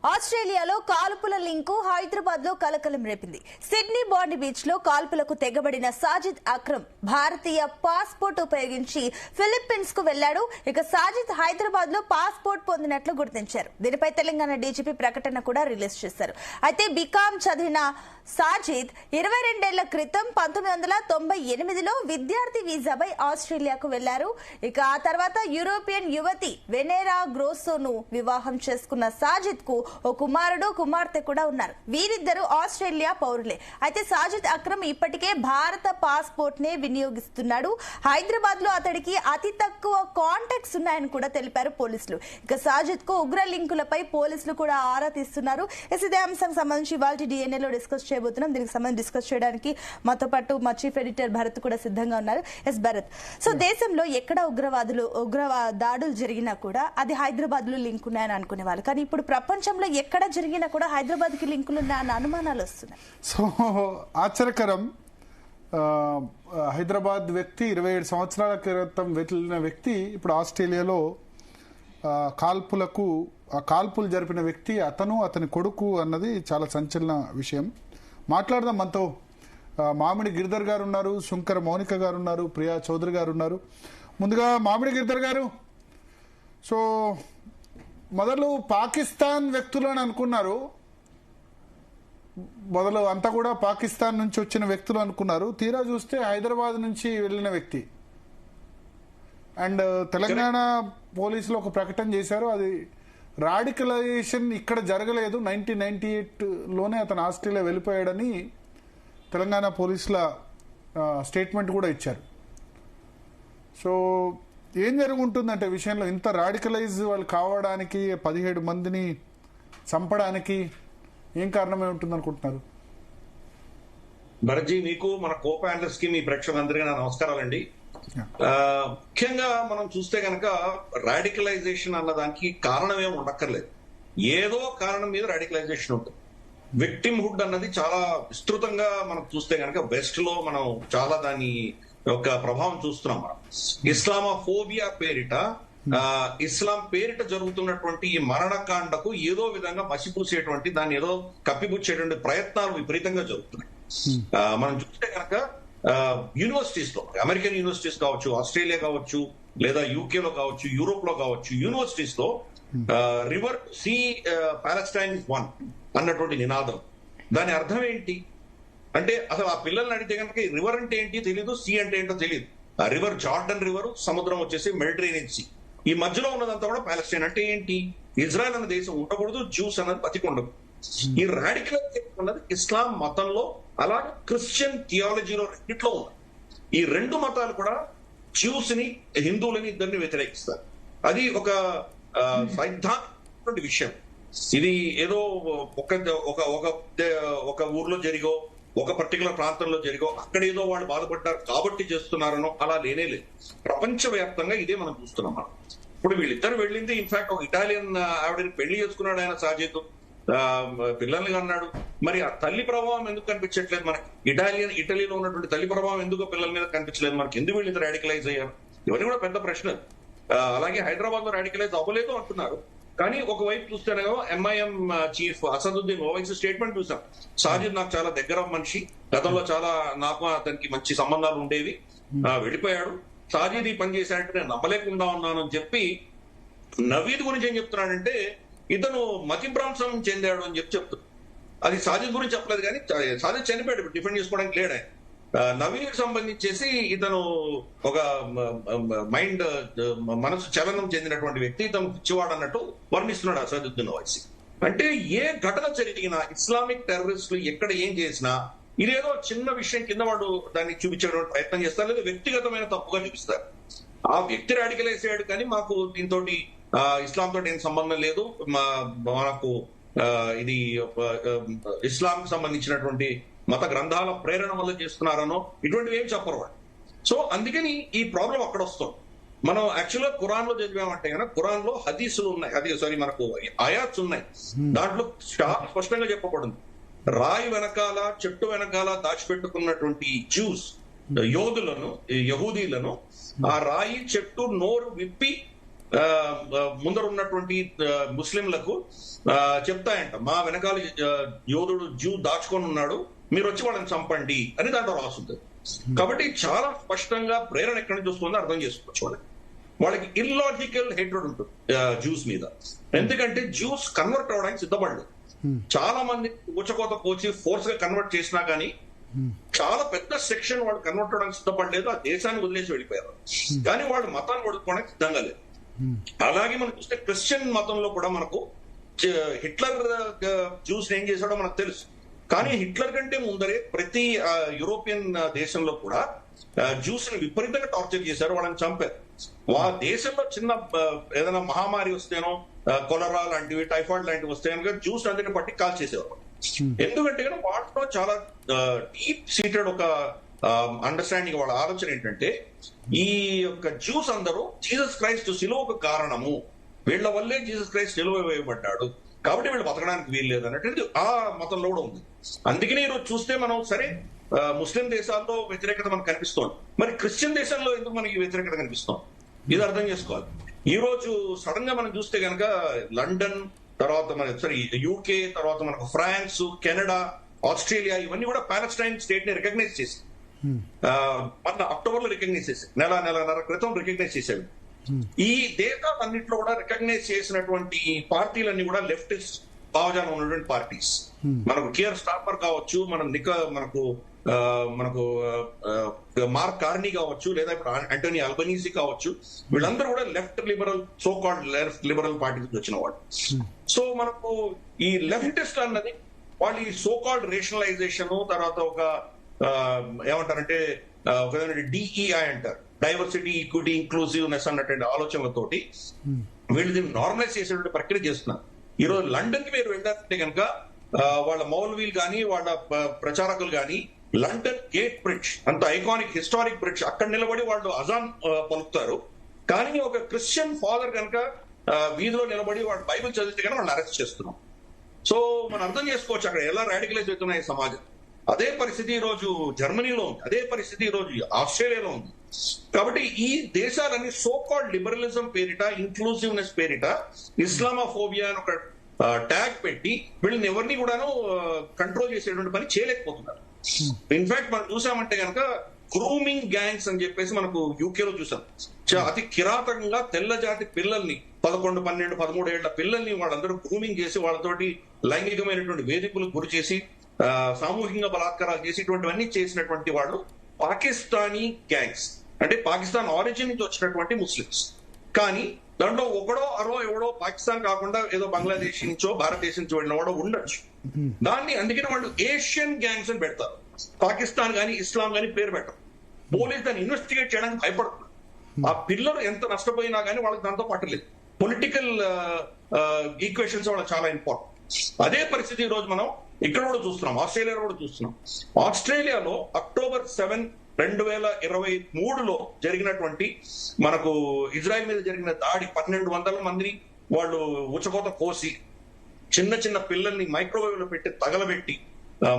ఆస్ట్రేలియాలో కాల్పుల లింకు హైదరాబాద్ లో కలకలం రేపింది. సిడ్నీ బాండి బీచ్ లో కాల్పులకు తెగబడిన సాజిద్ అక్రమ్ భారతీయ పాస్పోర్ట్ ఉపయోగించి ఫిలిప్పీన్స్ కు వెళ్లాడు. ఇక సాజిద్ హైదరాబాద్ లో పాస్పోర్ట్ పొందినట్లు గుర్తించారు. దీనిపై తెలంగాణ డీజీపీ ప్రకటన కూడా రిలీజ్ చేశారు. అయితే బీకాం చదివిన సాజిద్ 22 ఏళ్ల క్రితం 1998లో విద్యార్థి వీసాపై ఆస్ట్రేలియాకు వెళ్లారు. ఇక ఆ తర్వాత యూరోపియన్ యువతి వెనెరా గ్రోసోను వివాహం చేసుకున్న సాజిద్ కు ఓ కుమారుడు కుమార్తె కూడా ఉన్నారు. వీరిద్దరూ ఆస్ట్రేలియా పౌరులే. అయితే సాజిద్ అక్రమ్ ఇప్పటికే భారత పాస్పోర్ట్ నే వినియోగిస్తున్నాడు. హైదరాబాద్ లో అతడికి అతి తక్కువ కాంటాక్ట్స్ ఉన్నాయని కూడా తెలిపారు పోలీసులు. ఇక సాజిద్ కు ఉగ్ర లింకులపై పోలీసులు కూడా ఆరా తీస్తున్నారు. ఇదే అంశానికి సంబంధించి ఇవాళ డిఎన్ఏ లో డిస్కస్ చేయబోతున్నాం. దీనికి సంబంధించి డిస్కస్ చేయడానికి మాతో పాటు మా చీఫ్ ఎడిటర్ భరత్ కూడా సిద్ధంగా ఉన్నారు. ఎస్ భరత్, సో దేశంలో ఎక్కడ ఉగ్ర దాడులు జరిగినా కూడా అది హైదరాబాద్ లో లింక్ ఉన్నాయని అనుకునే వాళ్ళు, కానీ ఇప్పుడు ప్రపంచంలో ఎక్కడ జరిగినా కూడా హైదరాబాద్ కి లింకులు ఉన్నాయన్న అనుమానాలు వస్తున్నాయి. సో ఆశ్చర్యకరం. హైదరాబాద్ వ్యక్తి 27 సంవత్సరాల క్రితం వెళ్ళిన వ్యక్తి ఇప్పుడు ఆస్ట్రేలియాలో కాల్పులు జరిపిన వ్యక్తి అతను, అతని కొడుకు అన్నది చాలా సంచలన విషయం. మాట్లాడదాం. మనతో మామిడి గిరిధర్ గారు ఉన్నారు, శంకర్ మౌనిక గారు ఉన్నారు, ప్రియా చౌదరి గారు ఉన్నారు. ముందుగా మామిడి గిరిధర్ గారు, సో మొదలు పాకిస్తాన్ వ్యక్తులు అని అనుకున్నారు, మొదలు అంతా కూడా పాకిస్తాన్ నుంచి వచ్చిన వ్యక్తులు అనుకున్నారు. తీరా చూస్తే హైదరాబాద్ నుంచి వెళ్ళిన వ్యక్తి. అండ్ తెలంగాణ పోలీసులు ఒక ప్రకటన చేశారు, అది రాడికలైజేషన్ ఇక్కడ జరగలేదు, 1998లోనే అతను ఆస్ట్రేలియా వెళ్ళిపోయాడని తెలంగాణ పోలీసుల స్టేట్మెంట్ కూడా ఇచ్చారు. సో ఏం జరుగుతుందంటే విషయంలో ఇంత రాడికలైజ్ వాళ్ళు కావడానికి, 17 మందిని చంపడానికి ఏం కారణమై ఉంటుంది అనుకుంటున్నారు? భరత్జీ, మీకు మన కో ప్యానలిస్ట్ కి మీ ప్రేక్షకులందరికీ నా నమస్కారాలండి. ముఖ్యంగా మనం చూస్తే కనుక రాడికలైజేషన్ అన్న దానికి కారణం ఏమి ఉండక్కర్లేదు. ఏదో కారణం మీద రాడికలైజేషన్ ఉంటుంది. విక్టిమ్ హుడ్ అన్నది చాలా విస్తృతంగా మనం చూస్తే కనుక వెస్ట్ లో మనం చాలా దాని యొక్క ప్రభావం చూస్తున్నాం. మనం ఇస్లామోఫోబియా పేరిట, ఇస్లాం పేరిట జరుగుతున్నటువంటి ఈ మరణకాండకు ఏదో విధంగా మసిపూసేటువంటి, దాన్ని ఏదో కప్పిపుచ్చేటువంటి ప్రయత్నాలు విపరీతంగా జరుగుతున్నాయి. మనం చూస్తే కనుక యూనివర్సిటీస్ లో, అమెరికన్ యూనివర్సిటీస్ కావచ్చు, ఆస్ట్రేలియా కావచ్చు, లేదా యూకే లో కావచ్చు, యూరోప్ లో కావచ్చు, యూనివర్సిటీస్ లో river sea Palestine is one అన్నటువంటి నినాదం. దాని అర్థం ఏంటి అంటే, అసలు ఆ పిల్లల్ని అడిగితే కనుక రివర్ అంటే ఏంటి తెలియదు, సీ అంటే ఏంటో తెలియదు. ఆ రివర్ జార్డన్ రివర్, సముద్రం వచ్చేసి మెడిటరేనియన్ సీ, ఈ మధ్యలో ఉన్నదంతా కూడా పాలస్టైన్. అంటే ఏంటి? ఇజ్రాయెల్ అన్న దేశం ఉండకూడదు, జ్యూస్ అన్నది బతికుండదు. ఈ రాడికలైజేషన్ అన్నది ఇస్లాం మతంలో, అలాగే క్రిస్టియన్ థియాలజీలో రెండిట్లో ఉంది. ఈ రెండు మతాలు కూడా జ్యూస్ ని, హిందువులని ఇద్దరిని వ్యతిరేకిస్తారు. అది ఒక సైద్ధాంతిక విషయం. ఇది ఏదో ఒక ఊర్లో జరిగో, ఒక పర్టికులర్ ప్రాంతంలో జరిగో, అక్కడ ఏదో వాళ్ళు బాధపడ్డారు కాబట్టి చేస్తున్నారనో అలా లేనే లేదు. ప్రపంచవ్యాప్తంగా ఇదే మనం చూస్తున్నాం. మనం ఇప్పుడు వీళ్ళిద్దరు వెళ్ళింది, ఇన్ఫాక్ట్ ఒక ఇటాలియన్ ఆవిడని పెళ్లి చేసుకున్నాడు ఆయన సాజిద్, పిల్లల్ని అన్నాడు. మరి ఆ తల్లి ప్రభావం ఎందుకు కనిపించట్లేదు మనకి? ఇటలీలో ఉన్నటువంటి తల్లి ప్రభావం ఎందుకు పిల్లల మీద కనిపించలేదు మనకి? ఎందుకు వీళ్ళిద్దరు రాడికలైజ్ అయ్యారు? ఇవన్నీ కూడా పెద్ద ప్రశ్న. అలాగే హైదరాబాద్ లో రాడికలైజ్ అవ్వలేదు అంటున్నారు, కానీ ఒకవైపు చూస్తేనేమో MIM chief Asaduddin Owaisi statement చూసాం. సాజిద్ నాకు చాలా దగ్గర మనిషి, గతంలో చాలా నాకు అతనికి మంచి సంబంధాలు ఉండేవి, వెళ్ళిపోయాడు. సాజిద్ ఈ పని చేశాడంటే నేను నమ్మలేకుండా ఉన్నాను అని చెప్పి, నవీద్ గురించి ఏం చెప్తున్నాడంటే ఇతను మతిభ్రంశం చెందాడు అని చెప్తున్నాడు. అది సాజిద్ గురించి చెప్పలేదు, కానీ సాజిద్ చనిపోయాడు, డిఫెండ్ చేసుకోవడానికి లేడు ఆయన. నవీన్ సంబంధించేసి ఇతను ఒక మనసు చలనం చెందినటువంటి వ్యక్తి, ఇతను పిచ్చివాడు అన్నట్టు వర్ణిస్తున్నాడు అసదుద్దీన్ ఓవైసీ. అంటే ఏ ఘటన జరిగినా, ఇస్లామిక్ టెర్రరిస్టులు ఎక్కడ ఏం చేసినా ఇదేదో చిన్న విషయం కింద వాడు దాన్ని చూపించేటువంటి ప్రయత్నం చేస్తారు, లేదా వ్యక్తిగతమైన తప్పుగా చూపిస్తారు. ఆ వ్యక్తి రాడికలైజ్ అయ్యాడు, కానీ మాకు దీంతో ఇస్లాం తోటి ఏం సంబంధం లేదు, మనకు ఇది ఇస్లాం కు సంబంధించినటువంటి మత గ్రంథాల ప్రేరణ వల్ల చేస్తున్నారనో ఇటువంటివి ఏం చెప్పరు వాళ్ళు. సో అందుకని ఈ ప్రాబ్లం అక్కడ వస్తుంది. మనం యాక్చువల్గా ఖురాన్ లో చదివామంటే కనుక ఖురాన్ లో హదీసులు ఉన్నాయి, మనకు ఆయాత్స్ ఉన్నాయి. దాంట్లో చాలా స్పష్టంగా చెప్పబడింది, రాయి వెనకాల, చెట్టు వెనకాల దాచిపెట్టుకున్నటువంటి జ్యూస్ యహూదీలను ఆ రాయి చెట్టు నోరు విప్పి ముందర ఉన్నటువంటి ముస్లింలకు చెప్తాయంట, మా వెనకాల యోధుడు జ్యూ దాచుకొని ఉన్నాడు, మీరు వచ్చి వాళ్ళని చంపండి అని దాంట్లో రాస్తుంది. కాబట్టి చాలా స్పష్టంగా ప్రేరణ ఎక్కడి నుంచి వస్తుందో అర్థం చేసుకోవచ్చు. వాళ్ళకి ఇల్లాజికల్ హేట్రెడ్ ఉంటుంది జ్యూస్ మీద. ఎందుకంటే జ్యూస్ కన్వర్ట్ అవడానికి సిద్ధపడలేదు. చాలా మంది ఊచకోత కోచి ఫోర్స్ గా కన్వర్ట్ చేసినా కానీ చాలా పెద్ద సెక్షన్ వాళ్ళు కన్వర్ట్ అవడానికి సిద్ధపడలేదు, ఆ దేశాన్ని వదిలేసి వెళ్ళిపోయారు. కానీ వాళ్ళు మతాన్ని వదులుకోవడానికి సిద్ధంగా లేదు. అలాగే మనం చూస్తే క్రిస్టియన్ మతంలో కూడా మనకు హిట్లర్ జ్యూస్ ఏం చేశాడో మనకు తెలుసు. కానీ హిట్లర్ కంటే ముందరే ప్రతి యూరోపియన్ దేశంలో కూడా జ్యూస్ ని విపరీతంగా టార్చర్ చేశారు, వాళ్ళని చంపారు. ఆ దేశంలో చిన్న ఏదైనా మహమ్మారి వస్తేనో, కొలరా లాంటివి, టైఫాయిడ్ లాంటివి వస్తే కనుక జ్యూస్ అందరిని పట్టి కాల్ చేసేవారు. ఎందుకంటే కనుక వాటిలో చాలా డీప్ సీటెడ్ ఒక అండర్స్టాండింగ్, వాళ్ళ ఆలోచన ఏంటంటే ఈ యొక్క జ్యూస్ అందరూ జీసస్ క్రైస్ట్ సిలువకు కారణము, వీళ్ల వల్లే జీసస్ క్రైస్ట్ సిలువ వేయబడ్డాడు, కాబట్టి వీళ్ళు బతకడానికి వీలు లేదు అన్నట్టు ఆ మతంలో కూడా ఉంది. అందుకనే ఈరోజు చూస్తే మనం సరే ముస్లిం దేశాల్లో వ్యతిరేకత మనకు కనిపిస్తోంది, మరి క్రిస్టియన్ దేశంలో ఎందుకు మనకి వ్యతిరేకత కనిపిస్తోంది, ఇది అర్థం చేసుకోవాలి. ఈ రోజు సడన్ గా మనం చూస్తే కనుక లండన్, తర్వాత మన యూకే, తర్వాత మనకు ఫ్రాన్స్, కెనడా, ఆస్ట్రేలియా, ఇవన్నీ కూడా పాలస్టైన్ స్టేట్ ని రికగ్నైజ్ చేసి మన అక్టోబర్ లో రికగ్నైజ్ చేసి నెలన్నర క్రితం రికగ్నైజ్ చేసేవి. ఈ దేశాలన్నింటిలో కూడా రికగ్నైజ్ చేసినటువంటి పార్టీలన్నీ కూడా లెఫ్టిస్ట్ భావజాలం ఉన్నటువంటి పార్టీస్. మనకు కియర్ స్టార్మర్ కావచ్చు, మనకు మార్క్ కార్నీ కావచ్చు, లేదా ఇప్పుడు ఆంటోనీ అల్బనీజీ కావచ్చు, వీళ్ళందరూ కూడా left liberal, so called left liberal party నుంచి వచ్చిన వాళ్ళు. సో మనకు ఈ లెఫ్టిస్ట్ అన్నది వాళ్ళు ఈ సో కాల్డ్ రేషనలైజేషన్, తర్వాత ఒక ఏమంటారంటే ఒక డిఈఐ అంటారు, డైవర్సిటీ, ఈక్విటీ, ఇంక్లూజివ్నెస్ అన్నటువంటి ఆలోచనలతోటి వీళ్ళు దీన్ని నార్మలైజ్ చేసేటువంటి ప్రక్రియ చేస్తున్నారు. ఈ రోజు లండన్ కి మీరు వెళ్ళారంటే కనుక వాళ్ళ మౌల్వీలు కానీ, వాళ్ళ ప్రచారకులు కానీ, లండన్ గేట్ బ్రిడ్జ్ అంత ఐకానిక్ హిస్టారిక్ బ్రిడ్జ్, అక్కడ నిలబడి వాళ్ళు అజాన్ పలుకుతారు. కానీ ఒక క్రిస్టియన్ ఫాదర్ కనుక వీధిలో నిలబడి వాళ్ళు బైబిల్ చదివితే కనుక వాళ్ళని అరెస్ట్ చేస్తున్నాం. సో మనం అర్థం చేసుకోవచ్చు అక్కడ ఎలా రాడికలైజ్ అవుతున్నాయి సమాజం. అదే పరిస్థితి ఈ రోజు జర్మనీలో ఉంది, అదే పరిస్థితి ఈ రోజు ఆస్ట్రేలియాలో ఉంది. కాబట్టి ఈ దేశాలన్నీ సో కాల్డ్ లిబరలిజం పేరిట, ఇంక్లూజివ్నెస్ పేరిట ఇస్లామోఫోబియా అని ఒక ట్యాగ్ పెట్టి వీళ్ళని ఎవరిని కూడాను కంట్రోల్ చేసేటువంటి పని చేయలేకపోతున్నారు. ఇన్ఫాక్ట్ మనం చూసామంటే కనుక గ్రూమింగ్ గ్యాంగ్స్ అని చెప్పేసి మనకు యూకేలో చూసాం. అతి కిరాతకంగా తెల్ల జాతి పిల్లల్ని 11, 12, 13 ఏళ్ల పిల్లల్ని వాళ్ళందరూ గ్రూమింగ్ చేసి వాళ్ళతోటి లైంగికమైనటువంటి వేధింపులకు గురి చేసి సామూహికంగా బలాత్కారాలు చేసి ఇటువంటివన్నీ చేసినటువంటి వాళ్ళు పాకిస్తానీ గ్యాంగ్స్, అంటే పాకిస్తాన్ ఆరిజిన్ నుంచి వచ్చినటువంటి ముస్లిమ్స్. కానీ దాంట్లో ఒకడో అరో ఎవడో పాకిస్తాన్ కాకుండా ఏదో బంగ్లాదేశ్ నుంచో భారతదేశం నుంచి వెళ్ళిన వాడో ఉండొచ్చు. దాన్ని అందుకని వాళ్ళు ఏషియన్ గ్యాంగ్స్ అని పెడతారు, పాకిస్తాన్ గానీ ఇస్లాం గానీ పేరు పెట్టరు. పోలీస్ దాన్ని ఇన్వెస్టిగేట్ చేయడానికి భయపడుతున్నారు. ఆ పిల్లలు ఎంత నష్టపోయినా కానీ వాళ్ళకి దాంతో పట్టలేదు. పొలిటికల్ ఈక్వేషన్స్ వాళ్ళకి చాలా ఇంపార్టెంట్. అదే పరిస్థితి ఈ రోజు మనం ఇక్కడ కూడా చూస్తున్నాం, ఆస్ట్రేలియాలో కూడా చూస్తున్నాం. ఆస్ట్రేలియాలో October 7, 2023లో జరిగినటువంటి మనకు ఇజ్రాయెల్ మీద జరిగిన దాడి, 1200 మందిని వాళ్ళు ఉచకోత కోసి చిన్న చిన్న పిల్లల్ని మైక్రోవేవ్ లో పెట్టి తగలబెట్టి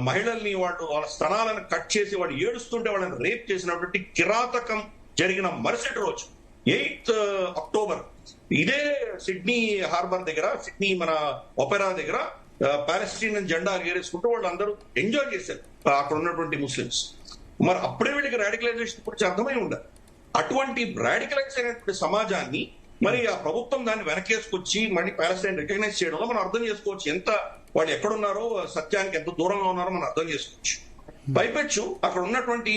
మహిళల్ని వాళ్ళ స్తనాలను కట్ చేసి వాళ్ళు ఏడుస్తుంటే వాళ్ళని రేప్ చేసినటువంటి కిరాతకం జరిగిన మరుసటి రోజు 8 అక్టోబర్ ఇదే సిడ్నీ హార్బర్ దగ్గర, సిడ్నీ మన ఒపెరా దగ్గర పాలస్తీన్ జెండా ఎగరేసుకుంటూ వాళ్ళు అందరూ ఎంజాయ్ చేశారు అక్కడ ఉన్నటువంటి ముస్లిమ్స్. మరి అప్పుడే వీళ్ళకి రాడికలైజేషన్ గురించి అర్థమై ఉండాలి. అటువంటి రాడికలైజ్ అయినటువంటి సమాజాన్ని మరి ఆ ప్రభుత్వం దాన్ని వెనకేసుకొచ్చి మళ్ళీ పాలస్తీన్ రికగ్నైజ్ చేయడంలో మనం అర్థం చేసుకోవచ్చు ఎంత వాళ్ళు ఎక్కడున్నారో, సత్యానికి ఎంత దూరంగా ఉన్నారో మనం అర్థం చేసుకోవచ్చు. పైపెచ్చు అక్కడ ఉన్నటువంటి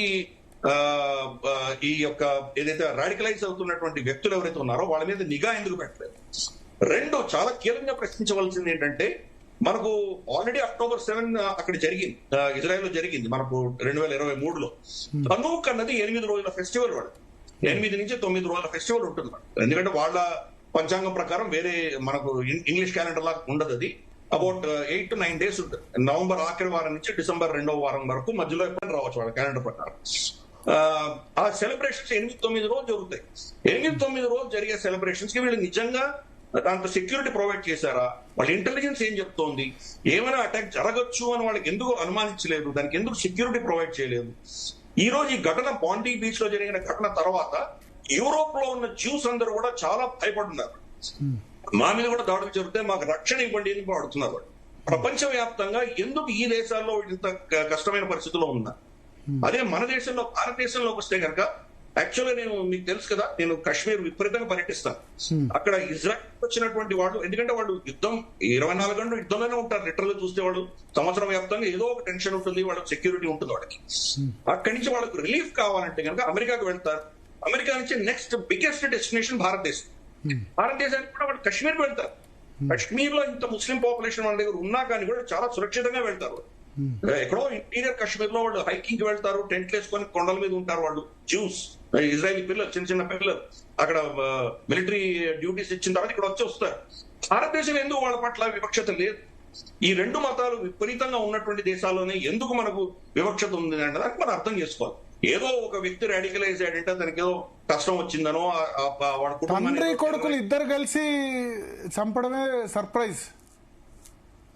ఈ యొక్క ఏదైతే రాడికలైజ్ అవుతున్నటువంటి వ్యక్తులు ఎవరైతే ఉన్నారో వాళ్ళ మీద నిఘా ఎందుకు పెట్టలేదు? రెండు చాలా కీలకంగా ప్రశ్నించవలసింది ఏంటంటే, మనకు ఆల్రెడీ October 7 అక్కడ జరిగింది, ఇజ్రాయెల్ లో జరిగింది మనకు 2023లో. తనూక్ అన్నది 8 రోజుల ఫెస్టివల్, వాడు 8 నుంచి 9 రోజుల ఫెస్టివల్ ఉంటుంది. ఎందుకంటే వాళ్ళ పంచాంగం ప్రకారం వేరే మనకు ఇంగ్లీష్ క్యాలెండర్ లాగా ఉండదు. అది అబౌట్ 8 to 9 days ఉంటుంది. నవంబర్ ఆఖరి వారం నుంచి డిసెంబర్ 2వ వారం వరకు మధ్యలో ఎప్పుడు రావచ్చు వాళ్ళ క్యాలెండర్ ప్రకారం. ఆ సెలబ్రేషన్స్ 8-9 రోజులు జరుగుతాయి. 8-9 రోజులు జరిగే సెలబ్రేషన్స్ కి వీళ్ళు నిజంగా దాంతో సెక్యూరిటీ ప్రొవైడ్ చేశారా? వాళ్ళ ఇంటెలిజెన్స్ ఏం చెప్తోంది? ఏమైనా అటాక్ జరగచ్చు అని వాళ్ళకి ఎందుకు అనుమానించలేదు? దానికి ఎందుకు సెక్యూరిటీ ప్రొవైడ్ చేయలేదు? ఈ రోజు ఈ ఘటన బాండీ బీచ్ లో జరిగిన ఘటన తర్వాత యూరోప్ లో ఉన్న జ్యూస్ అందరూ కూడా చాలా భయపడుతున్నారు. మా మీద కూడా దాడులు జరిగితే మాకు రక్షణ ఇవ్వండి అని వాడుతున్నారు. ప్రపంచవ్యాప్తంగా ఎందుకు ఈ దేశాల్లో ఇంత కష్టమైన పరిస్థితుల్లో ఉన్నా, అదే మన దేశంలో భారతదేశంలోకి వస్తే కనుక యాక్చువల్గా నేను మీకు తెలుసు కదా, నేను కాశ్మీర్ విపరీతంగా పర్యటిస్తాను. అక్కడ ఇజ్రాయెల్ వచ్చినటువంటి వాళ్ళు, ఎందుకంటే వాళ్ళు యుద్ధం 24 గంటలు యుద్ధంలోనే ఉంటారు. లిటరల్ చూస్తే వాళ్ళు సంవత్సరం వ్యాప్తంగా ఏదో ఒక టెన్షన్ ఉంటుంది, వాళ్ళకి సెక్యూరిటీ ఉంటుంది వాళ్ళకి. అక్కడి నుంచి వాళ్ళకు రిలీఫ్ కావాలంటే కనుక అమెరికాకు వెళ్తారు. అమెరికా నుంచి నెక్స్ట్ బిగ్గెస్ట్ డెస్టినేషన్ భారతదేశం. భారతదేశానికి కూడా వాళ్ళు కాశ్మీర్కి వెళ్తారు. కాశ్మీర్ లో ఇంత ముస్లిం పాపులేషన్ వాళ్ళ దగ్గర ఉన్నా కానీ కూడా చాలా సురక్షితంగా వెళ్తారు. ఎక్కడో ఇంటీరియర్ కాశ్మీర్ లో వాళ్ళు హైకింగ్ కి వెళ్తారు, టెంట్లు వేసుకొని కొండల మీద ఉంటారు వాళ్ళు. జ్యూస్, ఇజ్రాయలీ పిల్లలు, చిన్న చిన్న పిల్లలు అక్కడ మిలిటరీ డ్యూటీస్ ఇచ్చిన తర్వాత ఇక్కడ వచ్చి వస్తారు. భారతదేశం ఎందుకు వాళ్ళ పట్ల వివక్షత లేదు? ఈ రెండు మతాలు విపరీతంగా ఉన్నటువంటి దేశాల్లోనే ఎందుకు మనకు వివక్షత ఉంది అన్నదానికి మనం అర్థం చేసుకోవాలి. ఏదో ఒక వ్యక్తి రాడికలైజ్ అయ్యాడంటే తనకి ఏదో కష్టం వచ్చిందనో వాడి తండ్రి కొడుకులు ఇద్దరు కలిసి చంపడమే సర్ప్రైజ్.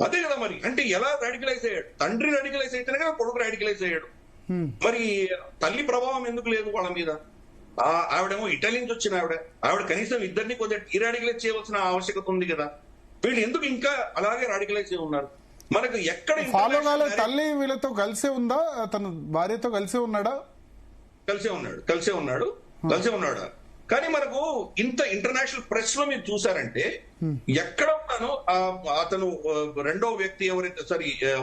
అదే కదా మరి. అంటే ఎలా రాడికలైజ్ అయ్యాడు? తండ్రి రాడికలైజ్ అయితేనే కదా కొడుకు రాడికలైజ్ అయ్యాడు. మరి తల్లి ప్రభావం ఎందుకు లేదు వాళ్ళ మీద? ఆవిడేమో ఇటలీ నుంచి వచ్చిన ఆవిడ కనీసం ఇద్దరిని కొద్దిగా డీరాడికలైజ్ చేయవలసిన ఆవశ్యకత ఉంది కదా. వీళ్ళు ఎందుకు ఇంకా అలాగే రాడికలైజ్ ఉన్నారు? మనకు ఎక్కడ ఫాలో కాలే. తల్లి వీళ్ళతో కలిసే ఉందా? తన భార్యతో కలిసే ఉన్నాడా? కలిసే ఉన్నాడు. కానీ మనకు ఇంత ఇంటర్నేషనల్ ప్రెస్ లో మీరు చూసారంటే ఎక్కడ ఉన్నానో అతను రెండో వ్యక్తి ఎవరైతే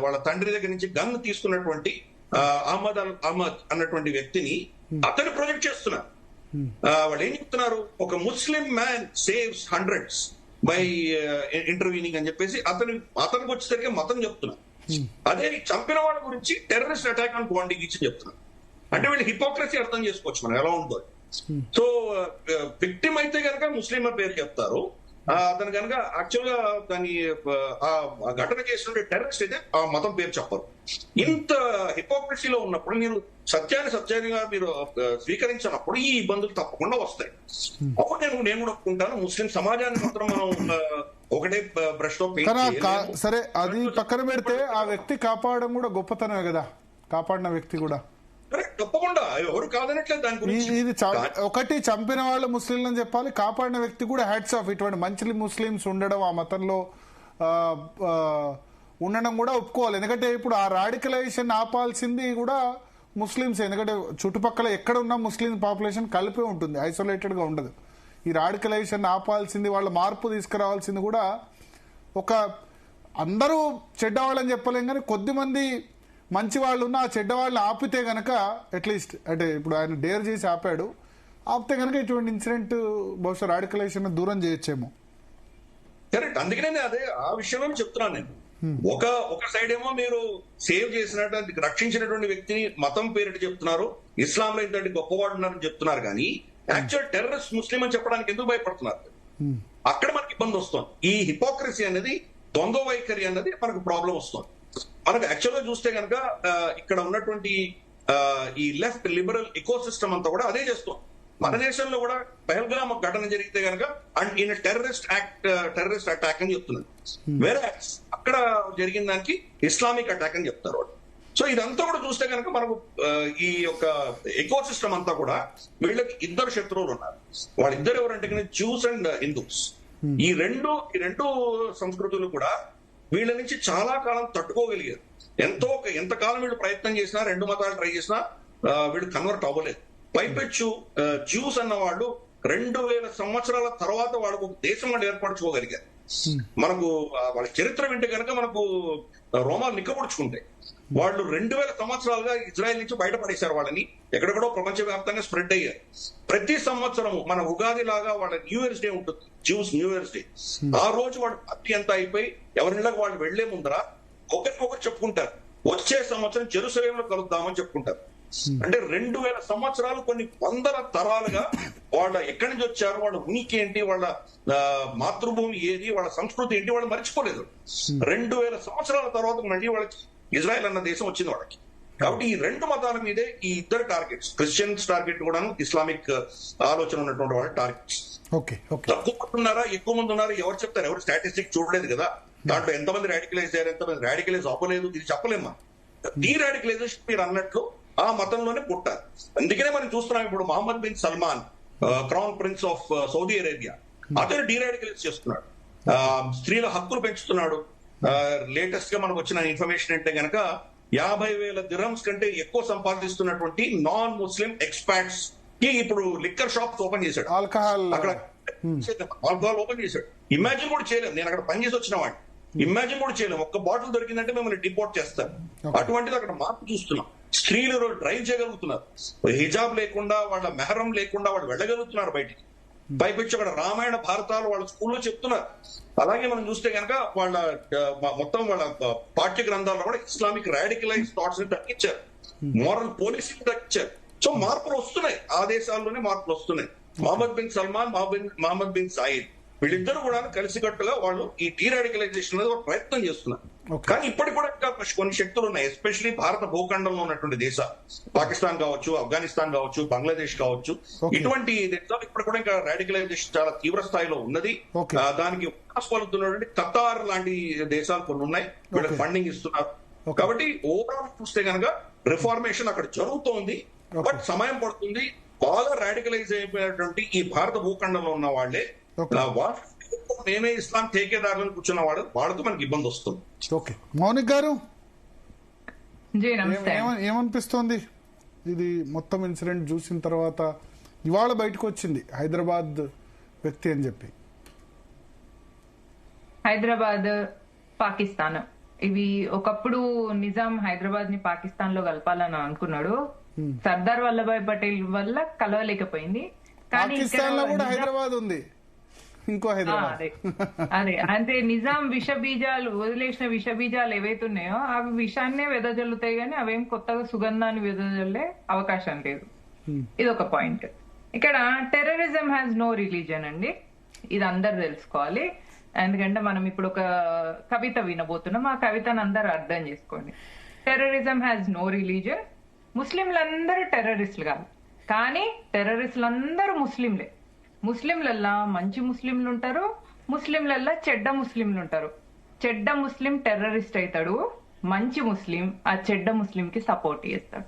వాళ్ళ తండ్రి దగ్గర నుంచి గన్ తీసుకున్నటువంటి అహ్మద్ అన్నటువంటి వ్యక్తిని అతను ప్రొజెక్ట్ చేస్తున్నారు. వాళ్ళు ఏం చెప్తున్నారు? ఒక Muslim man saves hundreds by intervening అని చెప్పేసి అతనికి వచ్చేసరికి మతం చెప్తున్నారు. అదే చంపిన వాళ్ళ గురించి టెర్రరిస్ట్ అటాక్ ఆన్ బాండింగ్ ఇచ్చి చెప్తున్నారు. అంటే వీళ్ళు హిపోక్రసీ అర్థం చేసుకోవచ్చు మనం ఎలా ఉందో. సో విక్టిమ్ అయితే కనుక ముస్లిం పేరు చెప్తారు, అతను కనుక యాక్చువల్ గా దాని ఆ ఘటన చేసిన టెర్రరిస్ట్ అయితే ఆ మతం పేరు చెప్పరు. ఇంత హిపోక్రసీలో ఉన్నప్పుడు మీరు సత్యాన్నిగా మీరు స్వీకరించినప్పుడు ఈ ఇబ్బందులు తప్పకుండా వస్తాయి. అప్పుడు నేను కూడా ఒప్పుకుంటాను, ముస్లిం సమాజాన్ని మాత్రం మనం ఒకటే బ్రష్ తో సరే అది పక్కన పెడితే ఆ వ్యక్తి కాపాడడం కూడా గొప్పతనమే కదా. కాపాడిన వ్యక్తి కూడా తప్పకుండా ఎవరు కాదనట్లేదు దాని గురించి. ఇది ఒకటి చంపిన వాళ్ళు ముస్లింలు అని చెప్పాలి, కాపాడిన వ్యక్తి కూడా హ్యాట్స్ ఆఫ్. ఇటువంటి మంచి ముస్లింస్ ఉండడం, ఆ మతంలో ఉండడం కూడా ఒప్పుకోవాలి. ఎందుకంటే ఇప్పుడు ఆ రాడికలైజేషన్ ఆపాల్సింది కూడా ముస్లింస్. ఎందుకంటే చుట్టుపక్కల ఎక్కడ ఉన్న ముస్లిం పాపులేషన్ కలిపే ఉంటుంది, ఐసోలేటెడ్ గా ఉండదు. ఈ రాడికలైజేషన్ ఆపాల్సింది, వాళ్ళ మార్పు తీసుకురావాల్సింది కూడా ఒక అందరూ చెడ్డవాళ్ళని చెప్పలేం కానీ కొద్దిమంది మంచి వాళ్ళు ఉన్న ఆ చెడ్డవాళ్ళని ఆపితే గనక అట్లీస్ట్, అంటే ఇప్పుడు ఆయన డేర్ చేసి ఆపితే గనక ఇటువంటి ఇన్సిడెంట్ బహుశా రాడికలైజేషన్ దూరం చేయొచ్చేమో. కరెక్ట్. అందుకనే అదే ఆ విషయంలో చెప్తున్నాను నేను. ఒక సైడ్ ఏమో మీరు సేవ్ చేసినటువంటి రక్షించినటువంటి వ్యక్తిని మతం పేరిట చెప్తున్నారు, ఇస్లాంలో ఇంతటి గొప్పవాడు ఉన్నారని చెప్తున్నారు. కానీ యాక్చువల్ టెర్రరిస్ట్ ముస్లిం అని చెప్పడానికి ఎందుకు భయపడుతున్నారు? అక్కడ మనకి ఇబ్బంది వస్తుంది. ఈ హిపోక్రసీ అనేది, ద్వంద్వ వైఖరి అన్నది మనకు ప్రాబ్లం వస్తుంది. మనకు యాక్చువల్ గా చూస్తే కనుక ఇక్కడ ఉన్నటువంటి ఈ లెఫ్ట్ లిబరల్ ఎకో సిస్టమ్ అంతా కూడా అదే చేస్తాం. మన దేశంలో కూడా పహల్గామ్ ఘటన జరిగితే కనుక అండ్ ఈయన టెర్రరిస్ట్ అటాక్ అని చెప్తున్నారు. వేరే అక్కడ జరిగిన దానికి ఇస్లామిక్ అటాక్ అని చెప్తారు వాళ్ళు. సో ఇదంతా కూడా చూస్తే కనుక మనకు ఈ యొక్క ఎకో సిస్టమ్ అంతా కూడా వీళ్ళకి ఇద్దరు శత్రువులు ఉన్నారు. వాళ్ళిద్దరు ఎవరంటే కనుక జ్యూస్ అండ్ హిందూస్. ఈ రెండు సంస్కృతులు కూడా వీళ్ళ నుంచి చాలా కాలం తట్టుకోగలిగారు. ఎంతకాలం వీళ్ళు ప్రయత్నం చేసినా, రెండు మతాలు ట్రై చేసినా వీళ్ళు కన్వర్ట్ అవ్వలేదు. పైపెచ్చు జ్యూస్ అన్న వాళ్ళు 2000 సంవత్సరాల తర్వాత వాళ్ళకు ఒక దేశం వాళ్ళు ఏర్పరచుకోగలిగారు. మనకు వాళ్ళ చరిత్ర వింటే కనుక మనకు రోమాలు నిక్కబుడుచుకుంటాయి. వాళ్ళు 2000 సంవత్సరాలుగా ఇజ్రాయెల్ నుంచి బయటపడేశారు. వాళ్ళని ఎక్కడెక్కడో ప్రపంచవ్యాప్తంగా స్ప్రెడ్ అయ్యారు. ప్రతి సంవత్సరము మన ఉగాది లాగా వాళ్ళ న్యూ ఇయర్స్ డే ఉంటుంది, జ్యూస్ న్యూ ఇయర్స్ డే. ఆ రోజు వాళ్ళు అతి అంతా అయిపోయి ఎవరిళ్ళకి వాళ్ళు వెళ్లే ముందర ఒకరికొకరు చెప్పుకుంటారు, వచ్చే సంవత్సరం జెరూసలేంలో కలుద్దామని చెప్పుకుంటారు. అంటే 2000 సంవత్సరాలు, కొన్ని వందల తరాలుగా వాళ్ళ ఎక్కడి నుంచి వచ్చారు, వాళ్ళ ఉనికి ఏంటి, వాళ్ళ మాతృభూమి ఏది, వాళ్ళ సంస్కృతి ఏంటి వాళ్ళు మర్చిపోలేదు. 2000 సంవత్సరాల తర్వాత మళ్ళీ వాళ్ళకి ఇజ్రాయెల్ అన్న దేశం వచ్చింది వాళ్ళకి. కాబట్టి ఈ రెండు మతాల మీదే ఈ ఇద్దరు టార్గెట్స్, క్రిస్టియన్స్ టార్గెట్ కూడా, ఇస్లామిక్ ఆలోచన ఉన్నటువంటి వాళ్ళ టార్గెట్స్. తక్కువ మంది ఉన్నారా, ఎక్కువ మంది ఉన్నారా ఎవరు చెప్తారు? ఎవరు స్టాటిస్టిక్ చూడలేదు కదా. దాంట్లో ఎంతమంది రాడికలైజ్ అయ్యారు, ఎంతమంది రాడికలైజ్ అవ్వలేదు, ఇది చెప్పలేమా. ఈ రాడికలైజేషన్ మీరు అన్నట్లు ఆ మతంలోనే పుట్టారు. అందుకనే మనం చూస్తున్నాం ఇప్పుడు Mohammed bin Salman crown prince of Saudi Arabia, అతను డీరాడికలైజ్ చేస్తున్నాడు, స్త్రీల హక్కులు పెంచుతున్నాడు. లేటెస్ట్ గా మనకు వచ్చిన ఇన్ఫర్మేషన్ అంటే గనక 50,000 dirhams కంటే ఎక్కువ సంపాదిస్తున్నటువంటి నాన్ ముస్లిం ఎక్స్పాట్స్ కి ఇప్పుడు లిక్కర్ షాప్స్ ఓపెన్ చేశాడు, ఆల్కహాల్ అక్కడ ఆల్కహాల్ ఓపెన్ చేశాడు. ఇమాజిన్ కూడా చేయలేము, నేను అక్కడ పనిచేసి వచ్చిన వాడిని, ఇమాజిన్ కూడా చేయలేము. ఒక్క బాటిల్ దొరికిందంటే మిమ్మల్ని డిపోర్ట్ చేస్తారు. అటువంటిది అక్కడ మార్పు చూస్తున్నాం. స్త్రీలు డ్రైవ్ చేయగలుగుతున్నారు, హిజాబ్ లేకుండా, వాళ్ళ మెహరం లేకుండా వాళ్ళు వెళ్ళగలుగుతున్నారు బయటికి. పైపెచ్చి అక్కడ రామాయణ భారతాలు వాళ్ళ స్కూల్లో చెప్తున్నారు. అలాగే మనం చూస్తే కనుక వాళ్ళ మొత్తం వాళ్ళ పాఠ్య గ్రంథాల్లో కూడా ఇస్లామిక్ రాడికలైజ్ థాట్స్ ని తగ్గించారు, మోరల్ పోలీసింగ్ తగ్గించారు. సో మార్పులు వస్తున్నాయి, ఆ దేశాల్లోనే మార్పులు వస్తున్నాయి. Mohammed bin Salman, Mohammed bin Zayed వీళ్ళిద్దరు కూడా కలిసికట్టుగా వాళ్ళు ఈ డీరాడికలైజేషన్ అనేది ఒక ప్రయత్నం చేస్తున్నారు. కానీ ఇప్పటికి కూడా ఇంకా కొన్ని శక్తులు ఉన్నాయి, ఎస్పెషలీ భారత భూఖండంలో ఉన్నటువంటి దేశాలు, పాకిస్తాన్ కావచ్చు, ఆఫ్ఘనిస్తాన్ కావచ్చు, బంగ్లాదేశ్ కావచ్చు, ఇటువంటి దేశాలు ఇప్పుడు కూడా ఇంకా రాడికలైజేషన్ చాలా తీవ్ర స్థాయిలో ఉన్నది. దానికి పలుతున్నటువంటి ఖతార్ లాంటి దేశాలు కొన్ని ఉన్నాయి, వీళ్ళకి ఫండింగ్ ఇస్తున్నారు. కాబట్టి ఓవరాల్ చూస్తే కనుక రిఫార్మేషన్ అక్కడ జరుగుతోంది, బట్ సమయం పడుతుంది. బాగా రాడికలైజ్ అయిపోయినటువంటి ఈ భారత భూఖండంలో ఉన్న వాళ్ళే మేమే ఇస్లాం ఠేకేదారులను కూర్చున్న వాళ్ళతో మనకి ఇబ్బంది వస్తుంది. ఓకే, మౌనిక్ గారు నమస్తే. ఏమనిపిస్తోంది ఇది మొత్తం ఇన్సిడెంట్ చూసిన తర్వాత? ఇవాళ బయటకు వచ్చింది హైదరాబాద్ వ్యక్తి అని చెప్పి. హైదరాబాద్, పాకిస్తాన్, ఇవి ఒకప్పుడు నిజాం హైదరాబాద్ ని పాకిస్తాన్ లో కలపాలని అనుకున్నాడు. సర్దార్ వల్లభాయ్ పటేల్ వల్ల కలవలేకపోయింది. కానీ పాకిస్తాన్ లో కూడా హైదరాబాద్ ఉంది, ఇంకో హైదరాబాద్. అదే అంటే నిజాం విష బీజాలు వదిలేసిన విష బీజాలు ఏవైతే ఉన్నాయో అవి విషాన్నే వెదజల్లుతాయి, కానీ అవేం కొత్తగా సుగంధాన్ని వెదజల్లే అవకాశం లేదు. ఇది ఒక పాయింట్. ఇక్కడ టెర్రరిజం హ్యాస్ నో రిలీజన్ అండి, ఇది అందరు తెలుసుకోవాలి. ఎందుకంటే మనం ఇప్పుడు ఒక కవిత వినబోతున్నాం, ఆ కవితను అందరు అర్థం చేసుకోండి. Terrorism has no religion. ముస్లింలందరూ టెర్రరిస్టులు కాదు, కానీ టెర్రరిస్టులందరూ ముస్లింలే. ముస్లింలల్లా మంచి ముస్లింలు ఉంటారు, ముస్లింలల్లా చెడ్డ ముస్లింలు ఉంటారు. చెడ్డ ముస్లిం టెర్రరిస్ట్ అవుతాడు, మంచి ముస్లిం ఆ చెడ్డ ముస్లిం కి సపోర్ట్ చేస్తాడు.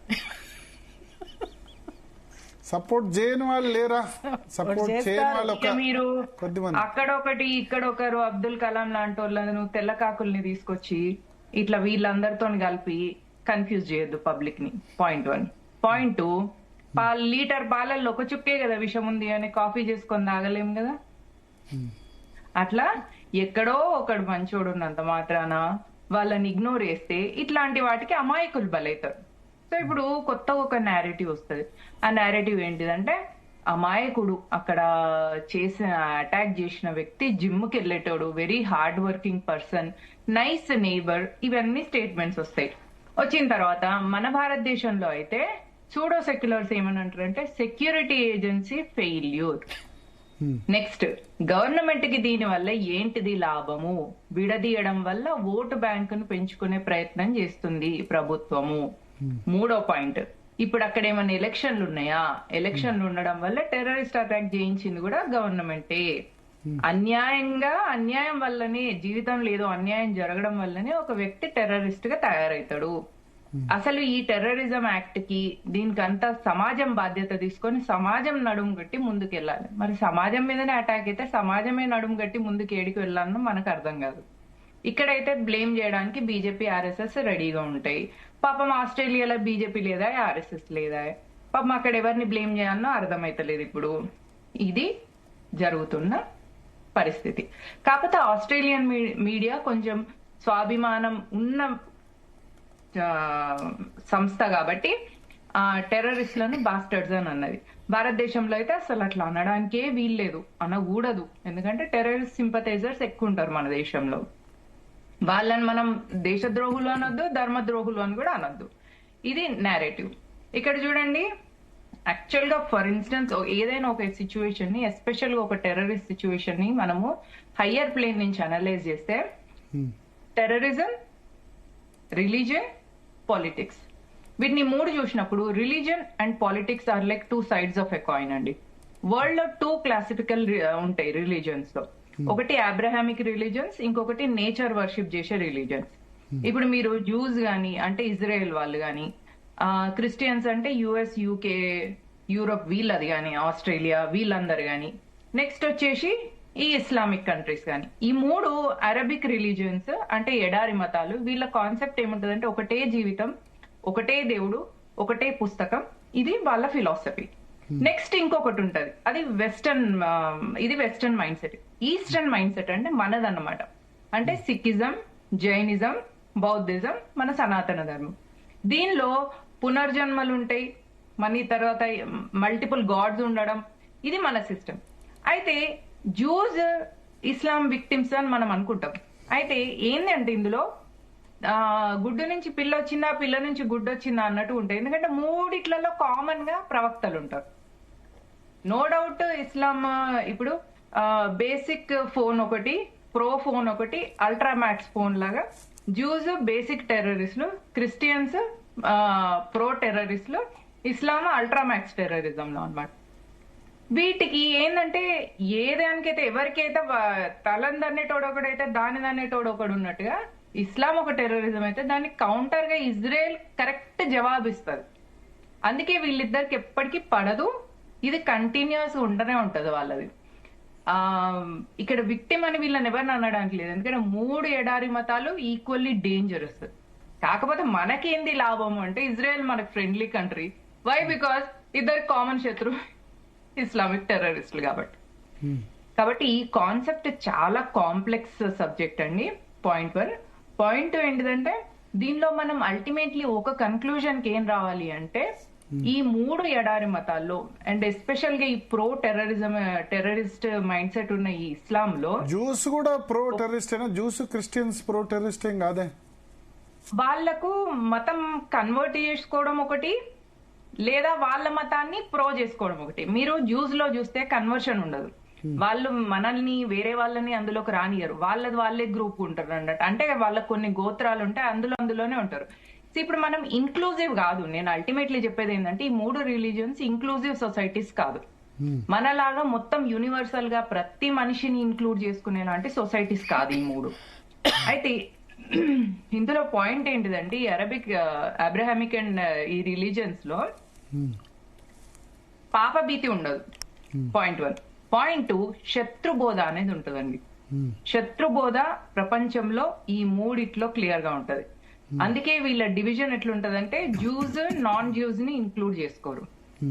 సపోర్ట్ చేయని వాళ్ళు లేరా? సపోర్ట్ చేయని వాళ్ళు మీరు అక్కడొకటి ఇక్కడొకరు అబ్దుల్ కలాం లాంటి వాళ్ళను తెల్ల కాకుల్ని తీసుకొచ్చి ఇట్లా వీళ్ళందరితో కలిపి కన్ఫ్యూజ్ చేయొద్దు పబ్లిక్ ని. పాయింట్ 1. పాయింట్ 2, లీటర్ పాలల్లో ఒక చుక్కే కదా విషం ఉంది అని కాఫీ చేసుకొని తాగలేం కదా. అట్లా ఎక్కడో ఒకడు మంచోడు ఉన్నంత మాత్రాన వాళ్ళని ఇగ్నోర్ చేస్తే ఇట్లాంటి వాటికి అమాయకులు బలైతారు. సో ఇప్పుడు కొత్త ఒక నేరేటివ్ వస్తుంది. ఆ నేరేటివ్ ఏంటిదంటే అమాయకుడు అక్కడ చేసిన అటాక్ చేసిన వ్యక్తి జిమ్కి వెళ్ళేటోడు, very hard working person, nice neighbour, ఇవన్నీ స్టేట్మెంట్స్ వస్తాయి. వచ్చిన తర్వాత మన భారతదేశంలో అయితే సూడో సెక్యులర్స్ ఏమని అంటారంటే security agency failure. Next, government కి దీని వల్ల ఏంటిది లాభము? విడదీయడం వల్ల ఓటు బ్యాంకును పెంచుకునే ప్రయత్నం చేస్తుంది ప్రభుత్వము. 3వ పాయింట్, ఇప్పుడు అక్కడ ఏమైనా ఎలక్షన్లు ఉన్నాయా? ఎలక్షన్లు ఉండడం వల్ల టెర్రరిస్ట్ అటాక్ చేయించింది కూడా గవర్నమెంటే. అన్యాయం వల్లనే, జీవితంలో ఏదో అన్యాయం జరగడం వల్లనే ఒక వ్యక్తి టెర్రరిస్ట్ గా తయారవుతాడు. అసలు ఈ టెర్రరిజం యాక్ట్ కి దీనికంతా సమాజం బాధ్యత తీసుకొని సమాజం నడుము గట్టి ముందుకెళ్ళాలి. మరి సమాజం మీదనే అటాక్ అయితే సమాజమే నడుము గట్టి ముందుకు ఏడికి వెళ్ళాలన్న మనకు అర్థం కాదు. ఇక్కడైతే బ్లేమ్ చేయడానికి బీజేపీ, ఆర్ఎస్ఎస్ రెడీగా ఉంటాయి. పాపం ఆస్ట్రేలియాలో బీజేపీ లేదా, ఆర్ఎస్ఎస్ లేదా, పాపం అక్కడ ఎవరిని బ్లేమ్ చేయాలనో అర్థమైతలేదు. ఇప్పుడు ఇది జరుగుతున్న పరిస్థితి. కాకపోతే ఆస్ట్రేలియన్ మీడియా కొంచెం స్వాభిమానం ఉన్న సంస్థ కాబట్టి టెర్రరిస్టులను బాస్టర్డ్స్ అని అన్నది. భారతదేశంలో అయితే అసలు అట్లా అనడానికే వీల్లేదు, అనకూడదు. ఎందుకంటే టెర్రరిస్ట్ సింపథైజర్స్ ఎక్కువ ఉంటారు మన దేశంలో. వాళ్ళని మనం దేశద్రోహులు అనొద్దు, ధర్మద్రోహులు అని కూడా అనొద్దు. ఇది నేరేటివ్. ఇక్కడ చూడండి, యాక్చువల్ గా ఫర్ ఇన్స్టెన్స్ ఏదైనా ఒక సిచ్యువేషన్ ని, ఎస్పెషల్ గా ఒక టెర్రరిస్ట్ సిచ్యువేషన్ ని మనము హయ్యర్ ప్లేన్ నుంచి అనలైజ్ చేస్తే టెర్రరిజం, రిలీజియన్, పాలిటిక్స్, వీటిని 3 చూసినప్పుడు religion and politics are like 2 sides of a coin అండి. వరల్డ్ లో 2 క్లాసిఫికల్ ఉంటాయి రిలీజియన్స్ లో. ఒకటి అబ్రహామిక్ రిలీజియన్స్, ఇంకొకటి నేచర్ వర్షిప్ చేసే రిలీజియన్స్. ఇప్పుడు మీరు జూస్ గాని అంటే ఇజ్రాయెల్ వాళ్ళు గాని, క్రిస్టియన్స్ అంటే యుఎస్, యూకే యూరోప్ వీళ్ళది కానీ, ఆస్ట్రేలియా వీళ్ళందరు కానీ, నెక్స్ట్ వచ్చేసి ఈ ఇస్లామిక్ కంట్రీస్ కానీ, ఈ 3 అరబిక్ రిలీజియన్స్ అంటే ఎడారి మతాలు. వీళ్ళ కాన్సెప్ట్ ఏముంటదంటే ఒకటే జీవితం, ఒకటే దేవుడు, ఒకటే పుస్తకం. ఇది వాళ్ళ ఫిలాసఫీ. నెక్స్ట్ ఇంకొకటి ఉంటది, అది western mind set. Eastern mind set అంటే మనదన్నమాట. అంటే సిక్కిజం, జైనిజం, బౌద్ధిజం, మన సనాతన ధర్మం. దీనిలో పునర్జన్మలు ఉంటాయి, మన తర్వాత మల్టిపుల్ గాడ్స్ ఉండడం, ఇది మన సిస్టమ్. అయితే జూస్ ఇస్లాం విక్టిమ్స్ అని మనం అనుకుంటాం. అయితే ఏంటంటే ఇందులో గుడ్డు నుంచి పిల్ల వచ్చిందా, పిల్ల నుంచి గుడ్డు వచ్చిందా అన్నట్టు ఉంటాయి. ఎందుకంటే మూడిట్లలో కామన్ గా ప్రవక్తలు ఉంటారు. నో డౌట్ ఇస్లాం ఇప్పుడు బేసిక్ ఫోన్ ఒకటి, ప్రో ఫోన్ ఒకటి, అల్ట్రామాక్స్ ఫోన్ లాగా. జూస్ బేసిక్ టెర్రరిస్టులు, క్రిస్టియన్స్ ప్రో టెర్రరిస్టులు, ఇస్లాం అల్ట్రామాక్స్ టెర్రరిజం లో అన్నమాట. వీటికి ఏంటంటే ఏ దానికైతే ఎవరికైతే తలని దన్నేటోడు ఒకడైతే దాని దన్నేటోడు ఒకడు ఉన్నట్టుగా, ఇస్లాం ఒక టెర్రరిజం అయితే దానికి కౌంటర్ గా ఇజ్రాయెల్ కరెక్ట్ జవాబిస్తుంది. అందుకే వీళ్ళిద్దరికి ఎప్పటికీ పడదు, ఇది కంటిన్యూస్ ఉంటూనే ఉంటది వాళ్ళది. ఇక్కడ విక్టిమ్ అని వీళ్ళని ఎవరిని అనడానికి లేదు, ఎందుకంటే 3 ఎడారి మతాలు ఈక్వల్లీ డేంజరస్. కాకపోతే మనకేంది లాభం అంటే ఇజ్రాయెల్ మనకు ఫ్రెండ్లీ కంట్రీ. వై? బికాస్ ఇద్దరు కామన్ శత్రు ఇస్లామిక్ టెర్రరిస్టులు కాబట్టి ఈ కాన్సెప్ట్ చాలా కాంప్లెక్స్ సబ్జెక్ట్ అండి. పాయింట్ 1. పాయింట్ 2 ఏంటిదంటే దీనిలో మనం అల్టిమేట్లీ ఒక కన్క్లూజన్ కి ఏం రావాలి అంటే ఈ 3 ఎడారి మతాల్లో అండ్ ఎస్పెషల్ గా ఈ ప్రో టెర్రరిస్ట్ మైండ్ సెట్ ఉన్న ఈ ఇస్లాం లో జూస్ కూడా ప్రో టెర్రరిస్ట్ అయినా, జూస్ క్రిస్టియన్స్ ప్రో టెర్రరిస్ట్ ఏం కాదే. వాళ్లకు మతం కన్వర్ట్ చేసుకోవడం ఒకటి, లేదా వాళ్ళ మతాన్ని ప్రో చేసుకోవడం ఒకటి. మీరు జ్యూస్ లో చూస్తే కన్వర్షన్ ఉండదు. వాళ్ళు మనల్ని వేరే వాళ్ళని అందులోకి రానియరు, వాళ్ళే గ్రూప్ ఉంటారు అన్నట్టు. అంటే వాళ్ళకి కొన్ని గోత్రాలు ఉంటాయి, అందులోనే ఉంటారు. ఇప్పుడు మనం ఇంక్లూజివ్ కాదు. నేను అల్టిమేట్లీ చెప్పేది ఏంటంటే ఈ 3 రిలీజియన్స్ ఇంక్లూజివ్ సొసైటీస్ కాదు. మనలాగా మొత్తం యూనివర్సల్ గా ప్రతి మనిషిని ఇంక్లూడ్ చేసుకునేలాంటి సొసైటీస్ కాదు ఈ 3. అయితే ఇందులో పాయింట్ ఏంటిదంటే ఈ అబ్రహామిక్ అండ్ ఈ రిలీజియన్స్ లో పాప భీతి ఉండదు. పాయింట్ 1. పాయింట్ 2, శత్రుబోధ అనేది ఉంటదండి. శత్రుబోధ ప్రపంచంలో ఈ 3 క్లియర్ గా ఉంటది. అందుకే వీళ్ళ డివిజన్ ఎట్లుంటదంటే జ్యూస్ నాన్ జ్యూస్ ని ఇంక్లూడ్ చేసుకోరు,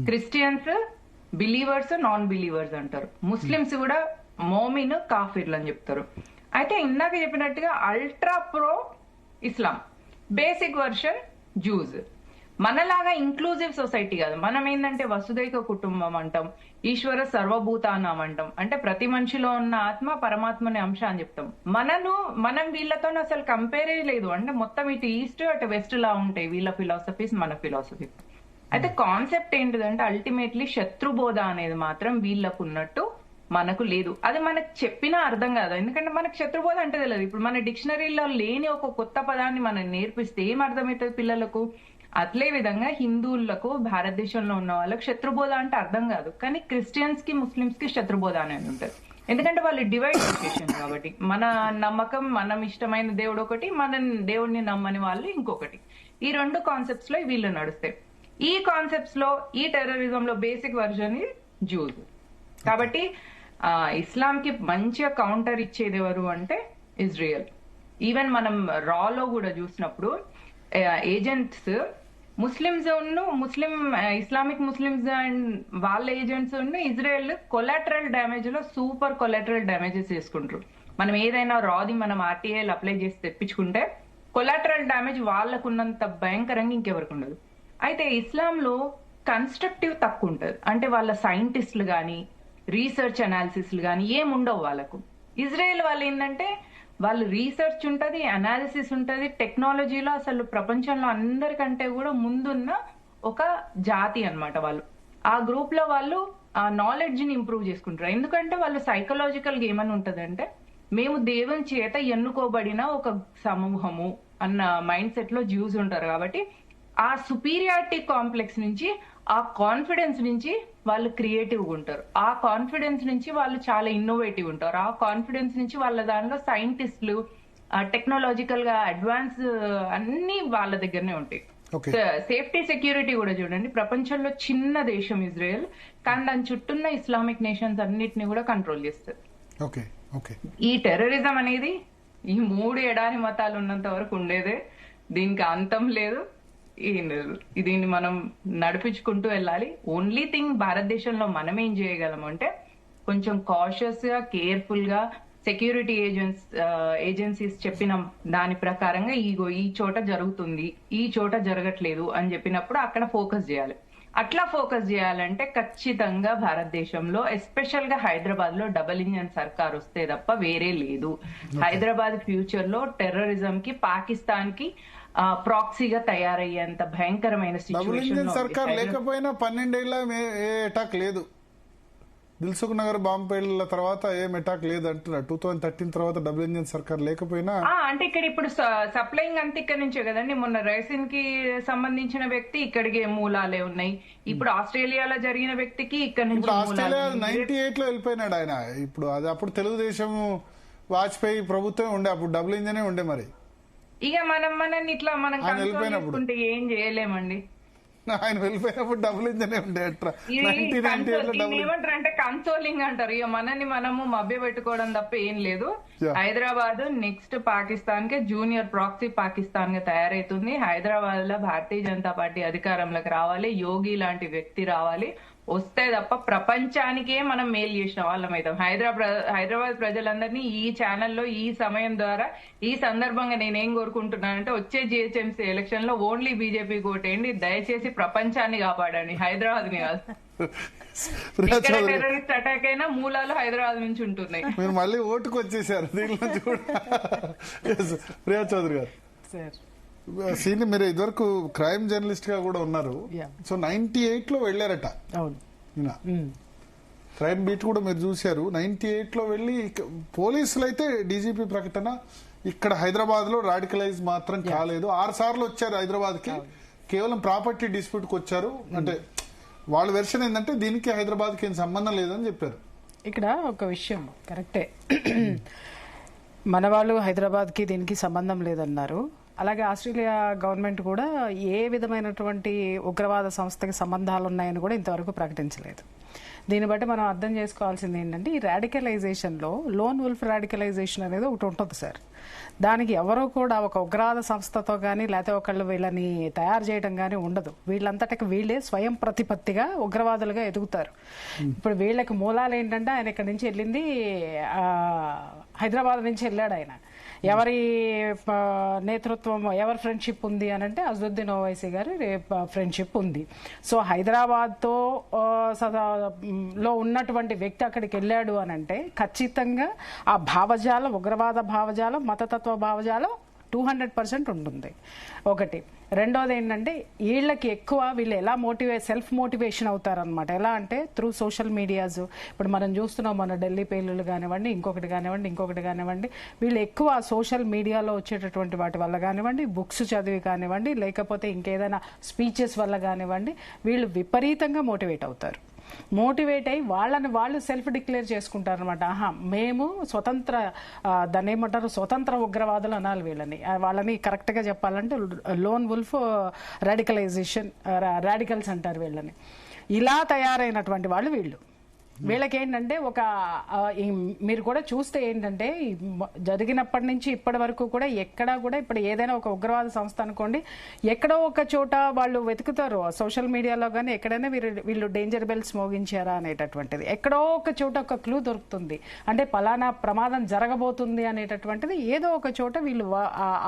క్రిస్టియన్స్ బిలీవర్స్ నాన్ బిలీవర్స్ అంటారు, ముస్లిమ్స్ కూడా మోమిన్ కాఫిర్లు అని చెప్తారు. అయితే ఇందాక చెప్పినట్టుగా అల్ట్రా ప్రో ఇస్లాం, బేసిక్ వర్షన్ జ్యూస్. మనలాగా ఇంక్లూజివ్ సొసైటీ కాదు. మనం ఏంటంటే వసుదైక కుటుంబం అంటాం, ఈశ్వర సర్వభూతానం అంటాం. అంటే ప్రతి మనిషిలో ఉన్న ఆత్మ పరమాత్మని అంశ అని చెప్తాం. మనం వీళ్ళతో అసలు కంపేరే లేదు. అంటే మొత్తం ఇటు ఈస్ట్ అటు వెస్ట్ లా ఉంటాయి వీళ్ళ ఫిలాసఫీస్, మన ఫిలాసఫీ. అయితే కాన్సెప్ట్ ఏంటిదంటే అల్టిమేట్లీ శత్రుబోధ అనేది మాత్రం వీళ్ళకు ఉన్నట్టు మనకు లేదు. అది మనకు చెప్పినా అర్థం కాదు, ఎందుకంటే మనకు శత్రుబోధ అంటే తెలియదు. ఇప్పుడు మన డిక్షనరీలో లేని ఒక కొత్త పదాన్ని మనం నేర్పిస్తే ఏం అర్థమవుతుంది పిల్లలకు? అట్లే విధంగా హిందువులకు భారతదేశంలో ఉన్న వాళ్ళకి శత్రుబోధ అంటే అర్థం కాదు, కానీ క్రిస్టియన్స్ కి ముస్లిమ్స్ కి శత్రుబోధ అనేది ఉంటుంది. ఎందుకంటే వాళ్ళు డివైడ్ ఎడ్యుకేషన్ కాబట్టి. మన నమ్మకం, మనం ఇష్టమైన దేవుడు ఒకటి, మన దేవుడిని నమ్మని వాళ్ళు ఇంకొకటి. ఈ 2 కాన్సెప్ట్స్ లో వీళ్ళు నడుస్తాయి. ఈ కాన్సెప్ట్స్ లో ఈ టెర్రరిజం లో బేసిక్ వర్జన్ జ్యూస్. కాబట్టి ఇస్లాం కి మంచిగా కౌంటర్ ఇచ్చేది ఎవరు అంటే ఇజ్రాయెల్. ఈవెన్ మనం రాలో కూడా చూసినప్పుడు agents Muslims Islamic Muslims and వాళ్ళ ఏజెంట్స్ ఇజ్రాయెల్ కొలాటరల్ డ్యామేజ్ లో సూపర్ కొలాటరల్ డ్యామేజెస్ చేసుకుంటారు. మనం ఏదైనా రాది మనం ఆర్టీఐలు అప్లై చేసి తెప్పించుకుంటే కొలాటరల్ డ్యామేజ్ వాళ్ళకున్నంత భయంకరంగా ఇంకెవరికి ఉండదు. అయితే ఇస్లాంలో కన్స్ట్రక్టివ్ తక్కువ ఉంటుంది. అంటే వాళ్ళ సైంటిస్టులు కానీ రీసెర్చ్ అనాలిసిస్లు కానీ ఏముండవు వాళ్ళకు. ఇజ్రాయెల్ వాళ్ళు ఏంటంటే వాళ్ళు రీసెర్చ్ ఉంటది, అనాలిసిస్ ఉంటది, టెక్నాలజీలో అసలు ప్రపంచంలో అందరికంటే కూడా ముందున్న ఒక జాతి అన్నమాట వాళ్ళు. ఆ గ్రూప్ లో వాళ్ళు ఆ నాలెడ్జ్ ని ఇంప్రూవ్ చేసుకుంటారు. ఎందుకంటే వాళ్ళు సైకలాజికల్ గా ఏమని ఉంటదంటే మేము దేవుని చేత ఎన్నుకోబడిన ఒక సమూహము అన్న మైండ్ సెట్ లో జ్యూస్ ఉంటారు. కాబట్టి ఆ సుపీరియారిటీ కాంప్లెక్స్ నుంచి, ఆ కాన్ఫిడెన్స్ నుంచి వాళ్ళు క్రియేటివ్గా ఉంటారు. ఆ కాన్ఫిడెన్స్ నుంచి వాళ్ళు చాలా ఇన్నోవేటివ్ ఉంటారు. ఆ కాన్ఫిడెన్స్ నుంచి వాళ్ళ దానిలో సైంటిస్టులు, టెక్నాలజికల్ గా అడ్వాన్స్ అన్ని వాళ్ళ దగ్గరనే ఉంటాయి. Okay. సేఫ్టీ సెక్యూరిటీ కూడా చూడండి, ప్రపంచంలో చిన్న దేశం ఇజ్రాయెల్, కానీ దాని చుట్టూన్న ఇస్లామిక్ నేషన్స్ అన్నిటిని కూడా కంట్రోల్ చేస్తుంది. Okay okay. ఈ టెర్రరిజం అనేది ఈ 3 ఎడారి మతాలు ఉన్నంత వరకు ఉండేదే, దీనికి అంతం లేదు. దీన్ని మనం నడిపించుకుంటూ వెళ్ళాలి. ఓన్లీ థింగ్ భారతదేశంలో మనం ఏం చేయగలం అంటే కొంచెం కాషియస్ గా, కేర్ఫుల్ గా సెక్యూరిటీ ఏజెన్సీస్ చెప్పిన దాని ప్రకారంగా ఈ చోట జరుగుతుంది, ఈ చోట జరగట్లేదు అని చెప్పినప్పుడు అక్కడ ఫోకస్ చేయాలి. అట్లా ఫోకస్ చేయాలంటే ఖచ్చితంగా భారతదేశంలో ఎస్పెషల్ గా హైదరాబాద్ లో డబుల్ ఇంజన్ సర్కార్ వస్తే తప్ప వేరే లేదు. హైదరాబాద్ ఫ్యూచర్ లో టెర్రరిజం కి, పాకిస్తాన్ కి ప్రాక్సీగా తయారయ్యేంత భయంకరమైన డబుల్ ఇంజన్ సిచ్యువేషన్ సర్కార్ లేకపోయినా 12 ఏళ్ళ ఏ అటాక్ లేదు. దిల్సుఖ్ నగర్ బాంబు పేళ్ల తర్వాత ఏం అటాక్ లేదు అంటున్నారు. 2013 తర్వాత డబుల్ ఇంజన్ సర్కార్ లేకపోయినా అంటే ఇక్కడ ఇప్పుడు సప్లైయింగ్ అంతా ఇక్కడ నుంచే కదండి. మొన్న రైసిన్ కి సంబంధించిన వ్యక్తి ఇక్కడికి మూలాలే ఉన్నాయి. ఇప్పుడు ఆస్ట్రేలియాలో జరిగిన వ్యక్తికి ఇక్కడ నుంచి ఇప్పుడు ఆస్ట్రేలియా 98 లో వెళ్ళిపోయినాడు ఆయన. ఇప్పుడు అది అప్పుడు తెలుగుదేశం వాజ్పేయి ప్రభుత్వం ఉండే, అప్పుడు డబుల్ ఇంజనే ఉండే. మరి ఇక మనల్ని ఇట్లా మనం ఆయన వెళ్ళిపోయినప్పుడు చేసుకుంటే ఏం చేయలేమండి. ఆయన వెళ్ళిపోయినప్పుడు డబుల్ ఇంజనే ఉండే. ఏమంటారు అంటే కన్సోలింగ్ అంటారు. ఇక మనల్ని మనము మభ్య పెట్టుకోవడం తప్ప ఏం లేదు. హైదరాబాద్ నెక్స్ట్ పాకిస్తాన్ కి జూనియర్ ప్రాక్సీ పాకిస్తాన్ గా తయారైతుంది. హైదరాబాద్ లో భారతీయ జనతా పార్టీ అధికారంలోకి రావాలి, యోగి లాంటి వ్యక్తి రావాలి. వస్తే తప్ప ప్రపంచానికే మనం మేలు చేసిన వాళ్ళం అవుతాం. హైదరాబాద్ ప్రజలందరినీ ఈ ఛానల్లో ఈ సమయం ద్వారా ఈ సందర్భంగా నేనేం కోరుకుంటున్నానంటే వచ్చే జిహెచ్ఎంసీ ఎలక్షన్ లో ఓన్లీ బీజేపీ ఓటేయండి. దయచేసి ప్రపంచాన్ని కాపాడండి, హైదరాబాద్ ని కాదు. ఎక్కడ టెర్రరిస్ట్ అటాక్ అయినా మూలాలు హైదరాబాద్ నుంచి ఉంటున్నాయి. మీరు మళ్ళీ ఓటుకు వచ్చేసారు దీనిలో కూడా. ప్రియా చౌదరి గారు, సీని మీరు ఇదివరకు క్రైమ్ జర్నలిస్ట్ గా కూడా ఉన్నారు. సో 98 లో వెళ్ళారట. క్రైమ్ బీట్ కూడా మీరు చూశారు. 98 లో వెళ్ళి పోలీసులు అయితే డీజీపీ ప్రకటన, ఇక్కడ హైదరాబాద్ లో రాడికలైజ్ మాత్రం కాలేదు. 6 సార్లు వచ్చారు హైదరాబాద్ కి, కేవలం ప్రాపర్టీ డిస్ప్యూట్ కి వచ్చారు. అంటే వాళ్ళ వెర్షన్ ఏంటంటే దీనికి హైదరాబాద్ కి ఏం సంబంధం లేదని చెప్పారు. ఇక్కడ ఒక విషయం కరెక్టే, మన వాళ్ళు హైదరాబాద్ కి దీనికి సంబంధం లేదన్నారు. అలాగే ఆస్ట్రేలియా గవర్నమెంట్ కూడా ఏ విధమైనటువంటి ఉగ్రవాద సంస్థకి సంబంధాలు ఉన్నాయని కూడా ఇంతవరకు ప్రకటించలేదు. దీన్ని బట్టి మనం అర్థం చేసుకోవాల్సింది ఏంటంటే ఈ రాడికలైజేషన్లో లోన్ వుల్ఫ్ రాడికలైజేషన్ అనేది ఒకటి ఉంటుంది సార్. దానికి ఎవరో కూడా ఒక ఉగ్రవాద సంస్థతో కానీ లేకపోతే ఒకళ్ళు వీళ్ళని తయారు చేయడం కానీ ఉండదు. వీళ్ళంతటికి వీళ్ళే స్వయం ప్రతిపత్తిగా ఉగ్రవాదులుగా ఎదుగుతారు. ఇప్పుడు వీళ్ళకి మూలాలు ఏంటంటే ఆయన ఇక్కడ నుంచి వెళ్ళింది హైదరాబాద్ నుంచి వెళ్ళాడు. ఆయన ఎవరి నేతృత్వం, ఎవరి ఫ్రెండ్షిప్ ఉంది అని అంటే అజదుద్దీన్ ఓవైసీ గారి ఫ్రెండ్షిప్ ఉంది. సో హైదరాబాద్తో లో ఉన్నటువంటి వ్యక్తి అక్కడికి వెళ్ళాడు అని అంటే ఖచ్చితంగా ఆ భావజాలం, ఉగ్రవాద భావజాలం, మతతత్వ భావజాలం 200% ఉంటుంది. ఒకటి. రెండోది ఏంటంటే వీళ్ళకి ఎక్కువ వీళ్ళు ఎలా సెల్ఫ్ మోటివేషన్ అవుతారనమాట. ఎలా అంటే త్రూ సోషల్ మీడియాస్. ఇప్పుడు మనం చూస్తున్నాం, మన ఢిల్లీ పేలుళ్ళు కానివ్వండి, ఇంకొకటి కానివ్వండి, వీళ్ళు ఎక్కువ సోషల్ మీడియాలో వచ్చేటటువంటి వాటి వల్ల కానివ్వండి, బుక్స్ చదివి కానివ్వండి, లేకపోతే ఇంకేదైనా స్పీచెస్ వల్ల కానివ్వండి, వీళ్ళు విపరీతంగా మోటివేట్ అవుతారు. మోటివేట్ అయ్యి వాళ్ళని వాళ్ళు సెల్ఫ్ డిక్లేర్ చేసుకుంటారు అనమాట. మేము స్వతంత్ర, దాన్ని ఏమంటారు, స్వతంత్ర ఉగ్రవాదులు అనాలి వీళ్ళని. వాళ్ళని కరెక్ట్ గా చెప్పాలంటే లోన్ వుల్ఫ్ రాడికల్స్ అంటారు వీళ్ళని. ఇలా తయారైనటువంటి వాళ్ళు వీళ్ళు. వీళ్ళకి ఏంటంటే మీరు కూడా చూస్తే ఏంటంటే జరిగినప్పటి నుంచి ఇప్పటి వరకు కూడా ఎక్కడా కూడా ఇప్పుడు ఏదైనా ఒక ఉగ్రవాద సంస్థ అనుకోండి, ఎక్కడో ఒక చోట వాళ్ళు వెతుకుతారు సోషల్ మీడియాలో కానీ ఎక్కడైనా వీళ్ళు డేంజర్ బెల్స్ మోగించారా అనేటటువంటిది. ఎక్కడో ఒక చోట ఒక క్లూ దొరుకుతుంది. అంటే పలానా ప్రమాదం జరగబోతుంది అనేటటువంటిది ఏదో ఒక చోట వీళ్ళు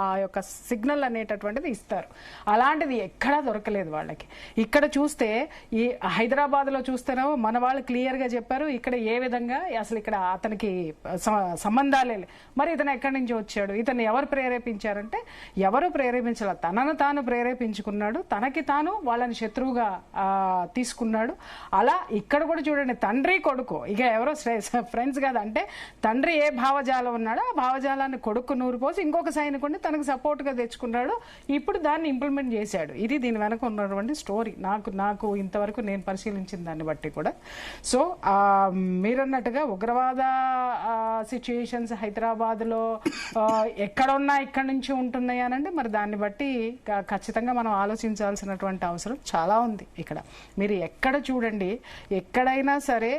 ఆ యొక్క సిగ్నల్ అనేటటువంటిది ఇస్తారు. అలాంటిది ఎక్కడా దొరకలేదు వాళ్ళకి. ఇక్కడ చూస్తే ఈ హైదరాబాద్ లో చూస్తేనో మన వాళ్ళు క్లియర్ గా చెప్పారు ఇక్కడ ఏ విధంగా అసలు ఇక్కడ అతనికి సంబంధాలే. మరి ఇతను ఎక్కడి నుంచి వచ్చాడు, ఇతను ఎవరు ప్రేరేపించారంటే ఎవరు ప్రేరేపించాల, తనను తాను ప్రేరేపించుకున్నాడు, తనకి తాను వాళ్ళని శత్రువుగా తీసుకున్నాడు. అలా ఇక్కడ కూడా చూడండి, తండ్రి కొడుకు ఇక ఎవరో ఫ్రెండ్స్ కాదు. అంటే తండ్రి ఏ భావజాలం ఉన్నాడో ఆ భావజాలాన్ని కొడుకు నూరు పోసి ఇంకొక సైనికుడిని తనకు సపోర్ట్ గా తెచ్చుకున్నాడు. ఇప్పుడు దాన్ని ఇంప్లిమెంట్ చేశాడు. ఇది దీని వెనక ఉన్నటువంటి స్టోరీ. నాకు ఇంతవరకు నేను పరిశీలించిన దాన్ని బట్టి కూడా. సో మీరన్నట్టుగా ఉగ్రవాద సిచ్యుయేషన్స్ హైదరాబాద్ లో ఎక్కడున్నా ఇక్కడి నుంచి ఉంటున్నాయి అనంటే మరి దాన్ని బట్టి ఖచ్చితంగా మనం ఆలోచించాల్సినటువంటి అవసరం చాలా ఉంది. ఇక్కడ మీరు ఎక్కడ చూడండి, ఎక్కడైనా సరే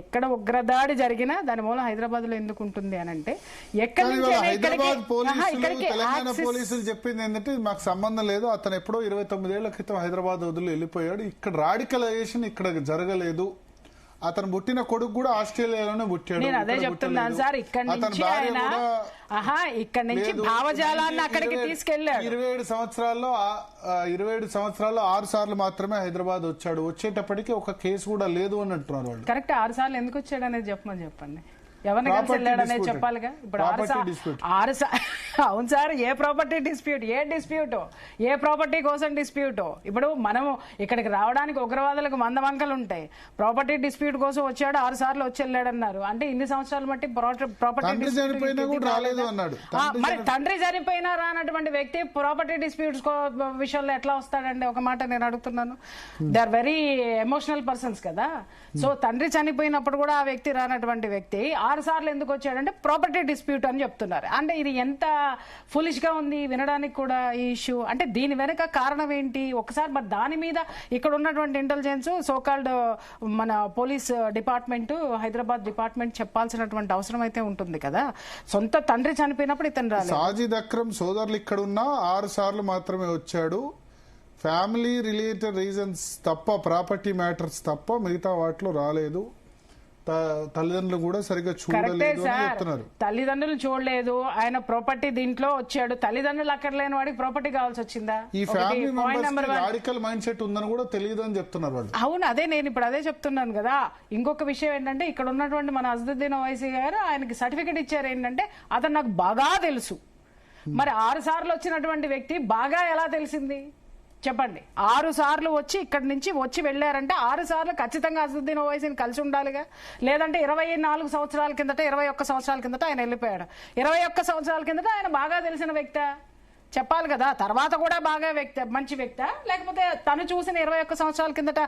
ఎక్కడ ఉగ్రదాడి జరిగినా దాని మూలం హైదరాబాద్ లో ఎందుకు ఉంటుంది అని అంటే హైదరాబాద్ తెలంగాణ పోలీసులు చెప్పింది ఏంటంటే మాకు సంబంధం లేదు, అతను ఎప్పుడో 29 ఏళ్ల క్రితం హైదరాబాద్ వదిలి వెళ్ళిపోయాడు, ఇక్కడ రాడికలైజేషన్ ఇక్కడ జరగలేదు, అతను పుట్టిన కొడుకు కూడా ఆస్ట్రేలియాలోనే పుట్టాడు. నేను అదే చెప్తున్నాను సార్, ఇక్కడ నుంచి ఆయన ఇక్కడ నుంచి భావజాలాన్ని అక్కడికి తీసుకెళ్లాడు. 27 సంవత్సరాల్లో 6 సార్లు మాత్రమే హైదరాబాద్ వచ్చాడు, వచ్చేటప్పటికి ఒక కేసు కూడా లేదు అని అంటున్నారు వాళ్ళు. కరెక్ట్, 6 సార్లు ఎందుకు వచ్చాడు అనేది చెప్పండి. ఎవరిని కలిసి వెళ్ళాడనేది చెప్పాలిగా. ఇప్పుడు 6 అవును సార్, ఏ ప్రాపర్టీ డిస్ప్యూట్, ఏ ప్రాపర్టీ కోసం డిస్ప్యూట్? ఇప్పుడు మనము ఇక్కడికి రావడానికి ఉగ్రవాదులకు 100 వంకలు ఉంటాయి. ప్రాపర్టీ డిస్ప్యూట్ కోసం వచ్చాడు, 6 సార్లు వచ్చి వెళ్ళాడన్నారు అంటే ఇన్ని సంవత్సరాలు బట్టి ప్రాపర్టీ మరి తండ్రి చనిపోయినా రానటువంటి వ్యక్తి ప్రాపర్టీ డిస్ప్యూట్స్ విషయంలో ఎట్లా వస్తాడండి? ఒక మాట నేను అడుగుతున్నాను. They are very emotional persons కదా. సో తండ్రి చనిపోయినప్పుడు కూడా ఆ వ్యక్తి రానటువంటి వ్యక్తి 6 సార్లు ఎందుకు వచ్చాడంటే ప్రాపర్టీ డిస్ప్యూట్ అని చెప్తున్నారు. అంటే ఇది ఎంత ఫులిష్ గా ఉంది వినడానికి కూడా ఈ ఇష్యూ. అంటే దీని వెనక కారణం ఏంటి ఒకసారి మరి దాని మీద ఇక్కడ ఉన్నటువంటి ఇంటెలిజెన్స్ సోకాల్డ్ మన పోలీస్ డిపార్ట్మెంట్, హైదరాబాద్ డిపార్ట్మెంట్ చెప్పాల్సినటువంటి అవసరం అయితే ఉంటుంది కదా. సొంత తండ్రి చనిపోయినప్పుడు ఇతను రాలేదు. సాజిద్ అక్రమ్ సోదరులు ఇక్కడ ఉన్నా 6 సార్లు మాత్రమే వచ్చాడు. ఫ్యామిలీ రిలేటెడ్ రీజన్స్ తప్ప, ప్రాపర్టీ మ్యాటర్స్ తప్ప మిగతా వాటిలో రాలేదు. తల్లిదండ్రులు కూడా సరిగ్గా చూడలేదు అని చెప్తున్నారు. తల్లిదండ్రులు చూడలేదు, ఆయన ప్రాపర్టీ దీంట్లో వచ్చాడు. తల్లిదండ్రులు అక్కడ లేని వాడికి ప్రాపర్టీ కావాల్సి వచ్చిందా? ఈ family members radical mind set ఉందని కూడా తెలియదు అని చెప్తున్నారు వాళ్ళు. అవును, అదే నేను ఇప్పుడు అదే చెప్తున్నాను కదా. ఇంకొక విషయం ఏంటంటే ఇక్కడ ఉన్నటువంటి మన అసదుద్దీన్ ఓవైసీ గారు ఆయనకి సర్టిఫికెట్ ఇచ్చారు ఏంటంటే అతను నాకు బాగా తెలుసు. మరి 6 సార్లు వచ్చినటువంటి వ్యక్తి బాగా ఎలా తెలిసింది చెప్పండి? 6 సార్లు వచ్చి ఇక్కడి నుంచి వచ్చి వెళ్ళారంటే 6 సార్లు ఖచ్చితంగా అసదుద్దీన్ ఓవైసీని కలిసి ఉండాలిగా. లేదంటే 24 సంవత్సరాల కిందట, 21 సంవత్సరాల కిందట ఆయన వెళ్ళిపోయాడు. 21 సంవత్సరాల కిందట ఆయన బాగా తెలిసిన వ్యక్తి చెప్పాలి కదా. తర్వాత కూడా బాగా మంచి వ్యక్తి, లేకపోతే తను చూసిన 21 సంవత్సరాల కిందట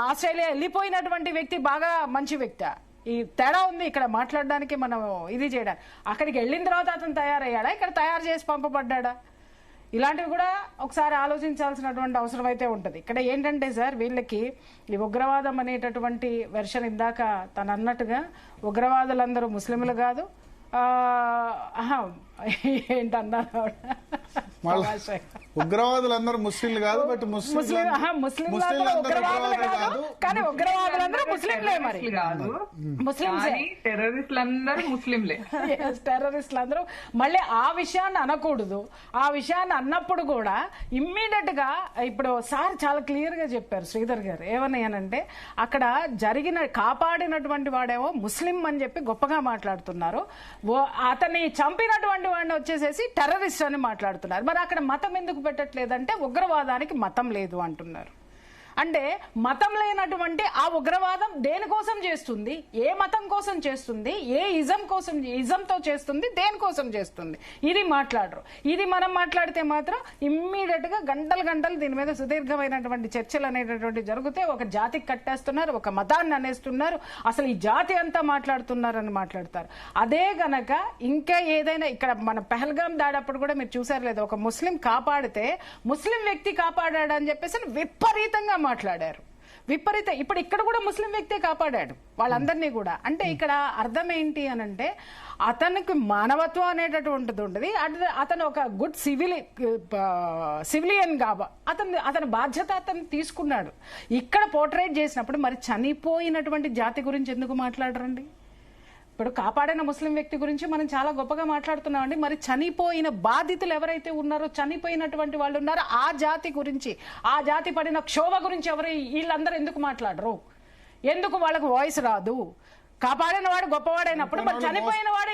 ఆస్ట్రేలియా వెళ్ళిపోయినటువంటి వ్యక్తి బాగా మంచి వ్యక్తి? ఈ తేడా ఉంది ఇక్కడ మాట్లాడడానికి, మనం ఇది చేయడానికి. అక్కడికి వెళ్ళిన తర్వాత అతను తయారయ్యాడా, ఇక్కడ తయారు చేసి పంపబడ్డా? ఇలాంటివి కూడా ఒకసారి ఆలోచించాల్సినటువంటి అవసరం అయితే ఉంటుంది. ఇక్కడ ఏంటంటే సార్ వీళ్ళకి ఈ ఉగ్రవాదం అనేటటువంటి వెర్షన్ ఇందాక తను అన్నట్టుగా ఉగ్రవాదులందరూ ముస్లింలు కాదు, ఏంటన్నారు ఉగ్రవాదులందరూ ముస్లింలు కాదు, బట్ కానీ ఉగ్రవాదులందరూ ముస్లింలే. మరి టెర్రరిస్టులందరూ మళ్ళీ ఆ విషయాన్ని అనకూడదు. ఆ విషయాన్ని అన్నప్పుడు కూడా ఇమ్మీడియట్ గా ఇప్పుడు సార్ చాలా క్లియర్ గా చెప్పారు శ్రీధర్ గారు. ఏమన్నాయనంటే అక్కడ కాపాడినటువంటి వాడేమో ముస్లిం అని చెప్పి గొప్పగా మాట్లాడుతున్నారు, అతన్ని చంపినటువంటి వాడిని వచ్చేసేసి టెర్రరిస్ట్ అని మాట్లాడుతున్నారు. మరి అక్కడ మతం ఎందుకు పెట్టట్లేదంటే ఉగ్రవాదానికి మతం లేదు అంటున్నారు. అంటే మతం లేనటువంటి ఆ ఉగ్రవాదం దేనికోసం చేస్తుంది, ఏ మతం కోసం చేస్తుంది, ఏ ఇజంతో చేస్తుంది, దేనికోసం చేస్తుంది, ఇది మాట్లాడరు. ఇది మనం మాట్లాడితే మాత్రం ఇమ్మీడియట్ గా గంటలు దీని మీద సుదీర్ఘమైనటువంటి చర్చలు అనేటటువంటి జరిగితే ఒక జాతికి కట్టేస్తున్నారు, ఒక మతాన్ని అనేస్తున్నారు, అసలు ఈ జాతి అంతా మాట్లాడుతున్నారని మాట్లాడతారు. అదే గనక ఇంకా ఏదైనా ఇక్కడ మన పెహల్గాం దాడప్పుడు కూడా మీరు చూసారు లేదా, ఒక ముస్లిం కాపాడితే ముస్లిం వ్యక్తి కాపాడాడని చెప్పేసి విపరీతంగా మాట్లాడారు. ఇప్పుడు ఇక్కడ కూడా ముస్లిం వ్యక్తే కాపాడాడు వాళ్ళందరినీ కూడా. అంటే ఇక్కడ అర్థం ఏంటి అనంటే అతనికి మానవత్వం అనేటటువంటిది ఉంటుంది. అతను ఒక గుడ్ సివిలియన్ అతని బాధ్యత అతను తీసుకున్నాడు. ఇక్కడ పోర్ట్రేట్ చేసినప్పుడు మరి చనిపోయినటువంటి జాతి గురించి ఎందుకు మాట్లాడరండి? ఇప్పుడు కాపాడిన ముస్లిం వ్యక్తి గురించి మనం చాలా గొప్పగా మాట్లాడుతున్నామండి. మరి చనిపోయిన బాధితులు ఎవరైతే ఉన్నారో, చనిపోయినటువంటి వాళ్ళు ఉన్నారో ఆ జాతి గురించి, ఆ జాతి పడిన క్షోభ గురించి వీళ్ళందరూ ఎందుకు మాట్లాడరు? ఎందుకు వాళ్ళకు వాయిస్ రాదు? కాపాడిన వాడు గొప్పవాడైనప్పుడు మరి చనిపోయిన వాడు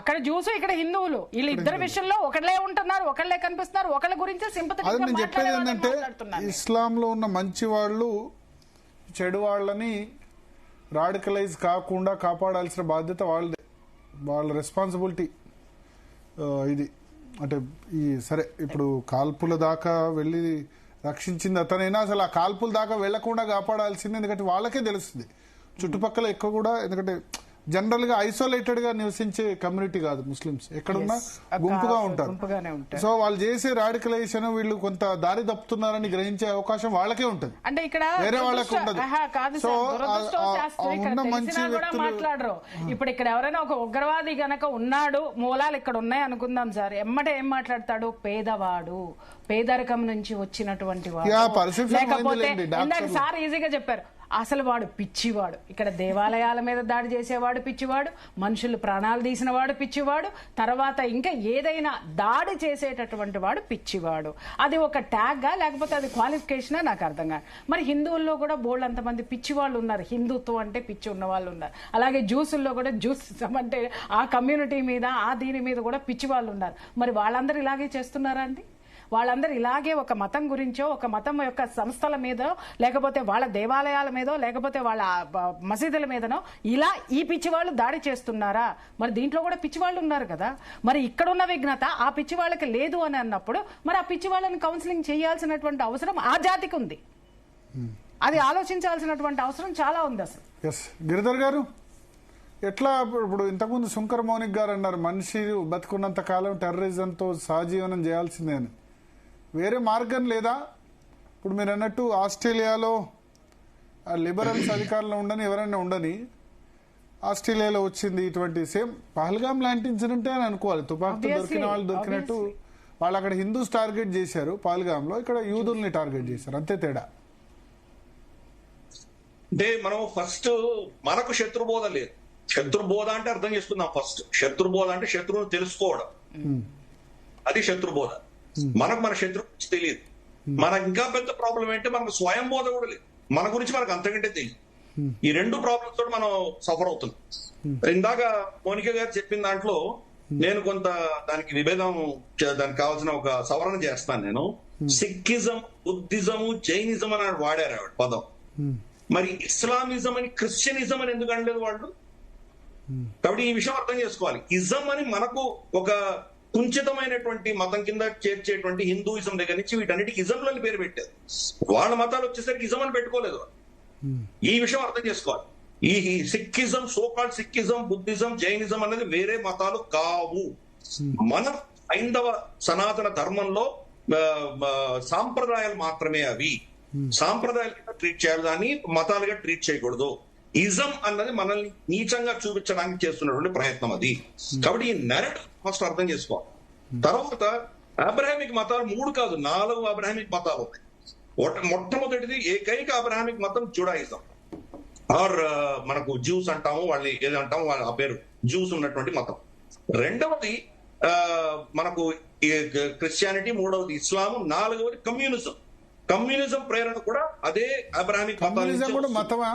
అక్కడ జ్యూస్, ఇక్కడ హిందువులు, వీళ్ళు ఇద్దరు విషయంలో ఒకళ్ళే ఉంటున్నారు, ఒకళ్ళే కనిపిస్తున్నారు, ఒకళ్ళ గురించి సింపతి. ఇస్లాంలో ఉన్న మంచి వాళ్ళు చెడు వాళ్ళని రాడికలైజ్ కాకుండా కాపాడాల్సిన బాధ్యత వాళ్ళదే, వాళ్ళ రెస్పాన్సిబిలిటీ ఇది. అంటే ఈ సరే ఇప్పుడు కాల్పుల దాకా వెళ్ళి రక్షించింది అతనైనా అసలు ఆ కాల్పుల దాకా వెళ్లకుండా కాపాడాల్సింది. ఎందుకంటే వాళ్ళకే తెలుస్తుంది చుట్టుపక్కల ఎక్కువ కూడా, ఎందుకంటే జనరల్ గా ఐసోలేటెడ్ గా నివసించే కమ్యూనిటీ కాదు ముస్లిమ్స్, ఎక్కడున్నా గుంపుగా ఉంటారు. సో వాళ్ళు చేసే రాడికలైజేషన్ వీళ్ళు కొంత దారి తప్పుతున్నారని గ్రహించే అవకాశం వాళ్ళకే ఉంటుంది, అంటే ఇక్కడ వేరే వాళ్ళకి ఉండదు. సో ఉన్న మంచి మాట్లాడరు. ఇప్పుడు ఇక్కడ ఎవరైనా ఒక ఉగ్రవాది గనక ఉన్నాడు, మూలాలు ఇక్కడ ఉన్నాయి అనుకుందాం సార్, ఎమ్మటే ఏం మాట్లాడతాడు? పేదవాడు, పేదరికం నుంచి వచ్చినటువంటి వాడు, లేకపోతే ఇందాక సార్ ఈజీగా చెప్పారు అసలు వాడు పిచ్చివాడు, ఇక్కడ దేవాలయాల మీద దాడి చేసేవాడు పిచ్చివాడు, మనుషులు ప్రాణాలు తీసిన వాడు పిచ్చివాడు, తర్వాత ఇంకా ఏదైనా దాడి చేసేటటువంటి వాడు పిచ్చివాడు. అది ఒక ట్యాగా లేకపోతే అది క్వాలిఫికేషనా నాకు అర్థం కాదు. మరి హిందువుల్లో కూడా బోల్డ్ అంతమంది పిచ్చి వాళ్ళు ఉన్నారు, హిందుత్వం అంటే పిచ్చి ఉన్న వాళ్ళు ఉన్నారు. అలాగే జ్యూసుల్లో కూడా జ్యూస్ అంటే ఆ కమ్యూనిటీ మీద ఆ దీని మీద కూడా పిచ్చి వాళ్ళు ఉన్నారు. మరి వాళ్ళందరూ ఇలాగే చేస్తున్నారా అండి? వాళ్ళందరూ ఇలాగే ఒక మతం గురించో, ఒక మతం యొక్క సంస్థల మీదో, లేకపోతే వాళ్ళ దేవాలయాల మీదో, లేకపోతే వాళ్ళ మసీదుల మీదనో ఇలా ఈ పిచ్చివాళ్ళు దాడి చేస్తున్నారా? మరి దీంట్లో కూడా పిచ్చివాళ్ళు ఉన్నారు కదా. మరి ఇక్కడున్న విఘ్నత ఆ పిచ్చి వాళ్ళకి లేదు అని అన్నప్పుడు మరి ఆ పిచ్చి వాళ్ళని కౌన్సిలింగ్ చేయాల్సినటువంటి అవసరం ఆ జాతికి ఉంది. అది ఆలోచించాల్సినటువంటి అవసరం చాలా ఉంది అసలు. గిరిధర్ గారు, ఎట్లా ఇప్పుడు ఇంతకుముందు శంకర్ మౌనిక్ గారు అన్నారు మనిషి బతుకున్నంత కాలం టెర్రరిజంతో సహజీవనం చేయాల్సిందే అని, వేరే మార్గం లేదా? ఇప్పుడు మీరు అన్నట్టు ఆస్ట్రేలియాలో లిబరల్స్ అధికారంలో ఉండని ఎవరైనా ఉండని, ఆస్ట్రేలియాలో వచ్చింది ఇటువంటి సేమ్ పహల్గామ్ లాంటి ఇన్సిడెంటే అని అనుకోవాలి. తుపాకీతో దొరికిన వాళ్ళు దొరికినట్టు వాళ్ళు అక్కడ హిందూస్ టార్గెట్ చేశారు పహల్గామ్ లో, ఇక్కడ యూదుల్ని టార్గెట్ చేశారు, అంతే తేడా. అంటే మనం ఫస్ట్ మనకు శత్రుబోధ లేదు. శత్రుబోధ అంటే అర్థం చేసుకుందాం. ఫస్ట్ శత్రుబోధ అంటే శత్రువును తెలుసుకోవడం, అది శత్రుబోధ. మనకు మన శత్రువు తెలియదు. మనకు ఇంకా పెద్ద ప్రాబ్లం ఏంటంటే మనకు స్వయం బోధ కూడా లేదు, మన గురించి మనకు అంతకంటే తెలియదు. ఈ రెండు ప్రాబ్లమ్స్ తోటి మనం సఫర్ అవుతున్నాం. ఇందాక మోనిక గారు చెప్పిన దాంట్లో నేను కొంత దానికి విభేదం, దానికి కావాల్సిన ఒక సవరణ చేస్తాను. నేను సిక్కిజం, బుద్ధిజము, జైనిజం అని వాడారు ఆవిడ పదం. మరి ఇస్లామిజం అని, క్రిస్టియనిజం అని ఎందుకు అనలేదు వాళ్ళు? కాబట్టి ఈ విషయం అర్థం చేసుకోవాలి. ఇజం అని మనకు ఒక కుంచితమైనటువంటి మతం కింద చేర్చేటువంటి హిందూయిజం దగ్గర నుంచి వీటన్నిటికి ఇజంలని పేరు పెట్టారు. వాళ్ళ మతాలు వచ్చేసరికి ఇజం అని పెట్టుకోలేదు. ఈ విషయం అర్థం చేసుకోవాలి. ఈ Sikhism, so called Sikhism, Buddhism, Jainism అనేది వేరే మతాలు కావు. మన హైందవ సనాతన ధర్మంలో సాంప్రదాయాలు మాత్రమే అవి. సాంప్రదాయాలుగా ట్రీట్ చేయాలి, దాన్ని మతాలుగా ట్రీట్ చేయకూడదు. ఇజం అన్నది మనల్ని నీచంగా చూపించడానికి చేస్తున్నటువంటి ప్రయత్నం అది. కాబట్టి ఈ నెరేటివ్ ఫస్ట్ అర్థం చేసుకోవాలి. తర్వాత అబ్రహామిక్ మతాలు 3 కాదు 4 అబ్రహామిక్ మతాలు ఉన్నాయి. మొట్టమొదటిది ఏకైక అబ్రహామిక్ మతం జుడాయిజం, ఆర్ మనకు జ్యూస్ అంటాము, వాళ్ళు ఏదంటాము వాళ్ళ ఆ పేరు జ్యూస్ ఉన్నటువంటి మతం. రెండవది మనకు క్రిస్టియానిటీ, మూడవది ఇస్లాం, 4వది కమ్యూనిజం. కమ్యూనిజం ప్రేరణ కూడా అదే అబ్రహామిక్ మతమా?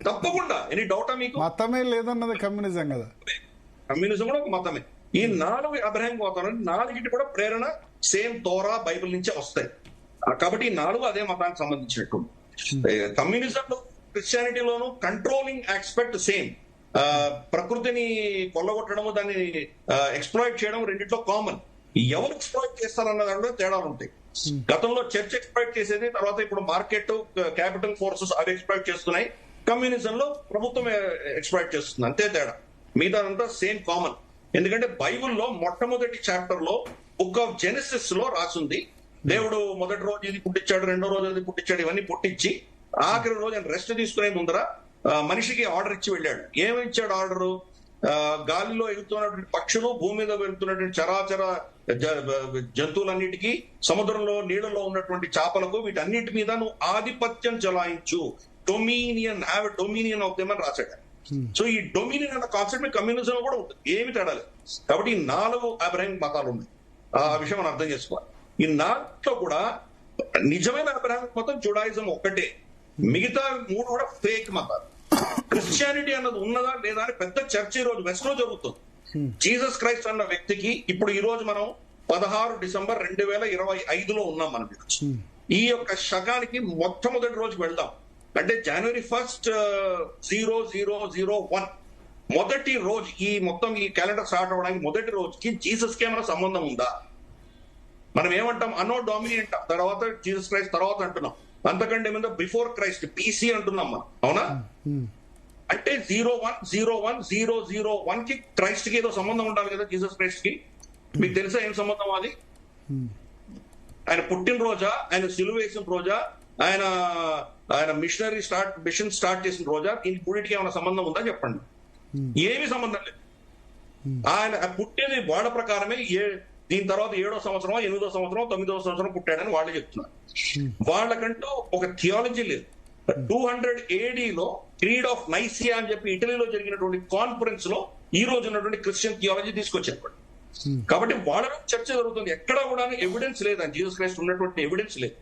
తప్పకుండా. ఎనీ డౌటా మీకు? మతమే లేదన్నది కమ్యూనిజం కదా. కమ్యూనిజం కూడా ఒక మతమే. ఈ 4 అబ్రహామిక్ మతాలు 4గిటి కూడా ప్రేరణ సేమ్ తోరా, బైబిల్ నుంచే వస్తాయి. కాబట్టి 4 అదే మతానికి సంబంధించినట్టు. కమ్యూనిజంలో, క్రిస్టియానిటీలోను కంట్రోలింగ్ ఆస్పెక్ట్ సేమ్. ప్రకృతిని కొల్లగొట్టడము, దాన్ని ఎక్స్ప్లాయిట్ చేయడం రెండిట్లో కామన్. ఎవరు ఎక్స్ప్లాయిట్ చేస్తారన్న దాంట్లో తేడాలు ఉంటాయి. గతంలో చర్చ్ ఎక్స్ప్లాయిట్ చేసేది, తర్వాత ఇప్పుడు మార్కెట్, క్యాపిటల్ ఫోర్సెస్ అవి ఎక్స్ప్లాయిట్ చేస్తున్నాయి. కమ్యూనిజం లో ప్రభుత్వం ఎక్స్ప్లాయిట్ చేస్తుంది, అంతే తేడా. మిగతాదంతా సేమ్ కామన్. ఎందుకంటే బైబుల్లో మొట్టమొదటి చాప్టర్ లో బుక్ ఆఫ్ జెనసిస్ లో రాసింది దేవుడు మొదటి రోజు ఇది పుట్టించాడు, రెండో రోజు ఇది పుట్టించాడు, ఇవన్నీ పుట్టించి ఆఖరి రోజు ఆయన రెస్ట్ తీసుకునే ముందర మనిషికి ఆర్డర్ ఇచ్చి వెళ్ళాడు. ఏమిచ్చాడు ఆర్డరు? గాలిలో ఎగుతున్నటువంటి పక్షులు, భూమి మీద వెళ్తున్నటువంటి చరాచర జంతువులన్నిటికీ, సముద్రంలో నీళ్ళలో ఉన్నటువంటి చేపలకు, వీటన్నిటి మీద నువ్వు ఆధిపత్యం చెలాయించు, dominion, have a dominion of them అని రాశాడు. సో ఈ డొమినియన్ అన్న కాన్సెప్ట్ కమ్యూనిజం కూడా ఉంటుంది, ఏమి తేడాలి. కాబట్టి ఈ 4 అబ్రహామిక్ మతాలు ఉన్నాయి. ఆ విషయం మనం అర్థం చేసుకోవాలి. ఈ 4లో కూడా నిజమైన అబ్రహామిక్ మతం జుడాయిజం ఒక్కటే, మిగతా 3 కూడా ఫేక్ మతాలు. క్రిస్టియానిటీ అన్నది ఉన్నదా లేదా అని పెద్ద చర్చ ఈ రోజు వెస్ట్ లో జరుగుతుంది. జీసస్ క్రైస్ట్ అన్న వ్యక్తికి ఇప్పుడు ఈ రోజు మనం 16 డిసెంబర్ 2025లో ఉన్నాం. మనం ఈ యొక్క శకానికి మొట్టమొదటి రోజు వెళ్దాం. అంటే జనవరి 1, 0001 మొదటి రోజు, ఈ మొత్తం ఈ క్యాలెండర్ స్టార్ట్ అవడానికి మొదటి రోజుకి జీసస్ కి ఏమైనా సంబంధం ఉందా? మనం ఏమంటాం అనో డామినీ అంటాం, తర్వాత జీసస్ క్రైస్ట్ తర్వాత అంటున్నాం. అంతకంటే ముందు బిఫోర్ క్రైస్ట్ పీసీ అంటున్నాం మనం, అవునా? అంటే 0101 కి క్రైస్ట్ కి ఏదో సంబంధం ఉండాలి కదా, జీసస్ క్రైస్ట్ కి. మీకు తెలుసా ఏం సంబంధం అది? ఆయన పుట్టినరోజా, ఆయన సిలువ వేసిన రోజా, ఆయన మిషన్ స్టార్ట్ చేసిన రోజా? దీనికి పూర్తికి ఏమైనా సంబంధం ఉందా చెప్పండి? ఏమీ సంబంధం లేదు. ఆయన పుట్టేది వాళ్ళ ప్రకారమే. దీని తర్వాత 7వ సంవత్సరం 8వ సంవత్సరం 9వ సంవత్సరం పుట్టాడని వాళ్ళే చెప్తున్నారు. వాళ్ళకంటూ ఒక థియాలజీ లేదు. 200 AD లో క్రీడ్ ఆఫ్ నైసియా అని చెప్పి ఇటలీలో జరిగినటువంటి కాన్ఫరెన్స్ లో ఈ రోజు ఉన్నటువంటి క్రిస్టియన్ థియాలజీ తీసుకొచ్చారు. కాబట్టి వాళ్ళ చర్చ జరుగుతుంది. ఎక్కడా కూడా ఎవిడెన్స్ లేదు, జీసస్ క్రైస్ట్ ఉన్నటువంటి ఎవిడెన్స్ లేదు.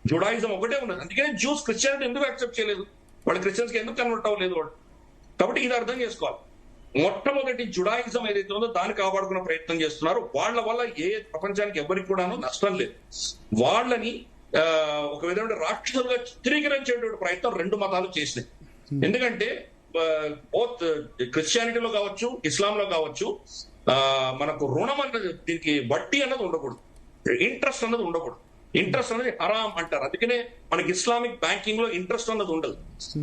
జుడాయిజం ఒకటే ఉన్నది. అందుకని జ్యూస్ క్రిస్టియానిటీ ఎందుకు యాక్సెప్ట్ చేయలేదు, వాళ్ళు క్రిస్టియన్స్ కి ఎందుకు కన్వర్ట్ అవ్వలేదు వాళ్ళు? కాబట్టి ఇది అర్థం చేసుకోవాలి. మొట్టమొదటి జుడాయిజం ఏదైతే ఉందో దాన్ని కాపాడుకునే ప్రయత్నం చేస్తున్నారు. వాళ్ళ వల్ల ప్రపంచానికి ఎవరికి కూడాను నష్టం లేదు. వాళ్ళని ఒక విధమైన రాక్షసులుగా చిత్రీకరించేటువంటి ప్రయత్నం 2 మతాలు చేసినాయి. ఎందుకంటే బోత్ క్రిస్టియానిటీలో కావచ్చు, ఇస్లాంలో కావచ్చు, మనకు రుణం అన్నది, దీనికి వడ్డీ అన్నది ఉండకూడదు, ఇంట్రెస్ట్ అన్నది ఉండకూడదు. ఇంట్రెస్ట్ అనేది హరాం అంటారు. అందుకనే మనకి ఇస్లామిక్ బ్యాంకింగ్ లో ఇంట్రెస్ట్ అన్నది ఉండదు.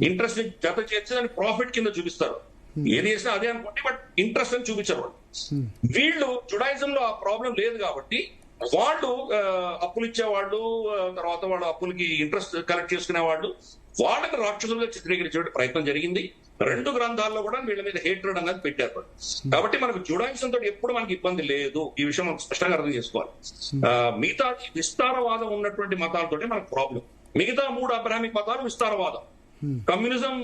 ఇంట్రెస్ట్ ని జత చేసి దాన్ని ప్రాఫిట్ కింద చూపిస్తారు. ఏది చేసినా అదే అనుకోండి, బట్ ఇంట్రెస్ట్ అని చూపించారు వాళ్ళు. వీళ్ళు జుడాయిజం లో ఆ ప్రాబ్లం లేదు కాబట్టి వాళ్ళు అప్పులు ఇచ్చేవాళ్ళు, తర్వాత వాళ్ళ అప్పులకి ఇంట్రెస్ట్ కలెక్ట్ చేసుకునే వాళ్ళు, వాళ్ళని రాక్షసులుగా చిత్రీకరించే ప్రయత్నం జరిగింది. 2 గ్రంథాల్లో కూడా వీళ్ళ మీద హేట్రెడ్ అనేది పెట్టారు. కాబట్టి మనకు జుడాయిజం తోటి ఎప్పుడు మనకి ఇబ్బంది లేదు. ఈ విషయం మనం స్పష్టంగా అర్థం చేసుకోవాలి. మిగతా విస్తారవాదం ఉన్నటువంటి మతాలతోటి మనకు ప్రాబ్లం. మిగతా 3 అబ్రాహ్మిక్ మతాలు విస్తారవాదం. కమ్యూనిజం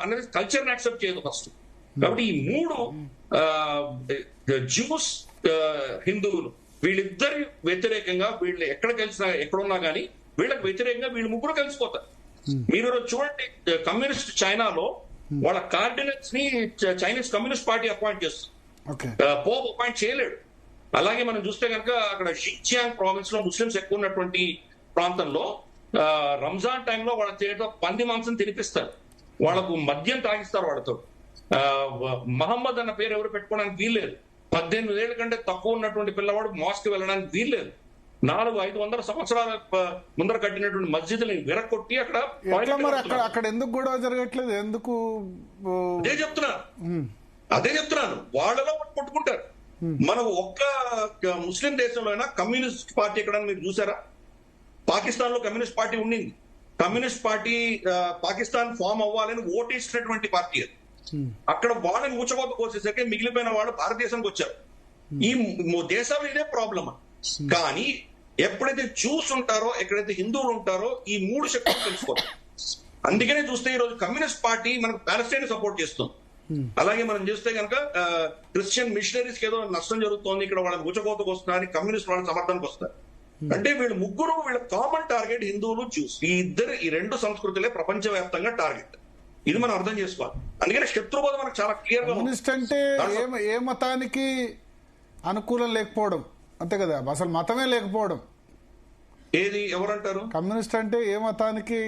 అనేది కల్చర్ యాక్సెప్ట్ చేయదు ఫస్ట్. కాబట్టి ఈ 3 జ్యూస్, హిందువులు, వీళ్ళిద్దరి వ్యతిరేకంగా వీళ్ళు ఎక్కడున్నా కానీ వీళ్ళకి వ్యతిరేకంగా వీళ్ళు 3 కలిసిపోతారు. మీరు చూడండి, కమ్యూనిస్ట్ చైనాలో వాళ్ళ కార్డినల్స్ ని చైనీస్ కమ్యూనిస్ట్ పార్టీ అపాయింట్ చేస్తుంది, పోప్ అపాయింట్ చేయలేడు. అలాగే మనం చూస్తే కనుక అక్కడ షింజియాంగ్ ప్రావిన్స్ లో ముస్లింస్ ఎక్కువ ఉన్నటువంటి ప్రాంతంలో రంజాన్ టైంలో వాళ్ళ చేత పంది మాంసం తినిపిస్తారు, వాళ్ళకు మద్యం తాగిస్తారు వాళ్ళతో. మహమ్మద్ అన్న పేరు ఎవరు పెట్టుకోవడానికి వీల్లేదు. 18 ఏళ్ల కంటే తక్కువ ఉన్నటువంటి పిల్లవాడు మాస్క్ వెళ్ళడానికి వీల్లేదు. 400-500 సంవత్సరాల ముందర కట్టినటువంటి మస్జిద్ని విరక్కొట్టి అక్కడ ఎందుకు గొడవ జరగట్లేదు? ఎందుకు? అదే చెప్తున్నాను, వాళ్ళలో కొట్టుకుంటారు. మనకు ఒక్క ముస్లిం దేశంలో అయినా కమ్యూనిస్ట్ పార్టీ ఎక్కడ మీరు చూసారా? పాకిస్తాన్ లో కమ్యూనిస్ట్ పార్టీ ఉండింది. కమ్యూనిస్ట్ పార్టీ పాకిస్తాన్ ఫామ్ అవ్వాలని ఓటేసినటువంటి పార్టీ అది. అక్కడ వాళ్ళని ఊచకోత కోసేసరికి మిగిలిపోయిన వాళ్ళు భారతదేశానికి వచ్చారు. ఈ దేశాలు ఇదే ప్రాబ్లం. కానీ ఎప్పుడైతే జ్యూస్ ఉంటారో, ఎక్కడైతే హిందువులు ఉంటారో, ఈ 3 శక్తులు తెలుసుకోవాలి. అందుకనే చూస్తే ఈ రోజు కమ్యూనిస్ట్ పార్టీ మనకు పాలస్తీన్ సపోర్ట్ చేస్తుంది. అలాగే మనం చూస్తే కనుక క్రిస్టియన్ మిషనరీస్ కి ఏదో నష్టం జరుగుతోంది, ఇక్కడ వాళ్ళని ఊచకోతకు వస్తున్నారు, కమ్యూనిస్ట్ వాళ్ళని సమర్థనకు వస్తారు. అంటే వీళ్ళు 3 వీళ్ళ కామన్ టార్గెట్ హిందువులు, జ్యూస్. ఈ 2 సంస్కృతులే ప్రపంచవ్యాప్తంగా టార్గెట్. ఇది మనం అర్థం చేసుకోవాలి. అందుకనే శత్రుబోధ మనకు చాలా క్లియర్ గా. కమ్యూనిస్ట్ అంటే ఏ మతానికి అనుకూలం లేకపోవడం, అంతే కదా? అసలు మతమే లేకపోవడం. ఏది ఎవరంటారు? కమ్యూనిస్ట్ అంటే ఏ మతానికి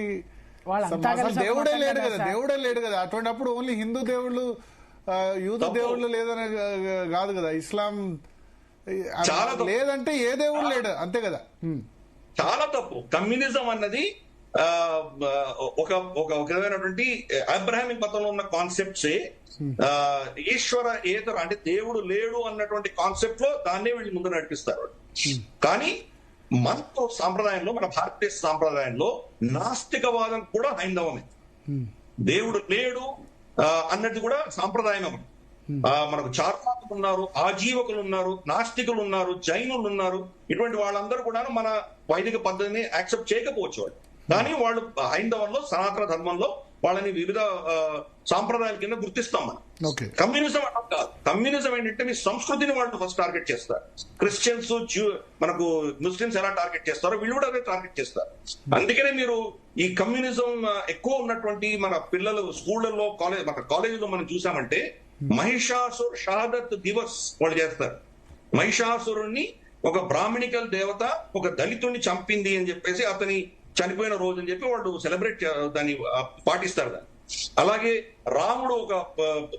దేవుడే లేడు కదా, దేవుడే లేడు కదా. అటువంటిప్పుడు ఓన్లీ హిందూ దేవుళ్ళు, యూదు దేవుళ్ళు లేదని కాదు కదా. ఇస్లాం లేదంటే ఏ దేవుడు లేడు, అంతే కదా. చాలా తప్పు. కమ్యూనిజం అన్నది ఒక విధమైనటువంటి అబ్రహామిక్ మతంలో ఉన్న కాన్సెప్ట్సే ఈశ్వర ఏతర, అంటే దేవుడు లేడు అన్నటువంటి కాన్సెప్ట్ లో దాన్నే వీళ్ళు ముందు నడిపిస్తారు. కానీ మన సాంప్రదాయంలో, మన భారతదేశ సాంప్రదాయంలో నాస్తికవాదం కూడా హైందవమే. దేవుడు లేడు అన్నది కూడా సాంప్రదాయమే. మనకు చార్వాకులు ఉన్నారు, ఆజీవకులు ఉన్నారు, నాస్తికులు ఉన్నారు, జైనులు ఉన్నారు. ఇటువంటి వాళ్ళందరూ కూడా మన వైదిక పద్ధతిని యాక్సెప్ట్ చేయకపోవచ్చు వాళ్ళు. కానీ వాళ్ళు హైందవంలో, సనాతన ధర్మంలో వాళ్ళని వివిధ సాంప్రదాయాల కింద గుర్తిస్తాం మనం. కమ్యూనిజం అలా కాదు. కమ్యూనిజం ఏంటంటే మీ సంస్కృతిని వాళ్ళు ఫస్ట్ టార్గెట్ చేస్తారు. క్రిస్టియన్స్, మనకు ముస్లింస్ ఎలా టార్గెట్ చేస్తారో వీళ్ళు కూడా అదే టార్గెట్ చేస్తారు. అందుకనే మీరు ఈ కమ్యూనిజం ఎక్కువ ఉన్నటువంటి మన పిల్లలు స్కూళ్లలో, మన కాలేజీలో మనం చూసామంటే మహిషాసుర్ షహాదత్ దివస్ వాళ్ళు చేస్తారు. మహిషాసురుణ్ణి ఒక బ్రాహ్మణికల్ దేవత ఒక దళితుడిని చంపింది అని చెప్పేసి అతని చనిపోయిన రోజు అని చెప్పి వాళ్ళు సెలబ్రేట్ దాన్ని పాటిస్తారు దాన్ని. అలాగే రాముడు ఒక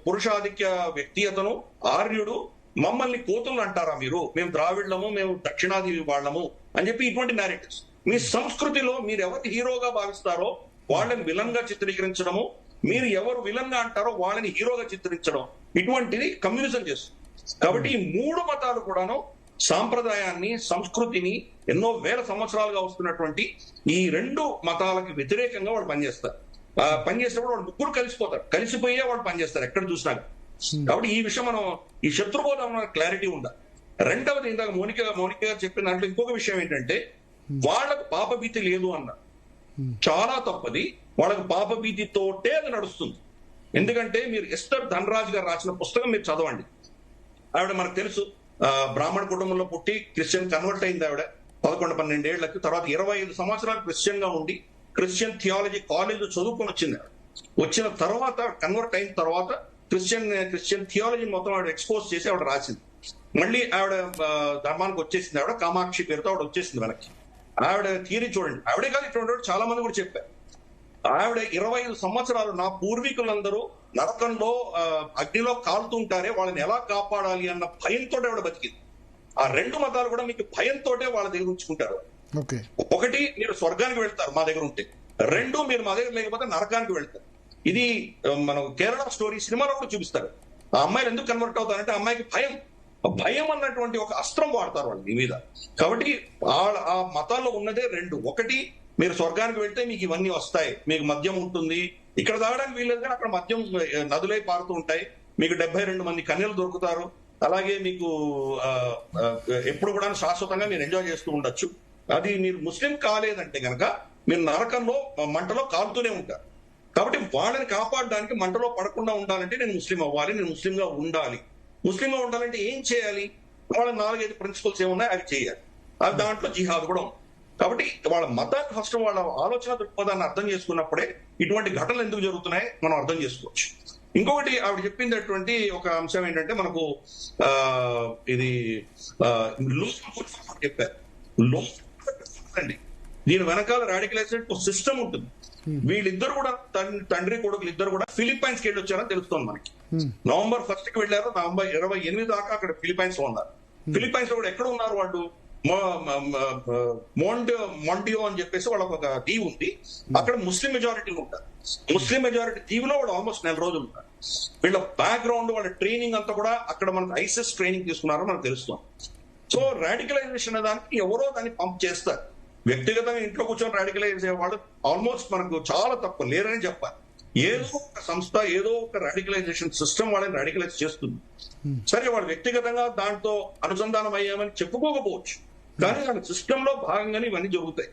పురుషాధిక్య వ్యక్తి, అతను ఆర్యుడు, మమ్మల్ని కోతులు అంటారా మీరు, మేము ద్రావిడము, మేము దక్షిణాది వాళ్ళము అని చెప్పి ఇటువంటి నేరేటివ్స్. మీ సంస్కృతిలో మీరు ఎవరిని హీరోగా భావిస్తారో వాళ్ళని విలన్ గా చిత్రీకరించడము, మీరు ఎవరు విలన్ గా అంటారో వాళ్ళని హీరోగా చిత్రించడం, ఇటువంటిది కమ్యూనిజం చేస్తుంది. కాబట్టి ఈ 3 మతాలు కూడాను సాంప్రదాయాన్ని, సంస్కృతిని ఎన్నో వేల సంవత్సరాలుగా వస్తున్నటువంటి ఈ 2 మతాలకి వ్యతిరేకంగా వాళ్ళు పనిచేస్తారు. పనిచేసినప్పుడు వాళ్ళు ముగ్గురు కలిసిపోతారు, కలిసిపోయే వాళ్ళు పనిచేస్తారు ఎక్కడ చూసినా. కాబట్టి ఈ విషయం మనం ఈ శత్రుబోధం క్లారిటీ ఉండాలి. రెండవది, ఇందాక మౌనిక గారు చెప్పిన దాంట్లో ఇంకొక విషయం ఏంటంటే వాళ్ళకు పాపభీతి లేదు అన్నారు. చాలా తప్పది. వాళ్ళకు పాపభీతితోటే అది నడుస్తుంది. ఎందుకంటే మీరు ఎస్టర్ ధనరాజ్ గారు రాసిన పుస్తకం మీరు చదవండి. ఆవిడ మనకు తెలుసు బ్రాహ్మణ కుటుంబంలో పుట్టి క్రిస్టియన్ కన్వర్ట్ అయింది ఆవిడ 11-12 ఏళ్లకి. తర్వాత 25 సంవత్సరాలు క్రిస్టియన్ గా ఉండి క్రిస్టియన్ థియాలజీ కాలేజ్ చదువుకొని వచ్చింది. వచ్చిన తర్వాత కన్వర్ట్ అయిన తర్వాత క్రిస్టియన్ థియాలజీ మొత్తం ఆవిడ ఎక్స్పోజ్ చేసి ఆవిడ రాసింది. మళ్ళీ ఆవిడ ధర్మానికి వచ్చేసింది. ఆవిడ కామాక్షి పేరుతో ఆవిడ వచ్చేసింది వెనక్కి. ఆవిడ థియరీ చూడండి. ఆవిడే కాదు, ఇటువంటి చాలా మంది కూడా చెప్పారు. ఆవిడ 25 సంవత్సరాలు నా పూర్వీకులందరూ నరకంలో అగ్నిలో కాలుతుంటారే వాళ్ళని ఎలా కాపాడాలి అన్న భయంతో ఆవిడ బతికింది. ఆ 2 మతాలు కూడా మీకు భయంతో వాళ్ళ దగ్గర ఉంచుకుంటారు. ఒకటి, మీరు స్వర్గానికి వెళ్తారు మా దగ్గర ఉంటే. 2, మీరు మా దగ్గర లేకపోతే నరకానికి వెళ్తారు. ఇది మనం కేరళ స్టోరీ సినిమాలో కూడా చూపిస్తారు. ఆ అమ్మాయిలు ఎందుకు కన్వర్ట్ అవుతారంటే అమ్మాయికి భయం అన్నటువంటి ఒక అస్త్రం వాడతారు వాళ్ళు మీ మీద. కాబట్టి ఆ మతాల్లో ఉన్నదే 2. ఒకటి, మీరు స్వర్గానికి వెళ్తే మీకు ఇవన్నీ వస్తాయి, మీకు మద్యం ఉంటుంది, ఇక్కడ తాగడానికి వీల్లేదు కానీ అక్కడ మద్యం నదులై పారుతూ ఉంటాయి, మీకు 72 మంది కన్యలు దొరుకుతారు, అలాగే మీకు ఎప్పుడు కూడా శాశ్వతంగా మీరు ఎంజాయ్ చేస్తూ ఉండొచ్చు. అది మీరు ముస్లిం కాలేదంటే కనుక మీరు నరకంలో మంటలో కాలుతూనే ఉంటారు. కాబట్టి వాళ్ళని కాపాడడానికి, మంటలో పడకుండా ఉండాలంటే నేను ముస్లిం అవ్వాలి, నేను ముస్లింగా ఉండాలి. ముస్లింగా ఉండాలంటే ఏం చేయాలి? వాళ్ళ 4-5 ప్రిన్సిపల్స్ ఏమున్నాయి అవి చేయాలి. అది దాంట్లో జిహాద్ కూడా ఉంది. కాబట్టి వాళ్ళ మతాన్ని ఫస్ట్ వాళ్ళ ఆలోచన దృక్పథాన్ని అర్థం చేసుకున్నప్పుడే ఇటువంటి ఘటనలు ఎందుకు జరుగుతున్నాయి మనం అర్థం చేసుకోవచ్చు. ఇంకొకటి ఆవిడ చెప్పినటువంటి ఒక అంశం ఏంటంటే మనకు ఇది చెప్పారు అండి, దీని వెనకాల రాడికలైజ్డ్ సిస్టమ్ ఉంటుంది. వీళ్ళిద్దరు కూడా తండ్రి కొడుకులు ఇద్దరు కూడా ఫిలిప్పైన్స్ కి వెళ్ళి వచ్చారని తెలుస్తుంది మనకి. నవంబర్ 1st కి వెళ్ళారు, నవంబర్ 28 దాకా అక్కడ ఫిలిప్పైన్స్ లో ఉన్నారు. ఫిలిప్పైన్స్ లో కూడా ఎక్కడ ఉన్నారు వాళ్ళు? మొంటియో అని చెప్పేసి వాళ్ళకి ఒక దీవి ఉంది, అక్కడ ముస్లిం మెజారిటీ ఉంటారు. ముస్లిం మెజారిటీ దీవిలో వాళ్ళు ఆల్మోస్ట్ 4 రోజులు ఉంటారు. వీళ్ళ బ్యాక్గ్రౌండ్, వాళ్ళ ట్రైనింగ్ అంతా కూడా అక్కడ మనకు ఐసిస్ ట్రైనింగ్ తీసుకున్నారో మనకు తెలుస్తుంది. సో రాడికలైజేషన్ అనే దానికి ఎవరో దాన్ని పంప్ చేస్తారు. వ్యక్తిగతంగా ఇంట్లో కూర్చొని రాడికలైజ్ అయ్యేవాళ్ళు ఆల్మోస్ట్ మనకు చాలా తక్కువ లేరని చెప్పాలి. ఏదో ఒక సంస్థ, ఏదో ఒక రాడికలైజేషన్ సిస్టమ్ వాళ్ళని రాడికలైజ్ చేస్తుంది. సరే, వాళ్ళు వ్యక్తిగతంగా దాంతో అనుసంధానం అయ్యామని చెప్పుకోకపోవచ్చు, కానీ దాని సిస్టమ్ లో భాగంగానే ఇవన్నీ జరుగుతాయి.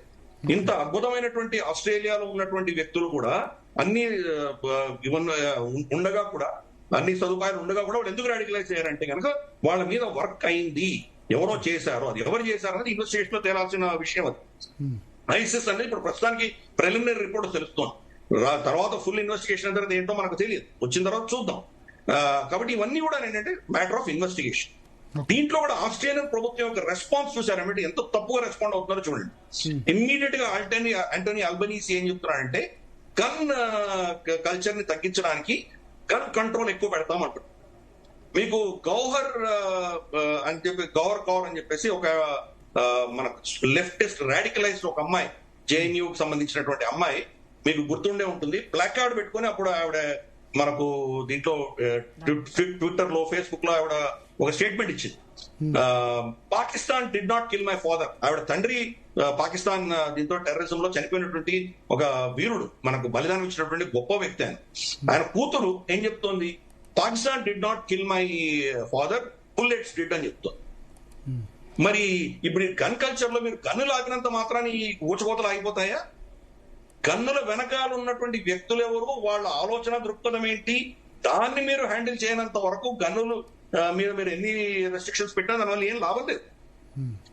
ఇంత అద్భుతమైనటువంటి ఆస్ట్రేలియాలో ఉన్నటువంటి వ్యక్తులు కూడా అన్ని ఉండగా కూడా, అన్ని సదుపాయాలు ఉండగా కూడా వాళ్ళు ఎందుకు రాడికలైజ్ అయ్యారంటే కనుక వాళ్ళ మీద వర్క్ అయింది, ఎవరో చేశారు. అది ఎవరు చేశారు అనేది ఇన్వెస్టిగేషన్ లో తేలాల్సిన విషయం. అది ఐసిస్ అనేది ఇప్పుడు ప్రస్తుతానికి ప్రిలిమినరీ రిపోర్ట్ తెలుస్తోంది. తర్వాత ఫుల్ ఇన్వెస్టిగేషన్ అనేది ఏంటో మనకు తెలియదు, వచ్చిన తర్వాత చూద్దాం. కాబట్టి ఇవన్నీ కూడా ఏంటంటే మ్యాటర్ ఆఫ్ ఇన్వెస్టిగేషన్. దీంట్లో కూడా ఆస్ట్రేలియన్ ప్రభుత్వం యొక్క రెస్పాన్స్ చూసారంటే ఎంత తప్పుగా రెస్పాండ్ అవుతున్నారో చూడండి. ఇమ్మీడియట్ గా ఆంటోనీ అల్బనీసీ ఏం చెప్తున్నారంటే గన్ కల్చర్ ని తగ్గించడానికి గన్ కంట్రోల్ ఎక్కువ పెడతామంటారు. మీకు గౌహర్ కౌర్ అని చెప్పేసి ఒక మన లెఫ్టిస్ట్ రాడికలైజ్డ్ ఒక అమ్మాయి, జేఎన్యూ కి సంబంధించినటువంటి అమ్మాయి, మీకు గుర్తుండే ఉంటుంది, ప్లాక్ కార్డ్ పెట్టుకుని అప్పుడు ఆవిడ మనకు దీంట్లో ట్విట్టర్ లో, ఫేస్బుక్ లో ఆవిడ ఒక స్టేట్మెంట్ ఇచ్చింది. Pakistan did not kill my father. ఆవిడ తండ్రి పాకిస్తాన్ దీంతో టెర్రరిజం లో చనిపోయినటువంటి ఒక వీరుడు, మనకు బలిదానం ఇచ్చినటువంటి గొప్ప వ్యక్తి ఆయన కూతురు ఏం చెప్తోంది? Pakistan did not kill my father, bullets did అని చెప్తోంది. మరి ఇప్పుడు గన్ కల్చర్ లో మీరు గన్ను లాగినంత మాత్రాన్ని ఈ ఊచకోతలు ఆగిపోతాయా? గన్నుల వెనకాల ఉన్నటువంటి వ్యక్తులు ఎవరు, వాళ్ళ ఆలోచన దృక్పథం ఏంటి, దాన్ని మీరు హ్యాండిల్ చేయనంత వరకు గన్నులు మీరు ఎన్ని రెస్ట్రిక్షన్స్ పెట్టినా దానివల్ల ఏం లాభం లేదు.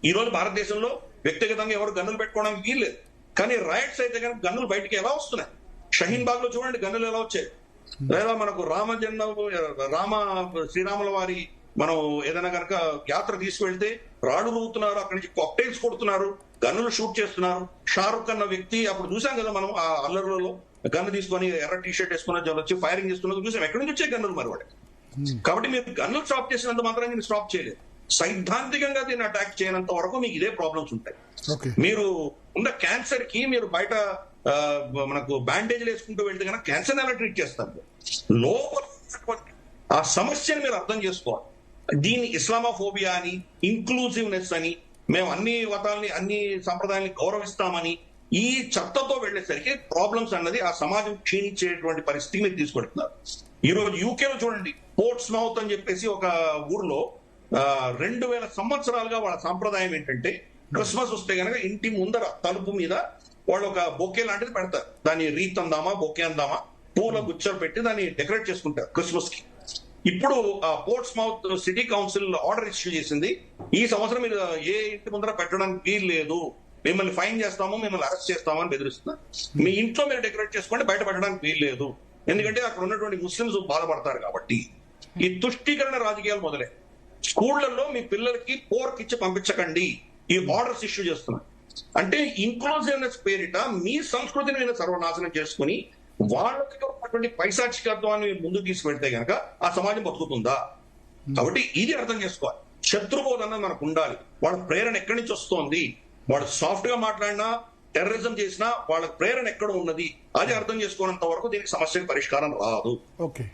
ఈ రోజు భారతదేశంలో వ్యక్తిగతంగా ఎవరు గన్నులు పెట్టుకోవడానికి వీల్లేదు, కానీ రైట్స్ అయితే కనుక గన్నులు బయటికి ఎలా వస్తున్నాయి? షహీన్ బాగ్ లో చూడండి గన్నులు ఎలా వచ్చాయి. లేదా మనకు శ్రీరాముల వారి మనం ఏదైనా కనుక యాత్ర తీసుకువెళ్తే రాడు రూతున్నారు, అక్కడి నుంచి కాక్టైల్స్ కొడుతున్నారు, గన్నులు షూట్ చేస్తున్నారు. షారుఖ్ అన్న వ్యక్తి అప్పుడు చూసాం కదా మనం, ఆ అల్లర్లలో గన్ను తీసుకొని ఎర్ర టీ షర్ట్ వేసుకున్న వచ్చి ఫైరింగ్ చేస్తున్నది చూసాం. ఎక్కడి నుంచి వచ్చే గన్నులు మరి వాడికి? కాబట్టి మీరు గన్ను స్టాప్ చేసినంత మాత్రం మీరు స్టాప్ చేయలేదు. సైద్ధాంతికంగా దీన్ని అటాక్ చేయనంత వరకు మీకు ఇదే ప్రాబ్లమ్స్ ఉంటాయి. మీరు ఉన్న క్యాన్సర్ కి మీరు బయట మనకు బ్యాండేజ్లు వేసుకుంటూ వెళ్తే కనుక క్యాన్సర్ ఎలా ట్రీట్ చేస్తారు? లోపల ఆ సమస్యను మీరు అర్థం చేసుకోవాలి. దీన్ని ఇస్లామోఫోబియా అని, ఇంక్లూజివ్నెస్ అని, మేము అన్ని మతాలని అన్ని సంప్రదాయాన్ని గౌరవిస్తామని ఈ చట్టతో వెళ్లేసరికి ప్రాబ్లమ్స్ అన్నది ఆ సమాజం క్షీణించేటువంటి పరిస్థితికి మీరు తీసుకొడుతున్నారు. ఈ రోజు యూకేలో చూడండి, పోర్ట్స్ మౌత్ అని చెప్పేసి ఒక ఊర్లో 2000 సంవత్సరాలుగా వాళ్ళ సాంప్రదాయం ఏంటంటే క్రిస్మస్ వస్తే గనక ఇంటి ముందర తలుపు మీద వాళ్ళు ఒక బొకే లాంటిది పెడతారు. దాన్ని రీత్ అందామా, బొకే అందామా, పూల గుచ్చాలు పెట్టి దాన్ని డెకరేట్ చేసుకుంటారు క్రిస్మస్ కి. ఇప్పుడు ports mouth city council order issue చేసింది, ఈ సంవత్సరం మీరు ఏ ఇంటి ముందర పెట్టడానికి వీలు లేదు, మిమ్మల్ని ఫైన్ చేస్తాము, మిమ్మల్ని అరెస్ట్ చేస్తాము అని బెదిరిస్తున్నారు. మీ ఇంట్లో మీరు డెకరేట్ చేసుకోండి, బయట పెట్టడానికి వీలు లేదు, ఎందుకంటే అక్కడ ఉన్నటువంటి ముస్లింస్ బాధపడతారు కాబట్టి. ఈ తుష్టీకరణ రాజకీయాలు మొదలై స్కూళ్లలో మీ పిల్లలకి పోర్క్ ఇచ్చి పంపించకండి ఈ ఆర్డర్స్ ఇష్యూ చేస్తున్నారు. అంటే ఇంక్లూజివ్నెస్ పేరిట మీ సంస్కృతిని మీరు సర్వనాశనం చేసుకుని వాళ్ళకి ఉన్నటువంటి పైశాచికత్వాన్ని ముందుకు తీసుకెళ్తే గనక ఆ సమాజం బతుకుతుందా? కాబట్టి ఇది అర్థం చేసుకోవాలి. శత్రుబోధ అన్నది మనకు ఉండాలి. వాళ్ళ ప్రేరణ ఎక్కడి నుంచి వస్తోంది, వాళ్ళు సాఫ్ట్ గా మాట్లాడినా టెర్రరిజం చేసినా వాళ్ళ ప్రేరణ ఎక్కడ ఉన్నది అది అర్థం చేసుకోనంత వరకు దీనికి సమస్యకి పరిష్కారం రాదు.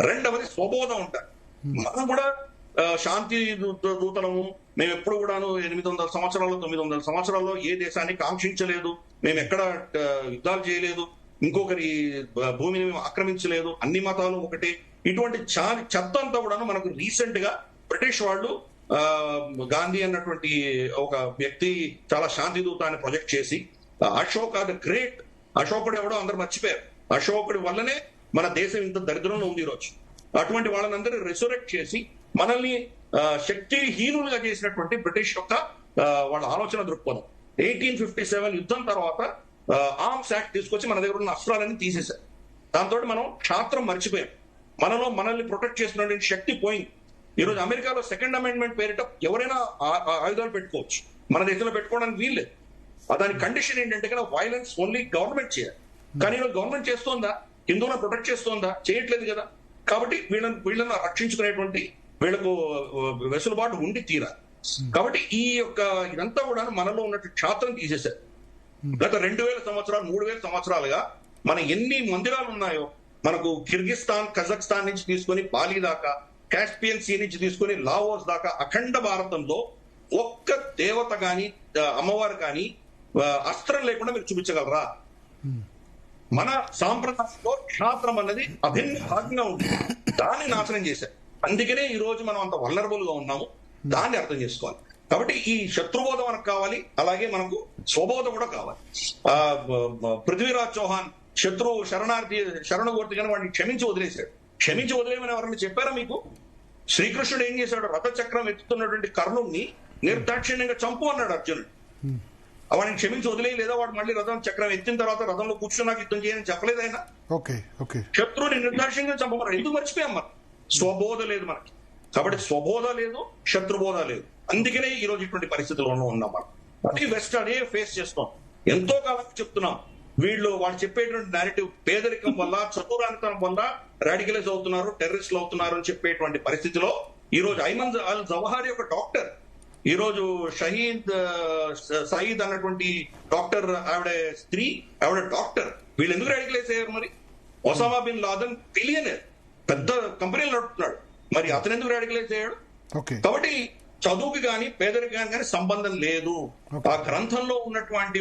రెండవది స్వబోధం ఉంటారు. మనం కూడా శాంతి దూతలము, మేము ఎప్పుడు కూడాను 800 సంవత్సరాలు 900 సంవత్సరాల్లో ఏ దేశాన్ని కాంక్షించలేదు, మేము ఎక్కడ యుద్ధాలు చేయలేదు, ఇంకొకరి భూమిని మేము ఆక్రమించలేదు, అన్ని మతాలు ఒకటి, ఇటువంటి చెత్త అంతా కూడాను మనకు రీసెంట్ గా బ్రిటిష్ వాళ్ళు గాంధీ అన్నటువంటి ఒక వ్యక్తి చాలా శాంతి దూత అని ప్రొజెక్ట్ చేసి అశోక్ ద గ్రేట్, అశోకుడు ఎవడో అందరు మర్చిపోయారు. అశోకుడి వల్లనే మన దేశం ఇంత దరిద్రంలో ఉంది ఈరోజు. అటువంటి వాళ్ళని అందరూ రెసరెక్ట్ చేసి మనల్ని శక్తిహీనులుగా చేసినటువంటి బ్రిటిష్ యొక్క వాళ్ళ ఆలోచన దృక్పథం. 1857 యుద్ధం తర్వాత ఆర్మ్స్ యాక్ట్ తీసుకొచ్చి మన దగ్గర ఉన్న అస్త్రాలన్నీ తీసేశారు. దాంతో మనం క్షాత్రం మర్చిపోయాం. మనల్ని ప్రొటెక్ట్ చేసినటువంటి శక్తి పోయింది. ఈ రోజు అమెరికాలో సెకండ్ అమెండ్మెంట్ పేరిట ఎవరైనా ఆయుధాలు పెట్టుకోవచ్చు, మన దేశంలో పెట్టుకోవడానికి వీల్లేదు. దాని కండిషన్ ఏంటంటే కదా వైలెన్స్ ఓన్లీ గవర్నమెంట్ చేయాలి. కానీ గవర్నమెంట్ చేస్తోందా? హిందువులను ప్రొటెక్ట్ చేస్తోందా? చేయట్లేదు కదా. కాబట్టి వీళ్ళని రక్షించుకునేటువంటి వీళ్ళకు వెసులుబాటు ఉండి తీరాలి. కాబట్టి ఈ యొక్క ఇదంతా కూడా మనలో ఉన్నట్టు క్షాత్రం తీసేశారు. గత 2000 సంవత్సరాలు 3000 సంవత్సరాలుగా మన ఎన్ని మందిరాలు ఉన్నాయో, మనకు కిర్గిస్తాన్, కజాఖ్స్తాన్ నుంచి తీసుకొని బాలి దాకా, కాస్పియన్ సీ నుంచి తీసుకొని లావోస్ దాకా అఖండ భారతంలో ఒక్క దేవత గాని అమ్మవారు కానీ అస్త్రం లేకుండా మీరు చూపించగలరా? మన సాంప్రదాయంలో క్షాత్రం అన్నది అభిన్న భాగంగా ఉంటుంది. దాన్ని నాశనం చేశారు. అందుకనే ఈ రోజు మనం అంత వల్నరబుల్ గా ఉన్నాము. దాన్ని అర్థం చేసుకోవాలి. కాబట్టి ఈ శత్రుబోధ మనకు కావాలి, అలాగే మనకు స్వబోధ కూడా కావాలి. పృథ్వీరాజ్ చౌహాన్ శత్రువు శరణగోర్తి కానీ వాడిని క్షమించి వదిలేశాడు. క్షమించి వదిలేమని ఎవరైనా చెప్పారా మీకు? శ్రీకృష్ణుడు ఏం చేశాడు? రథచక్రం ఎత్తుతున్నటువంటి కర్ణుణ్ణి నిర్దాక్షిణ్యంగా చంపు అన్నాడు అర్జునుడు. వాడిని క్షమించి వదిలేయలేదా? వాడు మళ్ళీ రథం చక్రం ఎత్తిన తర్వాత రథంలో కూర్చుని నాకు యుద్ధం చేయని చెప్పలేదు ఆయన. శత్రువుని నిర్దాక్షిణ్యంగా చంపమన్నాడు. ఎందుకు మర్చిపోయాం? మనం స్వబోధ లేదు మనకి. కాబట్టి స్వబోధ లేదు, శత్రుబోధ లేదు. అందుకనే ఈ రోజు ఇటువంటి పరిస్థితుల్లో ఉన్నాం మనం. అది వెస్ట్ అదే ఫేస్ చేస్తాం. ఎంతో కాలం చెప్తున్నాం, వాళ్ళు చెప్పేటువంటి నేరేటివ్ పేదరికం వల్ల, చతురానితనం వల్ల రాడికలైజ్ అవుతున్నారు, టెర్రరిస్టులు అవుతున్నారు అని చెప్పేటువంటి పరిస్థితిలో ఈ రోజు ఐమన్ అల్ జవహరి ఒక డాక్టర్, ఈ రోజు సయీద్ అన్నటువంటి డాక్టర్, ఆవిడ స్త్రీ, ఆవిడ డాక్టర్, వీళ్ళు ఎందుకు రాడికలైజ్ అయ్యారు? మరి ఒసామా బిన్ లాదెన్ బిలియనర్, పెద్ద కంపెనీలు నడుపుతున్నాడు, మరి అతను ఎందుకు రాడికలైజ్ అయ్యాడు? కాబట్టి చదువుకి కానీ పేదరికానికి కానీ సంబంధం లేదు. ఆ గ్రంథంలో ఉన్నటువంటి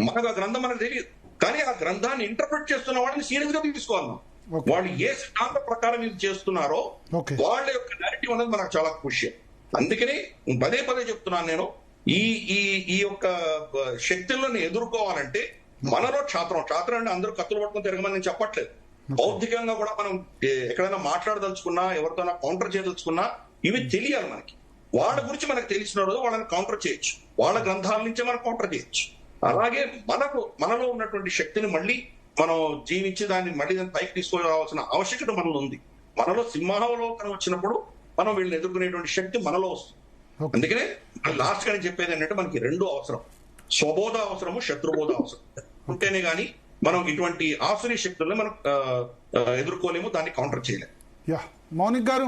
మనకు ఆ గ్రంథం మనకు తెలియదు, కానీ ఆ గ్రంథాన్ని ఇంటర్ప్రిట్ చేస్తున్న వాళ్ళని సీరియస్ గా తీసుకోవాలి. వాళ్ళు ఏ సిద్ధాంత ప్రకారం ఇది చేస్తున్నారో వాళ్ళ యొక్క నేరేటివ్ అనేది మనకు చాలా క్రూషియల్. అందుకని పదే చెప్తున్నాను నేను, ఈ యొక్క శక్తులను ఎదుర్కోవాలంటే మనలో క్షాత్రం అంటే అందరూ కత్తులు పట్టుకుని తిరగమని నేను చెప్పట్లేదు. బౌద్ధికంగా కూడా మనం ఎక్కడైనా మాట్లాడదలుచుకున్నా, ఎవరితోనా కౌంటర్ చేయదలుచుకున్నా ఇవి తెలియాలి మనకి. వాళ్ళ గురించి మనకు తెలిసిన రోజు వాళ్ళని కౌంటర్ చేయొచ్చు, వాళ్ళ గ్రంథాల నుంచే మనం కౌంటర్ చేయొచ్చు. అలాగే మనలో ఉన్నటువంటి శక్తిని మళ్ళీ మనం జీవించి దాన్ని మళ్ళీ పైకి తీసుకురావాల్సిన ఆవశ్యకత మనలో ఉంది. మనలో సింహావలోకనం వచ్చినప్పుడు మనం వీళ్ళని ఎదుర్కొనేటువంటి శక్తి మనలో వస్తుంది. అందుకనే లాస్ట్ గా నేను చెప్పేది ఏంటంటే మనకి రెండు అవసరం, స్వబోధ అవసరము, శత్రుబోధ అవసరం. ఉంటేనే గానీ మనం ఇటువంటి ఆసురీ శక్తుల్ని మనం ఎదుర్కోలేము, దాన్ని కౌంటర్ చేయలేము. యా మౌనిక్ గారు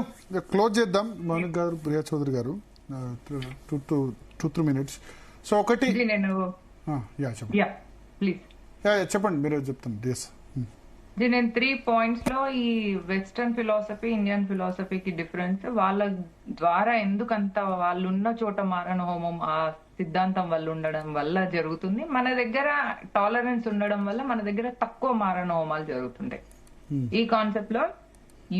క్లోజ్ చేద్దాం. మౌనిక్ గారు, ప్రియా చౌదరి గారు, 2-3 minutes. సో ఒకటి నేను చెప్పండి. ప్లీజ్ చెప్పండి, మీరే చెప్తాను. ఎస్, నేను 3 points లో ఈ వెస్టర్న్ ఫిలాసఫీ ఇండియన్ ఫిలాసఫీకి డిఫరెన్స్, వాళ్ళ ద్వారా ఎందుకంత వాళ్ళున్న చోట మారణ హోమం ఆ సిద్ధాంతం వల్ల ఉండడం వల్ల జరుగుతుంది, మన దగ్గర టాలరెన్స్ ఉండడం వల్ల మన దగ్గర తక్కువ మారణ హోమాలు జరుగుతుంటాయి. ఈ కాన్సెప్ట్ లో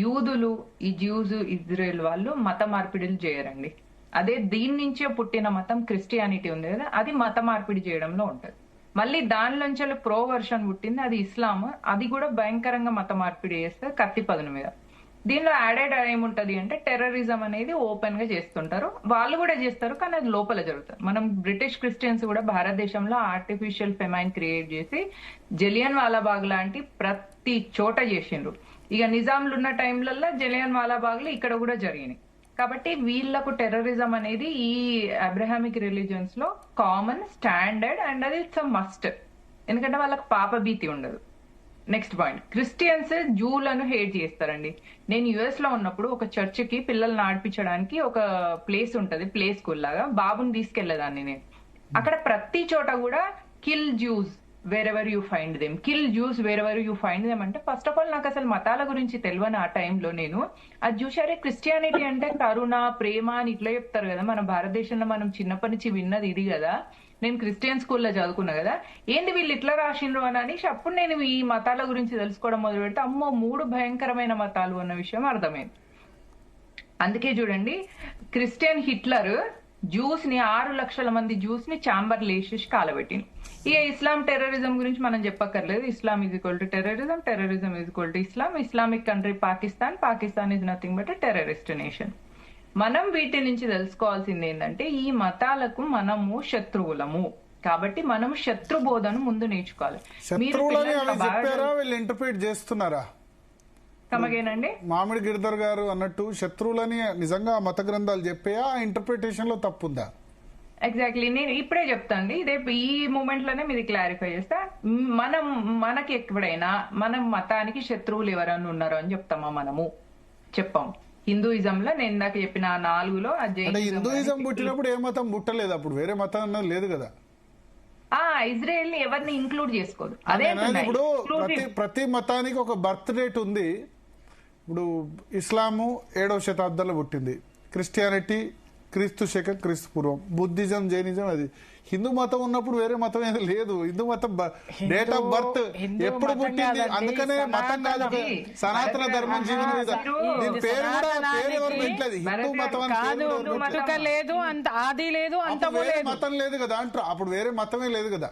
యూదులు, ఈ జ్యూస్, ఇజ్రాయెల్ వాళ్ళు మత మార్పిడిలు చేయరండి. అదే దీని నుంచే పుట్టిన మతం క్రిస్టియానిటీ ఉంది కదా, అది మత మార్పిడి చేయడంలో ఉంటది. మళ్ళీ దానిలోంచి ప్రో వర్షన్ పుట్టింది, అది ఇస్లాం. అది కూడా భయంకరంగా మత మార్పిడి చేస్తే కత్తి పదును మీద. దీనిలో యాడెడ్ ఏముంటది అంటే టెర్రరిజం అనేది ఓపెన్ గా చేస్తుంటారు, వాళ్ళు కూడా చేస్తారు, కానీ అది లోపల జరుగుతుంది. మనం బ్రిటిష్ క్రిస్టియన్స్ కూడా భారతదేశంలో ఆర్టిఫిషియల్ ఫెమైన్ క్రియేట్ చేసి జలియన్ వాలాబాగ్ లాంటి ప్రతి చోట చేసిండ్రు. ఇక నిజాంలు ఉన్న టైంలలో జలియన్ వాలాబాగ్లు ఇక్కడ కూడా జరిగినాయి. కాబట్టి వీళ్లకు టెర్రరిజం అనేది ఈ అబ్రహామిక్ రిలీజియన్స్ లో కామన్, స్టాండర్డ్, అండ్ అది ఇట్స్ అ మస్ట్. ఎందుకంటే వాళ్ళకి పాపభీతి ఉండదు. నెక్స్ట్ పాయింట్, క్రిస్టియన్స్ జూలను హేట్ చేస్తారండి. నేను యుఎస్ లో ఉన్నప్పుడు ఒక చర్చ్ కి పిల్లల్ని ఆడిపించడానికి ఒక ప్లేస్ ఉంటది, ప్లే స్కూల్ లాగా, బాబుని తీసుకెళ్లేదాన్ని నేను. అక్కడ ప్రతి చోట కూడా kill juice wherever you find them, kill juice wherever you find them అంటే, ఫస్ట్ ఆఫ్ ఆల్ నాకు అసలు మతాల గురించి తెలియని ఆ టైంలో నేను అది చూసారే, క్రిస్టియానిటీ అంటే కరుణ, ప్రేమ అని ఇట్లా చెప్తారు కదా, మన భారతదేశంలో మనం చిన్నప్పటి నుంచి విన్నది ఇది కదా, నేను క్రిస్టియన్ స్కూల్లో చదువుకున్నా కదా, ఏంది వీళ్ళు ఇట్లా రాసిండ్రు అని అనేసి అప్పుడు నేను ఈ మతాల గురించి తెలుసుకోవడం మొదలు పెడితే, అమ్మో 3 భయంకరమైన మతాలు అన్న విషయం అర్థమైంది. అందుకే చూడండి, క్రిస్టియన్ హిట్లర్ జ్యూస్ ని 6 లక్షల మంది జ్యూస్ ని చాంబర్లు వేసేసి కాలబెట్టింది. ఇక ఇస్లాం టెర్రరిజం గురించి మనం చెప్పక్కర్లేదు. Islam is equal to terrorism, terrorism is equal to Islam. Islamic country Pakistan, Pakistan is nothing but terrorist nation. మనం వీటి నుంచి తెలుసుకోవాల్సింది ఏంటంటే, ఈ మతాలకు మనము శత్రువులము, కాబట్టి మనం శత్రు బోధను ముందు నేర్చుకోవాలి. శత్రువులని అవి చెప్పారా, వీళ్ళు ఇంటర్ప్రిట్ చేస్తున్నారా? కమగేనండి, మామిడి గిరిధర్ గారు అన్నట్టు శత్రువులని నిజంగా మత గ్రంథాలు చెప్పాయా, ఇంటర్ప్రిటేషన్ లో తప్పుందా? ఎగ్జాక్ట్లీ, నేను ఇప్పుడే చెప్తాండి. ఇదే ఈ మూమెంట్ లోనే మీరు క్లారిఫై చేస్తా. మనకి ఎప్పుడైనా మనం మతానికి శత్రువులు ఎవరైనా ఉన్నారో అని చెప్తామా? మనము చెప్పాం. హిందూయిజంలో నేను ఇందాక చెప్పిన 4లో హిందూయిజం పుట్టినప్పుడు ఏ మతం పుట్టలేదు, అప్పుడు వేరే మతం అన్నది లేదు కదా. ఇజ్రాయెల్ ని ఎవరిని ఇంక్లూడ్ చేసుకోదు. అదే ఇప్పుడు ప్రతి మతానికి ఒక బర్త్ డేట్ ఉంది. ఇప్పుడు ఇస్లాము 7వ శతాబ్దంలో పుట్టింది, క్రిస్టియానిటీ క్రీస్తు శకం, క్రీస్తు పూర్వం, బుద్ధిజం, జైనిజం, అది హిందూ మతం ఉన్నప్పుడు వేరే మతం ఏది లేదు. హిందూ మతం డేట్ ఆఫ్ బర్త్ ఎప్పుడు పుట్టింది, అందుకనే మతం కాదు సనాతన ధర్మం, జీవన దీని పేరు కూడా పేరు ఎవరు పెట్టలేదు, హిందూ మతం అని లేదు, అంత ఆది లేదు, అంత మతం లేదు కదా అంటారు, అప్పుడు వేరే మతమే లేదు కదా.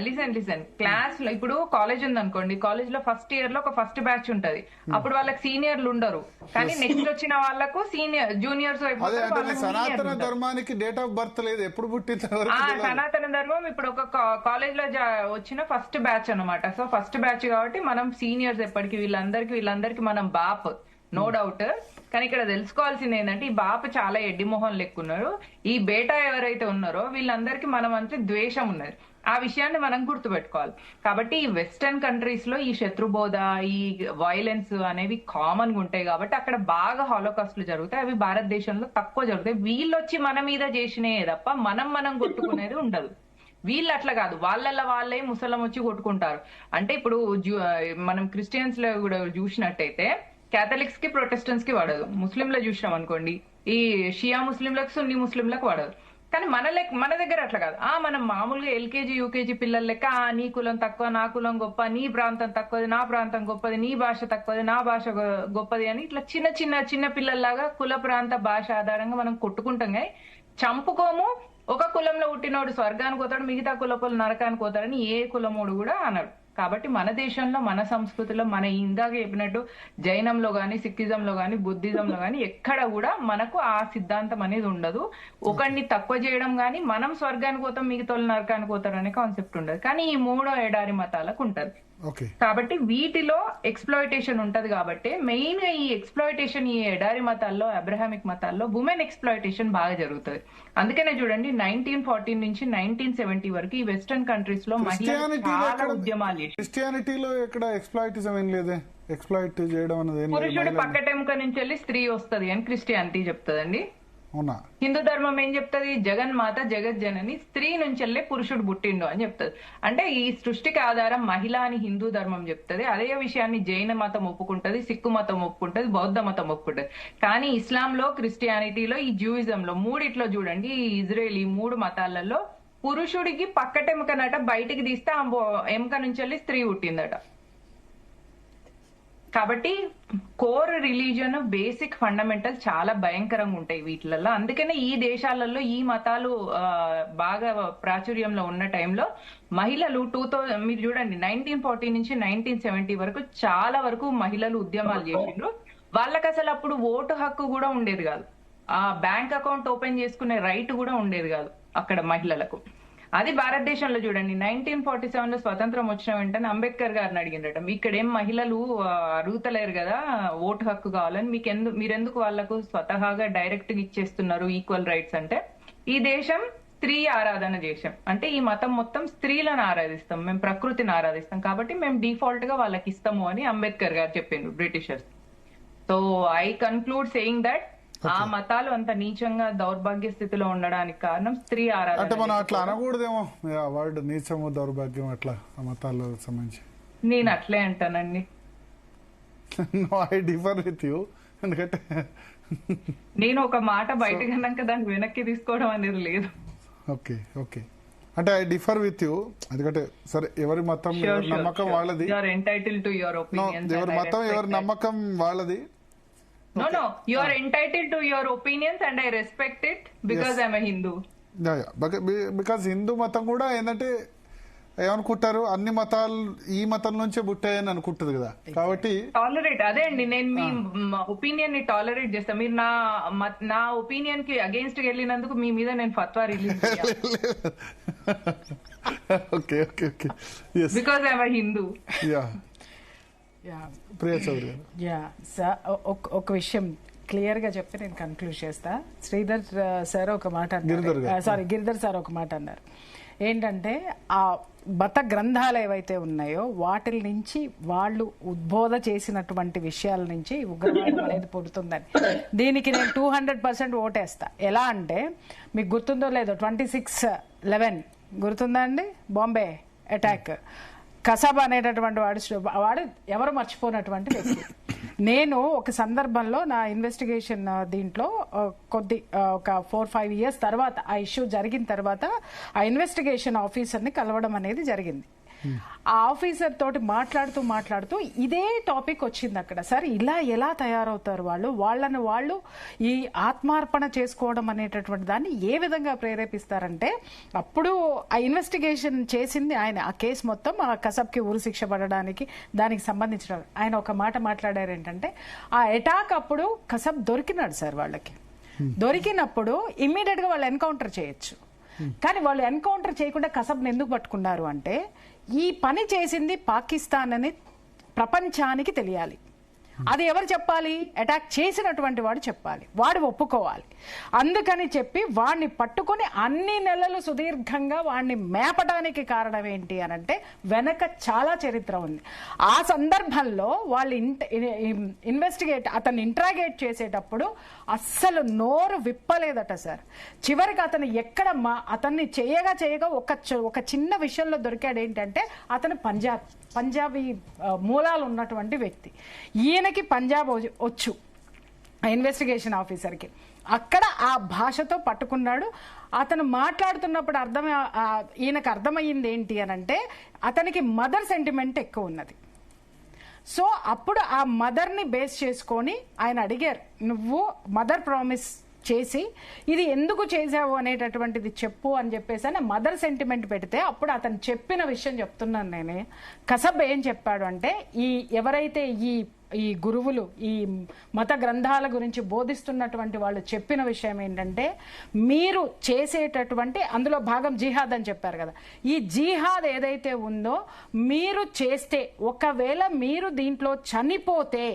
లిసన్, క్లాస్ లో ఇప్పుడు కాలేజ్ ఉంది అనుకోండి, కాలేజ్ లో ఫస్ట్ ఇయర్ లో ఒక ఫస్ట్ బ్యాచ్ ఉంటది, అప్పుడు వాళ్ళకి సీనియర్లు ఉండరు, కానీ నెక్స్ట్ వచ్చిన వాళ్ళకు సీనియర్ జూనియర్స్ సనాతన ధర్మానికి డేట్ ఆఫ్ బర్త్ లేదు, ఎప్పుడు పుట్టింది సనాతన ధర్మం ఇప్పుడు ఒక కాలేజ్ లో వచ్చిన ఫస్ట్ బ్యాచ్ అన్నమాట. సో ఫస్ట్ బ్యాచ్ కాబట్టి మనం సీనియర్స్ ఎప్పటికి, వీళ్ళందరికి మనం బాప్, నో డౌట్. కానీ ఇక్కడ తెలుసుకోవాల్సింది ఏంటంటే, ఈ బాపు చాలా ఎడ్డిమోహం లెక్కున్నారు, ఈ బేటా ఎవరైతే ఉన్నారో వీళ్ళందరికీ మనం అంటే ద్వేషం ఉన్నది. ఆ విషయాన్ని మనం గుర్తుపెట్టుకోవాలి. కాబట్టి ఈ వెస్టర్న్ కంట్రీస్ లో ఈ శత్రుబోధ, ఈ వైలెన్స్ అనేవి కామన్ గా ఉంటాయి కాబట్టి అక్కడ బాగా హాలోకాస్ట్లు జరుగుతాయి. అవి భారతదేశంలో తక్కువ జరుగుతాయి. వీళ్ళు వచ్చి మన మీద చేసినే తప్ప మనం కొట్టుకునేది ఉండదు. వీళ్ళు అట్లా కాదు, వాళ్ళే ముసలం వచ్చి కొట్టుకుంటారు. అంటే ఇప్పుడు మనం క్రిస్టియన్స్ లో కూడా చూసినట్టయితే క్యాథలిక్స్ కి, ప్రొటెస్టెంట్స్ కి పడదు. ముస్లింలో చూసినాం అనుకోండి, ఈ షియా ముస్లింలకు, సున్నీ ముస్లింలకు పడదు. కానీ మన దగ్గర అట్లా కాదు. మనం మామూలుగా ఎల్కేజీ యూకేజీ పిల్లల లెక్క నీ కులం తక్కువ, నా కులం గొప్ప, నీ ప్రాంతం తక్కువది, నా ప్రాంతం గొప్పది, నీ భాష తక్కువది, నా భాష గొప్పది అని ఇట్లా చిన్న పిల్లల్లాగా కుల ప్రాంత భాష ఆధారంగా మనం కొట్టుకుంటాం. కానీ చంపుకోము. ఒక కులంలో పుట్టినోడు స్వర్గానికి పోతాడు, మిగతా కులపోలు నరకానికి పోతాడని ఏ కులమోడు కూడా అన్నాడు. కాబట్టి మన దేశంలో, మన సంస్కృతిలో, మన ఇందాక చెప్పినట్టు జైనంలో గాని, సిక్కిజంలో గాని, బుద్ధిజంలో గాని ఎక్కడ కూడా మనకు ఆ సిద్ధాంతం అనేది ఉండదు. ఒకరిని తక్కువ చేయడం గాని, మనం స్వర్గానికి పోతాం, మిగతా నరకానికి పోతారు అనే కాన్సెప్ట్ ఉండదు. కానీ ఈ 3 ఎడారి మతాలకు ఉంటది. ఓకే. కాబట్టి వీటిలో ఎక్స్ప్లాయిటేషన్ ఉంటది కాబట్టి మెయిన్ గా ఈ ఎక్స్ప్లాయిటేషన్ ఈ ఎడారి మతాల్లో అబ్రహామిక్ మతాల్లో ఉమెన్ ఎక్స్ప్లాయిటేషన్ బాగా జరుగుతుంది. అందుకనే చూడండి 1914 నుంచి 1970 వరకు ఈ వెస్టర్న్ కంట్రీస్ లో మహిళలు చాలా ఉద్యమాలు చేశారు. క్రిస్టియానిటీలో ఎక్కడ ఎక్స్ప్లాయిటిజం ఏం లేదే, ఎక్స్ప్లాయిట్ చేయడం అనేది పురుషుడు పక్కటెముక నుంచి వెళ్ళి స్త్రీ వస్తది అని క్రిస్టియానిటీ చెప్తుందండి. అవునా? హిందూ ధర్మం ఏం చెప్తుంది? జగన్మాత జగజ్జనని స్త్రీ నుంచి వెళ్ళే పురుషుడు పుట్టిండు అని చెప్తుంది. అంటే ఈ సృష్టికి ఆధారం మహిళ అని హిందూ ధర్మం చెప్తుంది. అదే విషయాన్ని జైన మతం ఒప్పుకుంటది, సిక్కు మతం ఒప్పుకుంటది, బౌద్ధ మతం ఒప్పుకుంటది. కానీ ఇస్లాంలో, క్రిస్టియానిటీలో, ఈ జూయిజంలో మూడిట్లో చూడండి, ఈ ఇజ్రాయెల్ ఈ 3 మతాలలో పురుషుడికి పక్కటెముకనట బయటికి తీస్తే ఆ ఎముక నుంచి వెళ్ళి స్త్రీ పుట్టిందట. కాబట్టి కోర్ రిలీజియన్ బేసిక్ ఫండమెంటల్ చాలా భయంకరంగా ఉంటాయి వీటిలలో. అందుకనే ఈ దేశాలలో ఈ మతాలు బాగా ప్రాచుర్యంలో ఉన్న టైంలో మహిళలు మీరు చూడండి 1940 నుంచి 1970 వరకు చాలా వరకు మహిళలు ఉద్యమాలు చేసిండ్రు. వాళ్ళకి అసలు అప్పుడు ఓటు హక్కు కూడా ఉండేది కాదు, ఆ బ్యాంక్ అకౌంట్ ఓపెన్ చేసుకునే రైట్ కూడా ఉండేది కాదు అక్కడ మహిళలకు. అది భారతదేశంలో చూడండి 1947 లో స్వతంత్రం వచ్చిన వెంటనే అంబేద్కర్ గారిని అడిగిండట, ఇక్కడేం మహిళలు అడుగుతలేరు కదా ఓటు హక్కు కావాలని, మీరెందుకు వాళ్లకు స్వతహాగా డైరెక్ట్ గా ఇచ్చేస్తున్నారు ఈక్వల్ రైట్స్ అంటే, ఈ దేశం స్త్రీ ఆరాధన దేశం, అంటే ఈ మతం మొత్తం స్త్రీలను ఆరాధిస్తాం, మేము ప్రకృతిని ఆరాధిస్తాం, కాబట్టి మేము డిఫాల్ట్ గా వాళ్ళకి ఇస్తాము అని అంబేద్కర్ గారు చెప్పిండ్రు Britishers. So I conclude saying that ఆ మతాలు అంత నీచంగా దౌర్భాగ్య స్థితిలో ఉండడానికి కారణం స్త్రీ ఆరాధన. అంటే మనం అట్లా అనకూడదేమో వర్డ్ నీచము దౌర్భాగ్యం అట్లా ఆ మతాలకు సంబంధించి. నేను అట్లే అంటానండి. I differ with you. ఎందుకంటే నేను ఒక మాట బయటకు అన్నాక దాన్ని వెనక్కి తీసుకోవడం అనేది లేదు. ఓకే ఓకే, అంటే ఐ డిఫర్ విత్ యూ. ఎందుకంటే సరే ఎవరి మతం ఎవరి నమ్మకం వాళ్ళది, ఎవరి మతం ఎవరి నమ్మకం వాళ్ళది. No, you are entitled to your opinions and I respect it because I'm a Hindu. Because Hindu మతం కూడా ఏంటంటే ఏమనుకుంటారు, అన్ని మతాలు ఈ మతం నుంచే పుట్టాయని అనుకుంటుంది కదా, కాబట్టి టాలరేట్. అదే అండి, నేను మీ ఒపీనియన్ ని టాలరేట్ చేస్తాను. మీరు నా ఒపీనియన్ కి అగేన్స్ట్ వెళ్ళినందుకు మీ మీద నేను ఫత్వా release okay okay okay, because I'm a Hindu. Priya Chaudhary ఒక విషయం క్లియర్ గా చెప్పి నేను కన్క్లూడ్ చేస్తా. శ్రీధర్ సార్ ఒక మాట అన్నారు, గిరిధర్ సార్ ఒక మాట అన్నారు, ఏంటంటే ఆ మత గ్రంథాలు ఏవైతే ఉన్నాయో వాటి నుంచి వాళ్ళు ఉద్బోధ చేసినటువంటి విషయాల నుంచి ఉగ్రవాదం అనేది పుడుతుందని. దీనికి నేను 200% ఓటేస్తా. ఎలా అంటే మీకు గుర్తుందో లేదో 26/11 గుర్తుందా అండి, బాంబే అటాక్. కసాబ్ అనేటటువంటి వాడు ఎవరు మర్చిపోయినటువంటి వ్యక్తి. నేను ఒక సందర్భంలో నా ఇన్వెస్టిగేషన్ దీంట్లో ఒక 4-5 years తర్వాత ఆ ఇష్యూ జరిగిన తర్వాత ఆ ఇన్వెస్టిగేషన్ ఆఫీసర్ని కలవడం అనేది జరిగింది. ఆ ఆఫీసర్ తోటి మాట్లాడుతూ ఇదే టాపిక్ వచ్చింది అక్కడ. సార్ ఇలా ఎలా తయారవుతారు వాళ్ళని వాళ్ళు ఈ ఆత్మార్పణ చేసుకోవడం అనేటటువంటి దాన్ని ఏ విధంగా ప్రేరేపిస్తారంటే, అప్పుడు ఆ ఇన్వెస్టిగేషన్ చేసింది ఆయన, ఆ కేసు మొత్తం ఆ కసబ్కి ఉరి శిక్ష పడడానికి దానికి సంబంధించిన ఆయన ఒక మాట మాట్లాడారు ఏంటంటే, ఆ అటాక్ అప్పుడు కసబ్ దొరికినాడు సార్ వాళ్ళకి. దొరికినప్పుడు ఇమ్మీడియట్ గా వాళ్ళు ఎన్కౌంటర్ చేయొచ్చు, కానీ వాళ్ళు ఎన్కౌంటర్ చేయకుండా కసబ్ని ఎందుకు పట్టుకున్నారు అంటే, ఈ పని చేసింది పాకిస్తాన్ అని ప్రపంచానికి తెలియాలి. అది ఎవరు చెప్పాలి? అటాక్ చేసినటువంటి వాడు చెప్పాలి, వాడు ఒప్పుకోవాలి. అందుకని చెప్పి వాడిని పట్టుకొని అన్ని నెలలు సుదీర్ఘంగా వాడిని మేపడానికి కారణం ఏంటి అనంటే వెనక చాలా చరిత్ర ఉంది. ఆ సందర్భంలో వాళ్ళు అతన్ని ఇంట్రాగేట్ చేసేటప్పుడు అస్సలు నోరు విప్పలేదట సార్. చివరికి అతను అతన్ని చేయగా ఒక చిన్న విషయంలో దొరికాడు. ఏంటంటే అతను పంజాబీ మూలాలు ఉన్నటువంటి వ్యక్తి. ఈయనకి పంజాబ్ వచ్చు ఇన్వెస్టిగేషన్ ఆఫీసర్కి. అక్కడ ఆ భాషతో పట్టుకున్నాడు. అతను మాట్లాడుతున్నప్పుడు ఈయనకు అర్థమయ్యింది ఏంటి అనంటే, అతనికి మదర్ సెంటిమెంట్ ఎక్కువ ఉన్నది. సో అప్పుడు ఆ మదర్ని బేస్ చేసుకొని ఆయన అడిగారు, నువ్వు మదర్ ప్రామిస్ చేసి ఇది ఎందుకు చేసావు అనేటటువంటిది చెప్పు అని చెప్పేసి అని మదర్ సెంటిమెంట్ పెడితే అప్పుడు అతను చెప్పిన విషయం చెప్తున్నాను నేనే. కసబ్ ఏం చెప్పాడు అంటే ఎవరైతే ఈ గురువులు ఈ మత గ్రంథాల గురించి బోధిస్తున్నటువంటి వాళ్ళు చెప్పిన విషయం ఏంటంటే, మీరు చేసేటటువంటి అందులో భాగం జిహాద్ అని చెప్పారు కదా, ఈ జిహాద్ ఏదైతే ఉందో మీరు చేస్తే ఒకవేళ మీరు దీంట్లో చనిపోతే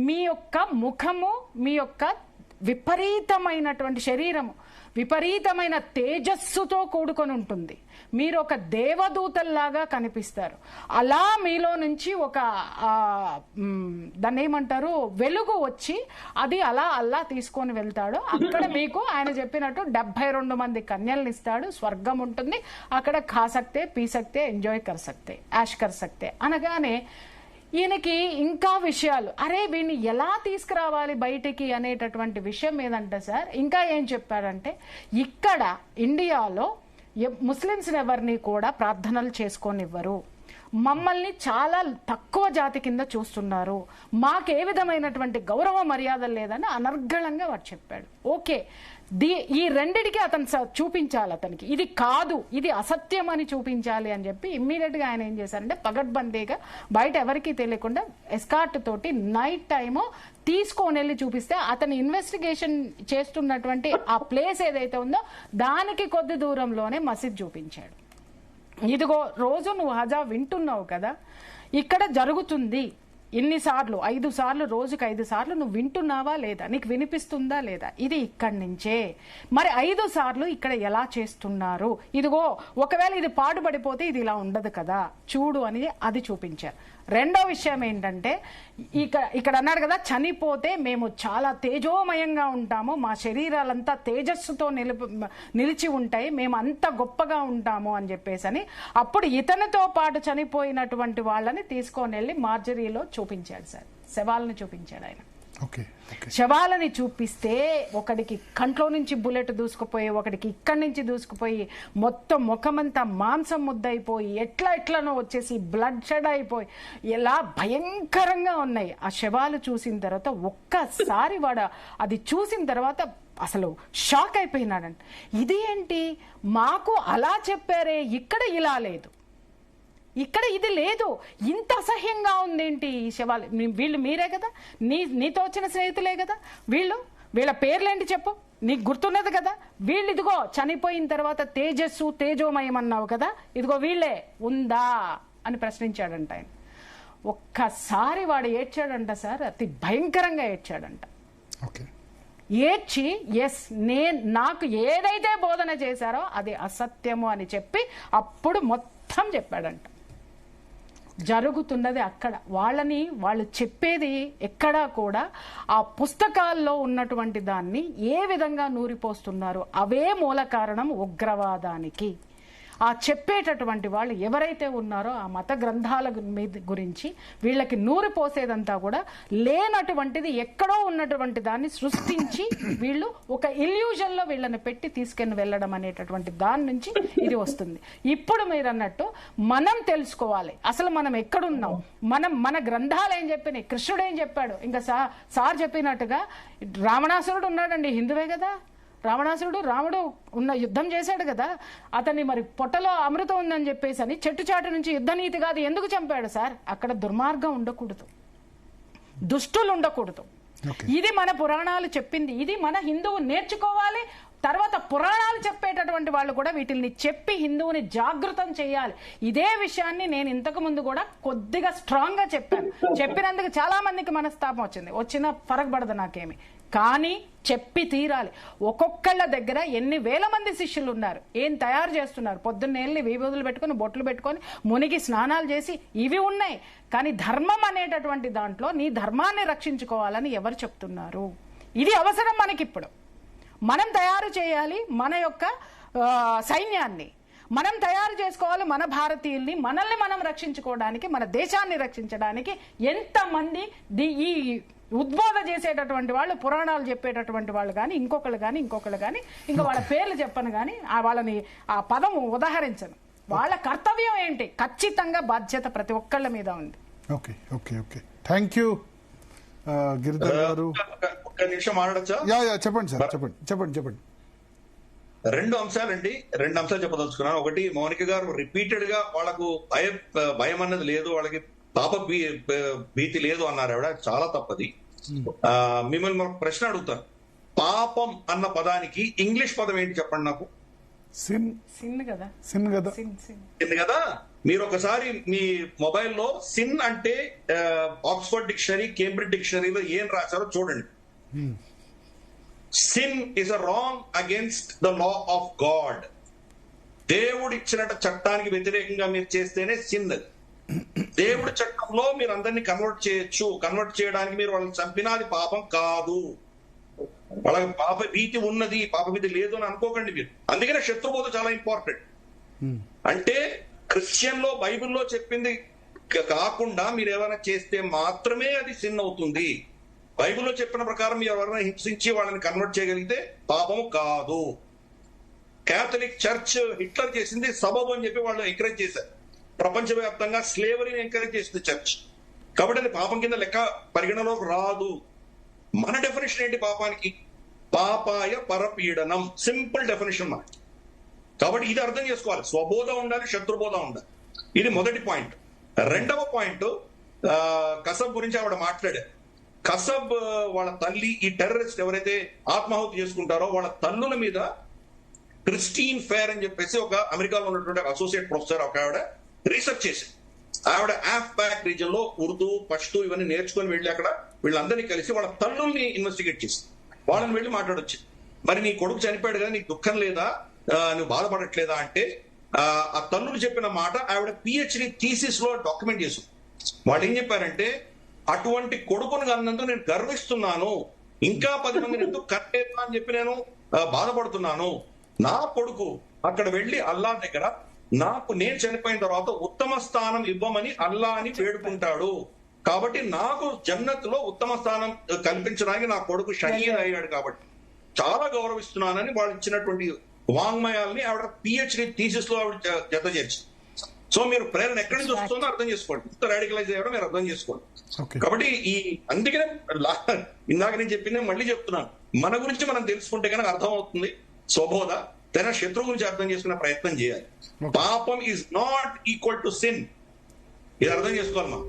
మీ యొక్క ముఖము మీ యొక్క విపరీతమైనటువంటి శరీరము విపరీతమైన తేజస్సుతో కూడుకొని ఉంటుంది, మీరు ఒక దేవదూతల్లాగా కనిపిస్తారు, అలా మీలో నుంచి ఒక దాన్ని ఏమంటారు వెలుగు వచ్చి అది అలా తీసుకొని వెళ్తాడు. అక్కడ మీకు ఆయన చెప్పినట్టు 72 మంది కన్యల్ని ఇస్తాడు, స్వర్గం ఉంటుంది, అక్కడ ఖా సక్తే పీ సక్తే ఎంజాయ్ కర్ సక్తే యాష్ కర్ సక్తే అనగానే ఈయనకి ఇంకా విషయాలు, అరే వీడిని ఎలా తీసుకురావాలి బయటికి అనేటటువంటి విషయం ఏదంటే సార్ ఇంకా ఏం చెప్పారంటే, ఇక్కడ ఇండియాలో ముస్లిమ్స్ని ఎవరిని కూడా ప్రార్థనలు చేసుకోనివ్వరు, మమ్మల్ని చాలా తక్కువ జాతి కింద చూస్తున్నారు, మాకే విధమైనటువంటి గౌరవ మర్యాదలు లేదని అనర్గళంగా వాడు చెప్పాడు. ఓకే, ఈ రెండిటికి అతను చూపించాలి, అతనికి ఇది కాదు ఇది అసత్యం అని చూపించాలి అని చెప్పి ఇమ్మీడియట్ గా ఆయన ఏం చేశారంటే పగడ్బందీగా బయట ఎవరికీ తెలియకుండా ఎస్కార్ట్ తోటి నైట్ టైము తీసుకొని వెళ్ళి చూపిస్తే అతను ఇన్వెస్టిగేషన్ చేస్తున్నటువంటి ఆ ప్లేస్ ఏదైతే ఉందో దానికి కొద్ది దూరంలోనే మసీద్ చూపించాడు. ఇదిగో రోజు నువ్వు హజా వింటున్నావు కదా, ఇక్కడ జరుగుతుంది ఇన్నిసార్లు 5 సార్లు రోజుకి 5 సార్లు నువ్వు వింటున్నావా లేదా, నీకు వినిపిస్తుందా లేదా, ఇది ఇక్కడి నుంచే, మరి 5 సార్లు ఇక్కడ ఎలా చేస్తున్నారు, ఇదిగో ఒకవేళ ఇది పాడుపడిపోతే ఇది ఇలా ఉండదు కదా చూడు అని అది చూపించారు. రెండో విషయం ఏంటంటే ఇక్కడ అన్నాడు కదా, చనిపోతే మేము చాలా తేజోమయంగా ఉంటాము, మా శరీరాలంతా తేజస్సుతో నిలిచి ఉంటాయి, మేము అంత గొప్పగా ఉంటాము అని చెప్పేసి అని అప్పుడు ఇతనితో పాటు చనిపోయినటువంటి వాళ్ళని తీసుకొని వెళ్ళి మార్జరీలో చూపించాడు సార్, శవాలను చూపించాడు ఆయన. శవాలని చూపిస్తే ఒకడికి కంట్లో నుంచి బుల్లెట్ దూసుకుపోయి ఒకడికి ఇక్కడి నుంచి దూసుకుపోయి మొత్తం ముఖమంతా మాంసం ముద్దయిపోయి ఎట్లనో వచ్చేసి బ్లడ్ షెడ్ అయిపోయి ఎలా భయంకరంగా ఉన్నాయి ఆ శవాలు. చూసిన తర్వాత ఒక్కసారి వాడు అది చూసిన తర్వాత అసలు షాక్ అయిపోయినాడంట, ఇది ఏంటి మాకు అలా చెప్పారే ఇక్కడ ఇలా లేదు, ఇక్కడ ఇది లేదు, ఇంత అసహ్యంగా ఉందేంటి ఈ శవాలు, వీళ్ళు మీరే కదా, నీతో వచ్చిన స్నేహితులే కదా వీళ్ళ పేర్లేంటి చెప్పు, నీకు గుర్తున్నది కదా, వీళ్ళు ఇదిగో చనిపోయిన తర్వాత తేజోమయం అన్నావు కదా, ఇదిగో వీళ్ళే ఉందా అని ప్రశ్నించాడంట ఆయన. ఒక్కసారి వాడు ఏడ్చాడంట సార్, అతి భయంకరంగా ఏడ్చాడంట. ఏడ్చి నాకు ఏదైతే బోధన చేశారో అది అసత్యము అని చెప్పి అప్పుడు మొత్తం చెప్పాడంట. జరుగుతున్నది అక్కడ, వాళ్ళు చెప్పేది ఎక్కడా కూడా ఆ పుస్తకాల్లో ఉన్నటువంటి దాన్ని ఏ విధంగా నూరిపోస్తున్నారు, అవే మూల కారణం ఉగ్రవాదానికి. ఆ చెప్పేటటువంటి వాళ్ళు ఎవరైతే ఉన్నారో ఆ మత గ్రంథాల గురించి వీళ్ళకి నూరిపోసేదంతా కూడా లేనటువంటిది ఎక్కడో ఉన్నటువంటి దాన్ని సృష్టించి వీళ్ళు ఒక ఇల్యూజన్ లో వీళ్ళని పెట్టి తీసుకెళ్ళి వెళ్ళడం అనేటటువంటి దాని నుంచి ఇది వస్తుంది. ఇప్పుడు మీరు అన్నట్టు మనం తెలుసుకోవాలి అసలు మనం ఎక్కడున్నాం, మన గ్రంథాలు ఏం చెప్పినాయి, కృష్ణుడు ఏం చెప్పాడు, ఇంకా సార్ చెప్పినట్టుగా రావణాసురుడు ఉన్నాడండి, హిందువే కదా, రాముడు ఉన్న యుద్ధం చేశాడు కదా, అతన్ని మరి పొట్టలో అమృతం ఉందని చెప్పేసి అని చెట్టు చాటు నుంచి యుద్ధనీతి కాదు ఎందుకు చంపాడు సార్, అక్కడ దుర్మార్గం ఉండకూడదు, దుష్టులు ఉండకూడదు. ఇది మన పురాణాలు చెప్పింది, ఇది మన హిందువు నేర్చుకోవాలి. తర్వాత పురాణాలు చెప్పేటటువంటి వాళ్ళు కూడా వీటిని చెప్పి హిందువుని జాగృతం చేయాలి. ఇదే విషయాన్ని నేను ఇంతకు ముందు కూడా కొద్దిగా స్ట్రాంగ్ గా చెప్పినందుకు చాలా మందికి మనస్తాపం వచ్చిన ఫరక్ పడదు నాకేమి, కానీ చెప్పి తీరాలి. ఒక్కొక్కళ్ళ దగ్గర ఎన్ని వేల మంది శిష్యులు ఉన్నారు, ఏం తయారు చేస్తున్నారు, పొద్దున్న వెళ్ళి విభూతులు పెట్టుకొని బొట్లు పెట్టుకొని మునిగి స్నానాలు చేసి ఇవి ఉన్నాయి, కానీ ధర్మం అనేటటువంటి దాంట్లో నీ ధర్మాన్ని రక్షించుకోవాలని ఎవరు చెప్తున్నారు? ఇది అవసరం మనకిప్పుడు. మనం తయారు చేయాలి మన యొక్క సైన్యాన్ని, మనం తయారు చేసుకోవాలి మన భారతీయుల్ని, మనల్ని మనం రక్షించుకోవడానికి, మన దేశాన్ని రక్షించడానికి. ఎంతమంది ఈ ఉద్బోధ చేసేటటువంటి వాళ్ళు, పురాణాలు చెప్పేటటువంటి వాళ్ళు కానీ ఇంకొకళ్ళు కానీ ఇంకా వాళ్ళ పేర్లు చెప్పను కానీ వాళ్ళని ఆ పదం ఉదాహరించను. వాళ్ళ కర్తవ్యం ఏంటి, ఖచ్చితంగా బాధ్యత ప్రతి ఒక్కళ్ళ మీద ఉంది. ఓకే థ్యాంక్ యూ గిరిధర్ గారు. ఒక్క నిమిషం మాట్లాడచ్చా? యా చెప్పండి సార్, చెప్పండి. రెండు అంశాలు చెప్పదలుచుకున్నాను. ఒకటి, మౌనిక గారు రిపీటెడ్ గా వాళ్ళకు భయం అన్నది లేదు, వాళ్ళకి పాప భీతి లేదు అన్నారు. ఆవిడ చాలా తప్పది. మిమ్మల్ని మనం ప్రశ్న అడుగుతాను. పాపం అన్న పదానికి ఇంగ్లీష్ పదం ఏంటి చెప్పండి నాకు. సిన్ కదా. మీరు ఒకసారి మీ మొబైల్లో సిన్ అంటే ఆక్స్ఫర్డ్ డిక్షనరీ, కేంబ్రిడ్జ్ డిక్షనరీలో ఏం రాశారో చూడండి. Sin is a wrong against the law of God. దేవుడు ఇచ్చిన చట్టానికి వ్యతిరేకంగా మీరు చేస్తేనే సిన్. దేవుడి చట్టంలో మీరు అందరినీ కన్వర్ట్ చేయొచ్చు. కన్వర్ట్ చేయడానికి మీరు వాళ్ళని చంపినది పాపం కాదు. వాళ్ళకి పాప భీతి ఉన్నది, పాప భీతి లేదు అని అనుకోకండి మీరు. అందుకనే శత్రుబోధ చాలా ఇంపార్టెంట్. అంటే క్రిస్టియన్ లో, బైబిల్లో చెప్పింది కాకుండా మీరు ఏమైనా చేస్తే మాత్రమే అది సిన్ అవుతుంది. బైబిల్లో చెప్పిన ప్రకారం మీరు ఎవరైనా హింసించి వాళ్ళని కన్వర్ట్ చేయగలిగితే పాపము కాదు. క్యాథలిక్ చర్చ్ హిట్లర్ చేసింది సబబు అని చెప్పి వాళ్ళు ఎంకరేజ్ చేశారు. ప్రపంచవ్యాప్తంగా స్లేవరీని ఎంకరేజ్ చేసింది చర్చ్. కాబట్టి అది పాపం కింద లెక్క పరిగణలోకి రాదు. మన డెఫినేషన్ ఏంటి పాపానికి? పాపాయ పరపీడనం, సింపుల్ డెఫినేషన్ మనకి. కాబట్టి ఇది అర్థం చేసుకోవాలి. స్వబోధ ఉండాలి, శత్రుబోధ ఉండాలి. ఇది మొదటి పాయింట్. రెండవ పాయింట్, కసబ్ గురించి ఆవిడ మాట్లాడారు. కసబ్ వాళ్ళ తల్లి, ఈ టెర్రరిస్ట్ ఎవరైతే ఆత్మాహుతి చేసుకుంటారో వాళ్ళ తల్లుల మీద క్రిస్టీన్ ఫేర్ అని చెప్పేసి ఒక అమెరికాలో ఉన్నటువంటి అసోసియేట్ ప్రొఫెసర్ ఒక ఆవిడ రీసెర్చ్ చేసింది. ఆవిడ ఆఫ్బాక్ రీజన్ లో ఉర్దూ, పష్తూ ఇవన్నీ నేర్చుకుని వెళ్ళి అక్కడ వీళ్ళందరినీ కలిసి వాళ్ళ తల్లుల్ని ఇన్వెస్టిగేట్ చేసింది. వాళ్ళని వెళ్ళి మాట్లాడొచ్చు. మరి నీ కొడుకు చనిపోయాడు కదా, నీకు దుఃఖం లేదా, నువ్వు బాధపడట్లేదా అంటే ఆ తల్లులు చెప్పిన మాట ఆవిడ పిహెచ్డి థీసిస్ లో డాక్యుమెంట్ చేసింది. వాళ్ళు ఏం చెప్పారంటే, అటువంటి కొడుకును కన్నందుకు నేను గర్విస్తున్నాను, ఇంకా 10 మందిని ఎందుకు కట్టేదా అని చెప్పి నేను బాధపడుతున్నాను. నా కొడుకు అక్కడ వెళ్ళి అల్లా దగ్గర నేను చనిపోయిన తర్వాత ఉత్తమ స్థానం ఇవ్వమని అల్లా అని వేడుకుంటాడు. కాబట్టి నాకు జన్నత్ లో ఉత్తమ స్థానం కల్పించడానికి నా కొడుకు షహీద్ అయ్యాడు కాబట్టి చాలా గౌరవిస్తున్నానని వాళ్ళు ఇచ్చినటువంటి వాంగ్మయాల్ని ఆవిడ పిహెచ్డి థీసిస్ లో ఆవిడ జత చేర్చింది. సో మీరు ప్రేరణ ఎక్కడి నుంచి వస్తుందో అర్థం చేసుకోండి, ఇంత రాడికలైజ్ అయ్యడం మీరు అర్థం చేసుకోండి. కాబట్టి అందుకనే ఇందాక నేను చెప్పింది మళ్ళీ చెప్తున్నాను, మన గురించి మనం తెలుసుకుంటే కనుక అర్థం అవుతుంది స్వబోధ. తన శత్రువు గురించి అర్థం చేసుకునే ప్రయత్నం చేయాలి. పాపం is not equal to sin, ఇది అర్థం చేసుకోవాలి మనం.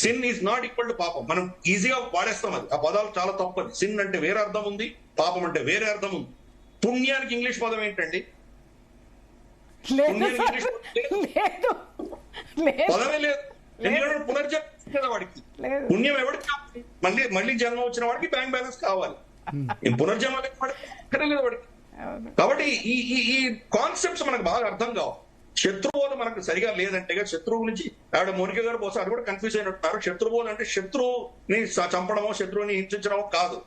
Sin is not equal to పాపం. మనం ఈజీగా వాడేస్తాం అది, ఆ పదాలు చాలా తప్పది. సిన్ అంటే వేరే అర్థం ఉంది, పాపం అంటే వేరే అర్థం ఉంది. పుణ్యానికి ఇంగ్లీష్ పదం ఏంటండి? పదమే లేదు. ఎందుకంటే పునర్జన్మ కదా వాడికి. పుణ్యం ఎవరికి కావాలి? మళ్ళీ జన్మ వచ్చిన వాడికి బ్యాంక్ బ్యాలెన్స్ కావాలి. పునర్జన్మ లేదు వాడికి. కాబట్టి ఈ కాన్సెప్ట్స్ మనకు బాగా అర్థం కావు. శత్రుబోధ మనకు సరిగా లేదంటే, శత్రువు నుంచి ఆవిడ మౌనిక గారు బహుశా అది కూడా కన్ఫ్యూజ్ అయినట్టున్నారు. శత్రుబోధ అంటే శత్రువుని చంపడమో శత్రువుని హింసించడమో కాదు,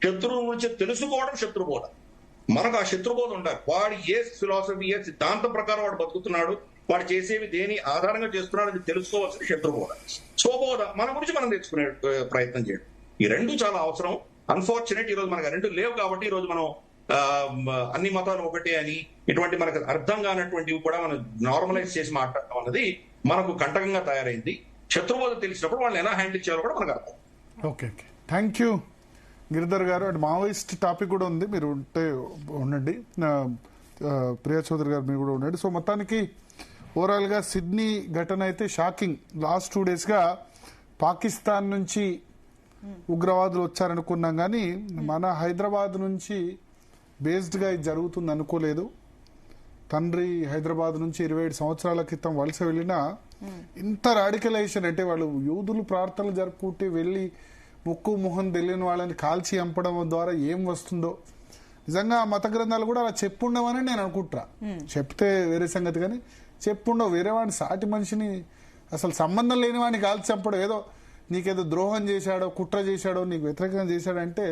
శత్రువు గురించి తెలుసుకోవడం శత్రుబోధ. మనకు ఆ శత్రుబోధ ఉండాలి. వాడు ఏ ఫిలాసఫీ, ఏ సిద్ధాంతం ప్రకారం వాడు బతుకుతున్నాడు, వాడు చేసేవి దేని ఆధారంగా చేస్తున్నాడు అని తెలుసుకోవాల్సిన శత్రుబోధ. స్వబోధ మన గురించి మనం తెలుసుకునే ప్రయత్నం చేయడం, ఈ రెండు చాలా అవసరం. అన్ఫార్చునేట్ ఈ రోజు మనకు రెండు లేవు కాబట్టి ఈ రోజు మనం అన్ని మతాలు ఒకటే అని ఇటువంటి మనకు అర్థం కానటువంటివి కూడా మనం నార్మలైజ్ చేసి మాట్లాడటం అన్నది మనకు కంటకంగా తయారైంది. శత్రుబోధ తెలిసినప్పుడు వాళ్ళని ఎలా హ్యాండిల్ చేయాలో కూడా మనకు అర్థం. ఓకే, థ్యాంక్ యూ గిరిధర్ గారు. అండ్ మావోయిస్ట్ టాపిక్ కూడా ఉంది, మీరు ఉండండి. ప్రియా చౌదరి గారు మీరు కూడా ఉండండి. సో మొత్తానికి ఓవరాల్ గా సిడ్నీ ఘటన అయితే షాకింగ్. లాస్ట్ 2 days గా పాకిస్తాన్ నుంచి ఉగ్రవాదులు వచ్చారనుకున్నాం, కానీ మన హైదరాబాద్ నుంచి బేస్డ్ గా ఇది జరుగుతుంది అనుకోలేదు. తండ్రి హైదరాబాద్ నుంచి 27 సంవత్సరాల క్రితం వలస వెళ్ళినా ఇంత రాడికలైజేషన్ అంటే వాళ్ళు యూదులు ప్రార్థనలు జరుపుకుంటే వెళ్ళి ముక్కు మొహం తెలియని వాళ్ళని కాల్చి చంపడం ద్వారా ఏం వస్తుందో. నిజంగా మత గ్రంథాలు కూడా అలా చెప్పుండవని నేను అనుకుంటా. చెప్తే వేరే సంగతి, కానీ చెప్పుండవు. వేరే వాడిని, సాటి మనిషిని, అసలు సంబంధం లేని వాడిని కాల్చి చంపడం, ఏదో నీకేదో ద్రోహం చేశాడో కుట్ర చేశాడో నీకు వ్యతిరేకంగా చేశాడంటే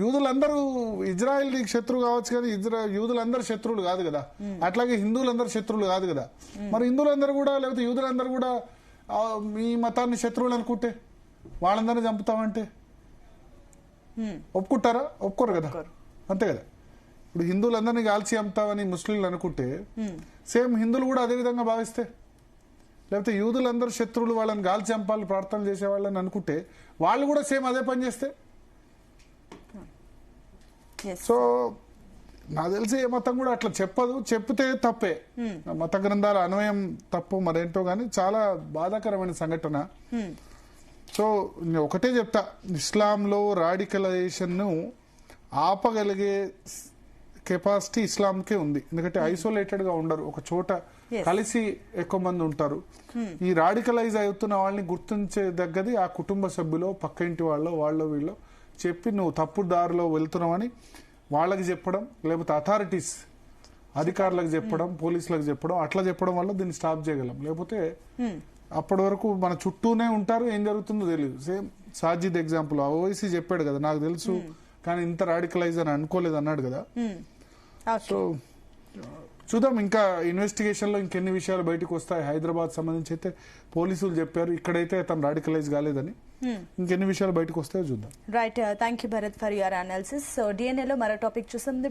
యూదులందరూ ఇజ్రాయెల్ నీకు శత్రువు కావచ్చు, కానీ యూదులందరూ శత్రువులు కాదు కదా. అట్లాగే హిందువులందరూ శత్రువులు కాదు కదా. మరి హిందువులందరూ కూడా లేకపోతే యూదులందరూ కూడా మీ మతాన్ని శత్రువులు అనుకుంటే వాళ్ళందరినీ చంపుతామంటే ఒప్పుకుంటారా? ఒప్పుకోరు కదా, అంతే కదా. ఇప్పుడు హిందువులందరినీ కాల్చి చంపుతామని ముస్లింలు అనుకుంటే సేమ్ హిందువులు కూడా అదే విధంగా భావిస్తే లేకపోతే యూదులందరూ శత్రువులు, వాళ్ళని గాలి చంపాలి, ప్రార్థన చేసేవాళ్ళని అనుకుంటే వాళ్ళు కూడా సేమ్ అదే పని చేస్తే. సో నాకు తెలిసి ఏ మతం కూడా అట్లా చెప్పదు, చెప్తే తప్పే. మత గ్రంథాల అన్వయం తప్పు మరేంటో కానీ చాలా బాధాకరమైన సంఘటన. సో ఒకటే చెప్తా, ఇస్లాంలో రాడికలైజేషన్ ను ఆపగలిగే కెపాసిటీ ఇస్లాంకే ఉంది. ఎందుకంటే ఐసోలేటెడ్ గా ఉండరు, ఒక చోట కలిసి ఎక్కువ మంది ఉంటారు. ఈ రాడికలైజ్ అవుతున్న వాళ్ళని గుర్తించేదగ్గది ఆ కుటుంబ సభ్యులో, పక్క ఇంటి వాళ్ళు వీళ్ళు చెప్పి నువ్వు తప్పుడు దారిలో వెళ్తున్నావని వాళ్ళకి చెప్పడం, లేకపోతే అథారిటీస్ అధికారులకు చెప్పడం, పోలీసులకు చెప్పడం, అట్లా చెప్పడం వల్ల దీన్ని స్టాప్ చేయగలం. లేకపోతే అప్పటి వరకు మన చుట్టూనే ఉంటారు, ఏం జరుగుతుందో తెలియదు. సేమ్ సాజిద్ ఎగ్జాంపుల్, ఓవైసీ చెప్పాడు కదా, నాకు తెలుసు కానీ ఇంత రాడికలైజ్ అని అనుకోలేదు అన్నాడు కదా. సో చూద్దాం, ఇంకా ఇన్వెస్టిగేషన్ లో ఇంకెన్ని విషయాలు బయటకు వస్తాయి. హైదరాబాద్ సంబంధించి అయితే పోలీసులు చెప్పారు, ఇక్కడైతే తను రాడికలైజ్ కాలేదని. ఇంకెన్ని విషయాలు బయటకు వస్తాయో చూద్దాం. Right, thank you Bharat for your analysis. So DNA లో మరో టాపిక్ చూసాం.